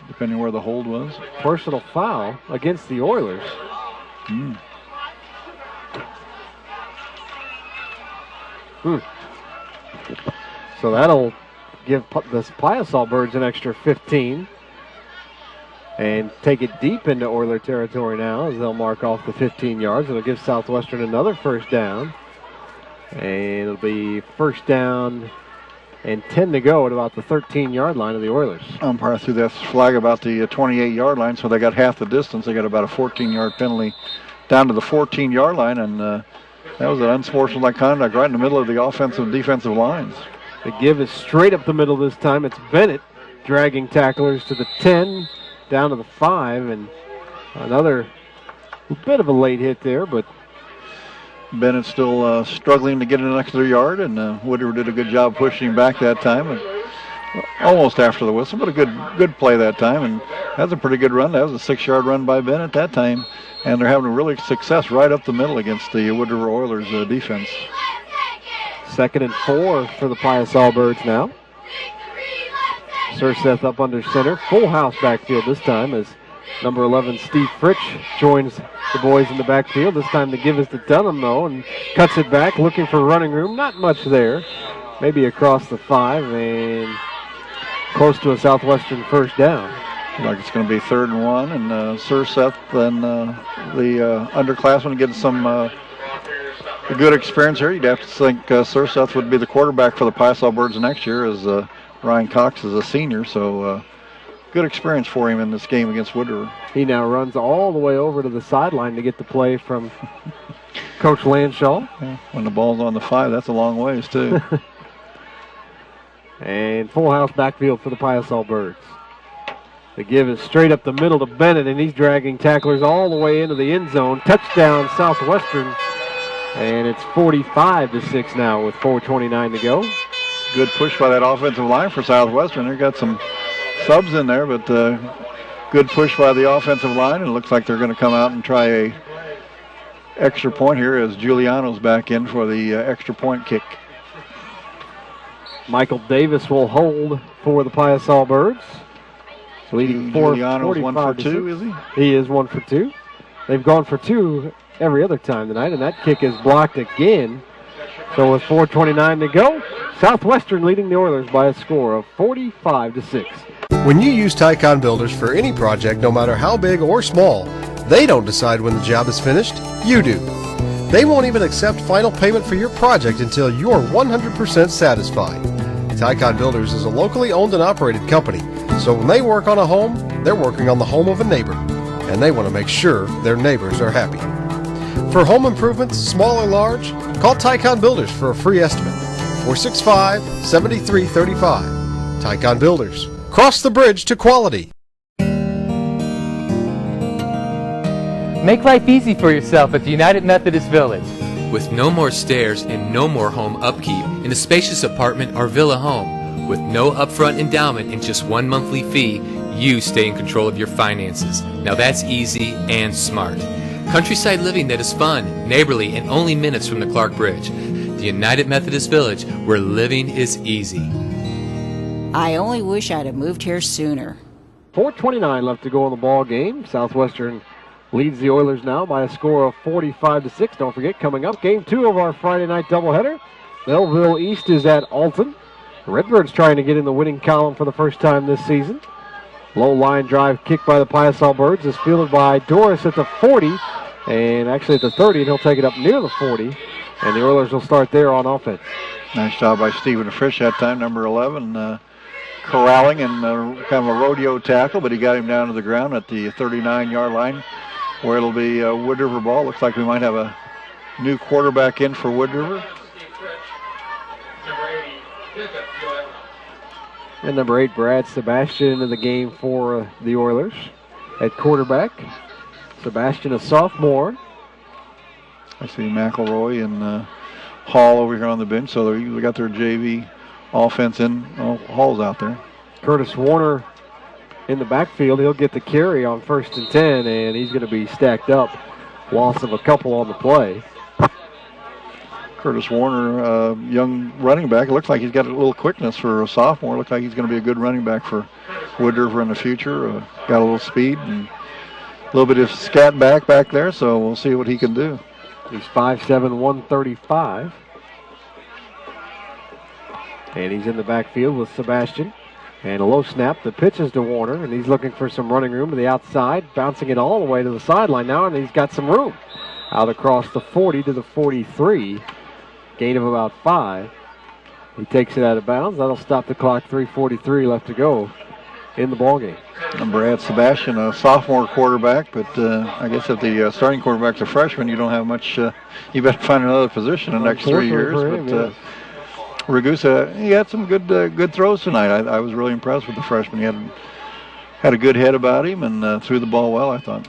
depending where the hold was. Personal foul against the Oilers. So that'll give the Piasol Birds an extra 15 and take it deep into Oiler territory now as they'll mark off the 15 yards. It'll give Southwestern another first down. And it'll be first down and 10 to go at about the 13-yard line of the Oilers. Umpire threw that flag about the 28-yard line, so they got half the distance. They got about a 14-yard penalty down to the 14-yard line, and that was an unsportsmanlike conduct right in the middle of the offensive and defensive lines. The give is straight up the middle this time. It's Bennett dragging tacklers to the 10, down to the 5, and another A bit of a late hit there, but Bennett still struggling to get an extra yard, and Wood River did a good job pushing him back that time. And almost after the whistle, but a good play that time, and that's a pretty good run. That was a 6-yard run by Bennett that time, and they're having really success right up the middle against the Wood River Oilers defense. 2nd and 4 for the Pius Allbirds now. Surseth up under center. Full house backfield this time as number 11 Steve Fritsch joins the boys in the backfield. This time the give is to Dunham though, and cuts it back looking for running room. Not much there. Maybe across the 5 and close to a Southwestern first down. Like it's going to be 3rd and 1, and Surseth and the underclassmen get some a good experience here. You'd have to think Surseth would be the quarterback for the Pius Allbirds next year, as Ryan Cox is a senior, so good experience for him in this game against Wood River. He now runs all the way over to the sideline to get the play from Coach Lanshaw. Yeah, when the ball's on the 5, that's a long ways too. And full house backfield for the Pius Allbirds. The give is straight up the middle to Bennett, and he's dragging tacklers all the way into the end zone. Touchdown Southwestern, and it's 45-6 now with 4:29 to go. Good push by that offensive line for Southwestern. They've got some subs in there, but good push by the offensive line, and it looks like they're going to come out and try a extra point here as Giuliano's back in for the extra point kick. Michael Davis will hold for the Pius Allbirds. Leading Giuliano's 1 for 2, is he? He is 1 for 2. They've gone for 2 every other time tonight, and that kick is blocked again. So with 4:29 to go, Southwestern leading the Oilers by a score of 45-6. When you use Tycon Builders for any project, no matter how big or small, they don't decide when the job is finished, you do. They won't even accept final payment for your project until you're 100% satisfied. Tycon Builders is a locally owned and operated company, so when they work on a home, they're working on the home of a neighbor, and they want to make sure their neighbors are happy. For home improvements, small or large, call Tycon Builders for a free estimate. 465-7335. Tycon Builders. Cross the bridge to quality. Make life easy for yourself at the United Methodist Village. With no more stairs and no more home upkeep in a spacious apartment or villa home, with no upfront endowment and just one monthly fee, you stay in control of your finances. Now that's easy and smart. Countryside living that is fun, neighborly, and only minutes from the Clark Bridge. The United Methodist Village, where living is easy. I only wish I'd have moved here sooner. 4:29 left to go in the ball game. Southwestern leads the Oilers now by a score of 45-6. Don't forget, coming up, game 2 of our Friday night doubleheader. Belleville East is at Alton. The Redbirds trying to get in the winning column for the first time this season. Low line drive kick by the Pius Allbirds is fielded by Doris at the 40, and actually at the 30, and he'll take it up near the 40, and the Oilers will start there on offense. Nice job by Stephen Frisch that time, number 11, corralling and kind of a rodeo tackle, but he got him down to the ground at the 39-yard line, where it'll be Wood River ball. Looks like we might have a new quarterback in for Wood River. And number 8, Brad Sebastian, into the game for the Oilers at quarterback. Sebastian, a sophomore. I see McElroy and Hall over here on the bench, so they got their JV offense in. Oh, Hall's out there. Curtis Warner in the backfield. He'll get the carry on 1st and 10, and he's going to be stacked up. Loss of a couple on the play. Curtis Warner, young running back. It looks like he's got a little quickness for a sophomore. Looks like he's going to be a good running back for Wood River in the future. Got a little speed and a little bit of scat back there, so we'll see what he can do. He's 5'7", 135. And he's in the backfield with Sebastian. And a low snap. The pitch is to Warner, and he's looking for some running room to the outside, bouncing it all the way to the sideline now, and he's got some room. Out across the 40 to the 43. Gain of about 5. He takes it out of bounds. That'll stop the clock. 3:43 left to go in the ballgame. Number 8, Sebastian, a sophomore quarterback, but I guess if the starting quarterback's a freshman, you don't have much. You better find another position in the next 3 years. But Ragusa, he had some good throws tonight. I was really impressed with the freshman. He had a good head about him and threw the ball well, I thought.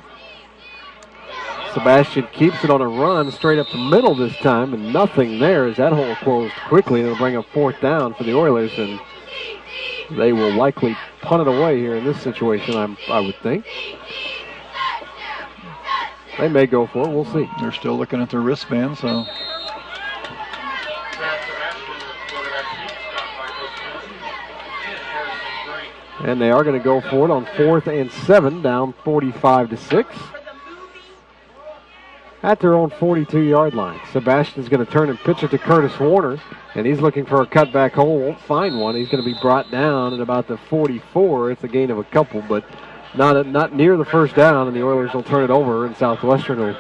Sebastian keeps it on a run straight up the middle this time, and nothing there as that hole closed quickly. It'll bring up 4th down for the Oilers, and they will likely punt it away here in this situation, I would think. They may go for it. We'll see. They're still looking at their wristband, so. And they are going to go for it on 4th and 7, down 45-6. At their own 42-yard line. Sebastian's going to turn and pitch it to Curtis Warner, and he's looking for a cutback hole. Won't find one. He's going to be brought down at about the 44. It's a gain of a couple, but not near the first down, and the Oilers will turn it over, and Southwestern will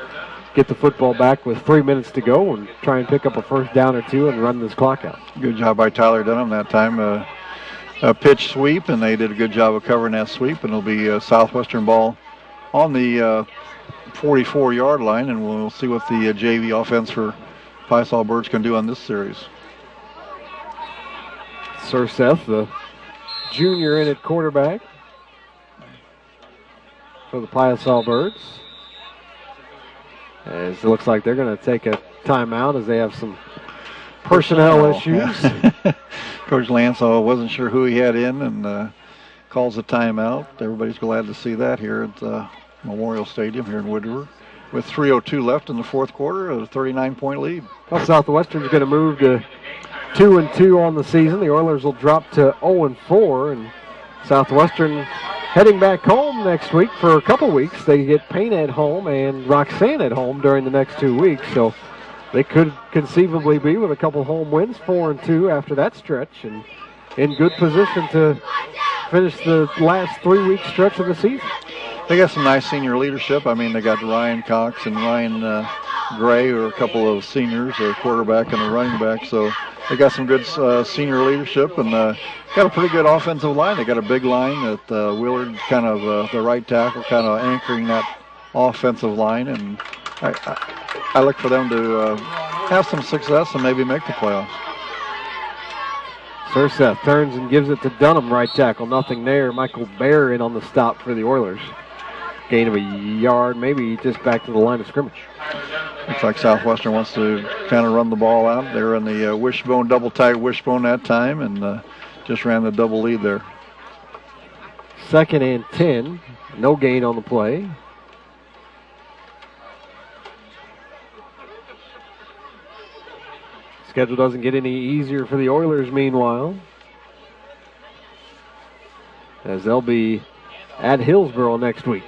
get the football back with 3 minutes to go and try and pick up a first down or two and run this clock out. Good job by Tyler Dunham that time. A pitch sweep, and they did a good job of covering that sweep, and it'll be a Southwestern ball on the 44-yard line, and we'll see what the JV offense for Piasol Birds can do on this series. Surseth, the junior in at quarterback for the Piasol Birds. As it looks like they're going to take a timeout as they have some personnel issues. Coach Lansall wasn't sure who he had in and calls a timeout. Everybody's glad to see that here at Memorial Stadium here in Wood River. With 3:02 left in the fourth quarter, a 39-point lead. Well, Southwestern's going to move to 2-2 on the season. The Oilers will drop to 0-4, and Southwestern heading back home next week for a couple weeks. They get Payne at home and Roxanne at home during the next 2 weeks, so they could conceivably be with a couple home wins, 4-2 after that stretch, and in good position to finish the last 3-week stretch of the season. They got some nice senior leadership. I mean, they got Ryan Cox and Ryan Gray, who are a couple of seniors, a quarterback and a running back. So they got some good senior leadership and got a pretty good offensive line. They got a big line that Willard, kind of the right tackle, kind of anchoring that offensive line. And I look for them to have some success and maybe make the playoffs. Surseth turns and gives it to Dunham, right tackle. Nothing there. Michael Bear in on the stop for the Oilers. Gain of a yard, maybe just back to the line of scrimmage. Looks like Southwestern wants to kind of run the ball out. They were in the wishbone, double tight wishbone that time, and just ran the double lead there. 2nd and 10. No gain on the play. Schedule doesn't get any easier for the Oilers, meanwhile, as they'll be at Hillsboro next week.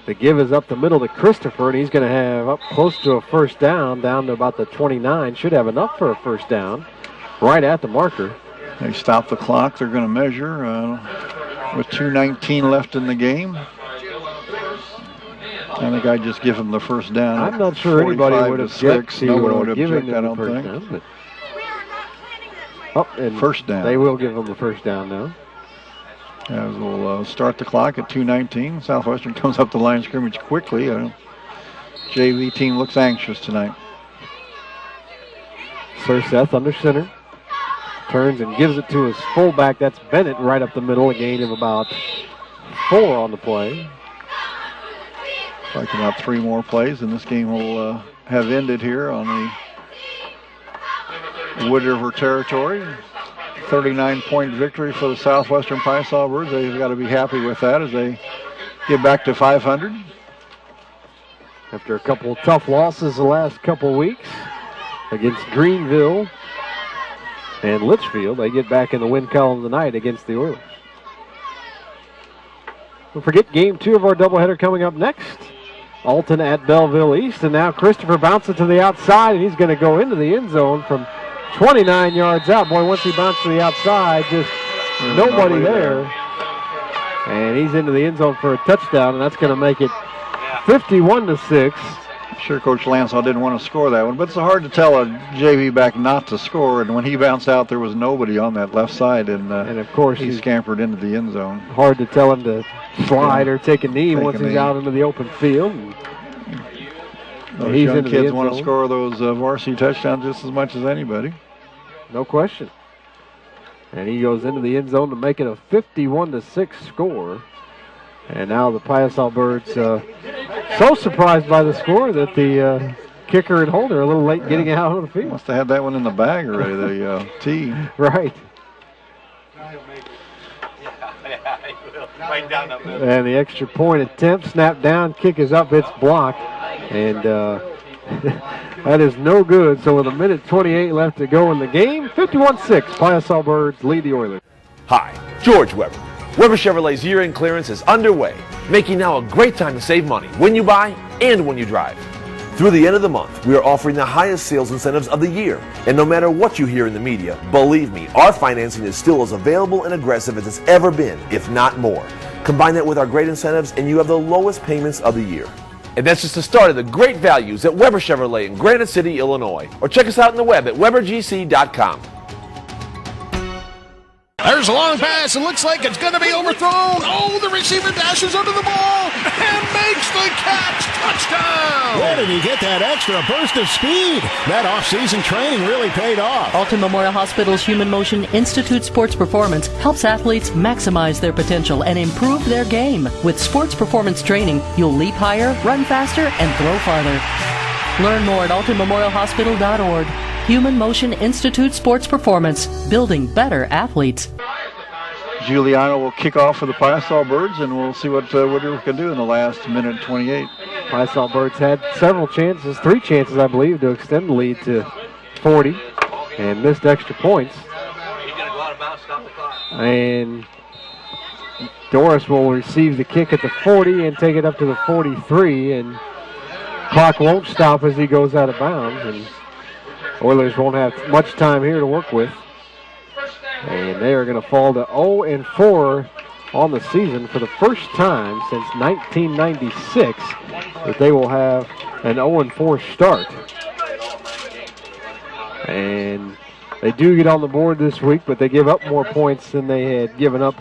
The give is up the middle to Christopher, and he's going to have up close to a first down to about the 29. Should have enough for a first down, right at the marker. They stop the clock. They're going to measure with 2:19 left in the game. I think I'd just give him the first down. I'm not sure anybody would object to giving them the first down. But and first down. They will give them the first down now. As we'll start the clock at 2:19. Southwestern comes up the line of scrimmage quickly. JV team looks anxious tonight. Surseth under center. Turns and gives it to his fullback. That's Bennett right up the middle. A gain of about 4 on the play. Like about 3 more plays, and this game will have ended here on the Wood River territory. 39-point victory for the Southwestern Piasol Birds. They've got to be happy with that as they get back to 500. After a couple of tough losses the last couple weeks against Greenville and Litchfield, they get back in the win column tonight against the Oilers. Don't forget game 2 of our doubleheader coming up next. Alton at Belleville East, and now Christopher bounces to the outside, and he's going to go into the end zone from 29 yards out. Boy, once he bounced to the outside, just nobody there. And he's into the end zone for a touchdown, and that's going to make it 51-6. I'm sure Coach Lansall didn't want to score that one, but it's hard to tell a JV back not to score. And when he bounced out, there was nobody on that left side, and of course he scampered into the end zone. Hard to tell him to slide or take a knee once he's out into the open field. Those young kids want to score those varsity touchdowns just as much as anybody. No question. And he goes into the end zone to make it a 51-6 score. And now the Piasol Birds so surprised by the score that the kicker and holder are a little late getting out on the field. Must have had that one in the bag already, the tee. Right. And the extra point attempt, snap down, kick is up, it's blocked. And that is no good. So with 1:28 left to go in the game, 51-6, Piasaw Birds lead the Oilers. Hi, George Weber. Weber Chevrolet's year-end clearance is underway, making now a great time to save money when you buy and when you drive. Through the end of the month, we are offering the highest sales incentives of the year. And no matter what you hear in the media, believe me, our financing is still as available and aggressive as it's ever been, if not more. Combine that with our great incentives and you have the lowest payments of the year. And that's just the start of the great values at Weber Chevrolet in Granite City, Illinois. Or check us out on the web at RiverBender.com. There's a long pass. It looks like it's going to be overthrown. Oh, the receiver dashes under the ball and makes the catch. Touchdown! Where did he get that extra burst of speed? That off-season training really paid off. Alton Memorial Hospital's Human Motion Institute Sports Performance helps athletes maximize their potential and improve their game. With sports performance training, you'll leap higher, run faster, and throw farther. Learn more at altonmemorialhospital.org. Human Motion Institute Sports Performance, building better athletes. Giuliano will kick off for the Piasaw Birds, and we'll see what Wood River can do in the last minute 28. Piasaw Birds had several chances, 3 chances, I believe, to extend the lead to 40 and missed extra points. And Doris will receive the kick at the 40 and take it up to the 43, and clock won't stop as he goes out of bounds. And Oilers won't have much time here to work with. And they are going to fall to 0-4 on the season for the first time since 1996 that they will have an 0-4 start. And they do get on the board this week, but they give up more points than they had given up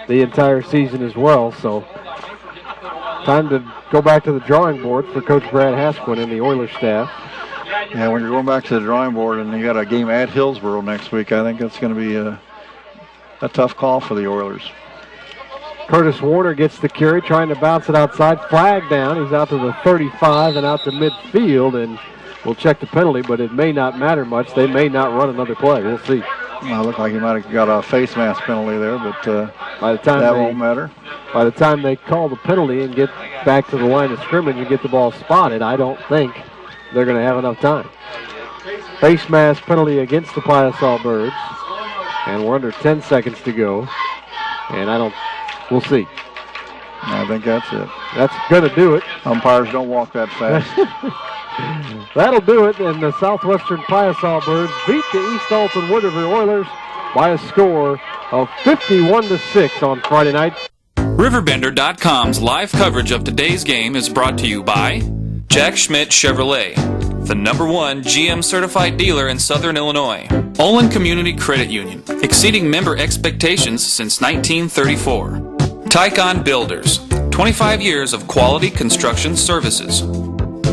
the entire season as well. So time to go back to the drawing board for Coach Brad Hasquin and the Oilers staff. Yeah, when you're going back to the drawing board and you got a game at Hillsboro next week, I think that's going to be a tough call for the Oilers. Curtis Warner gets the carry, trying to bounce it outside. Flag down. He's out to the 35 and out to midfield, and we'll check the penalty, but it may not matter much. They may not run another play. We'll see. Well, it looked like he might have got a face mask penalty there, but by the time that won't matter. By the time they call the penalty and get back to the line of scrimmage and get the ball spotted, I don't think they're going to have enough time. Face mask penalty against the Piasaw Birds, and we're under 10 seconds to go, and we'll see. I think that's it. That's going to do it. Umpires don't walk that fast. That'll do it, and the Southwestern Piasaw Birds beat the East Alton Wood River Oilers by a score of 51-6 on Friday night. RiverBender.com's live coverage of today's game is brought to you by Jack Schmidt Chevrolet, the #1 GM certified dealer in Southern Illinois. Olin Community Credit Union, exceeding member expectations since 1934. Tycon Builders, 25 years of quality construction services.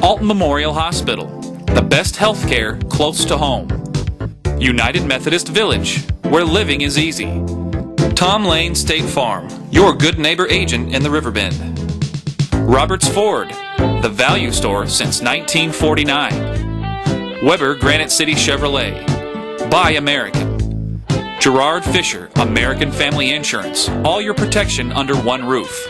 Alton Memorial Hospital, the best health care close to home. United Methodist Village, where living is easy. Tom Lane State Farm, your good neighbor agent in the Riverbend. Roberts Ford, the value store since 1949. Weber Granite City Chevrolet, Buy American. Gerard Fisher, American Family Insurance, all your protection under one roof.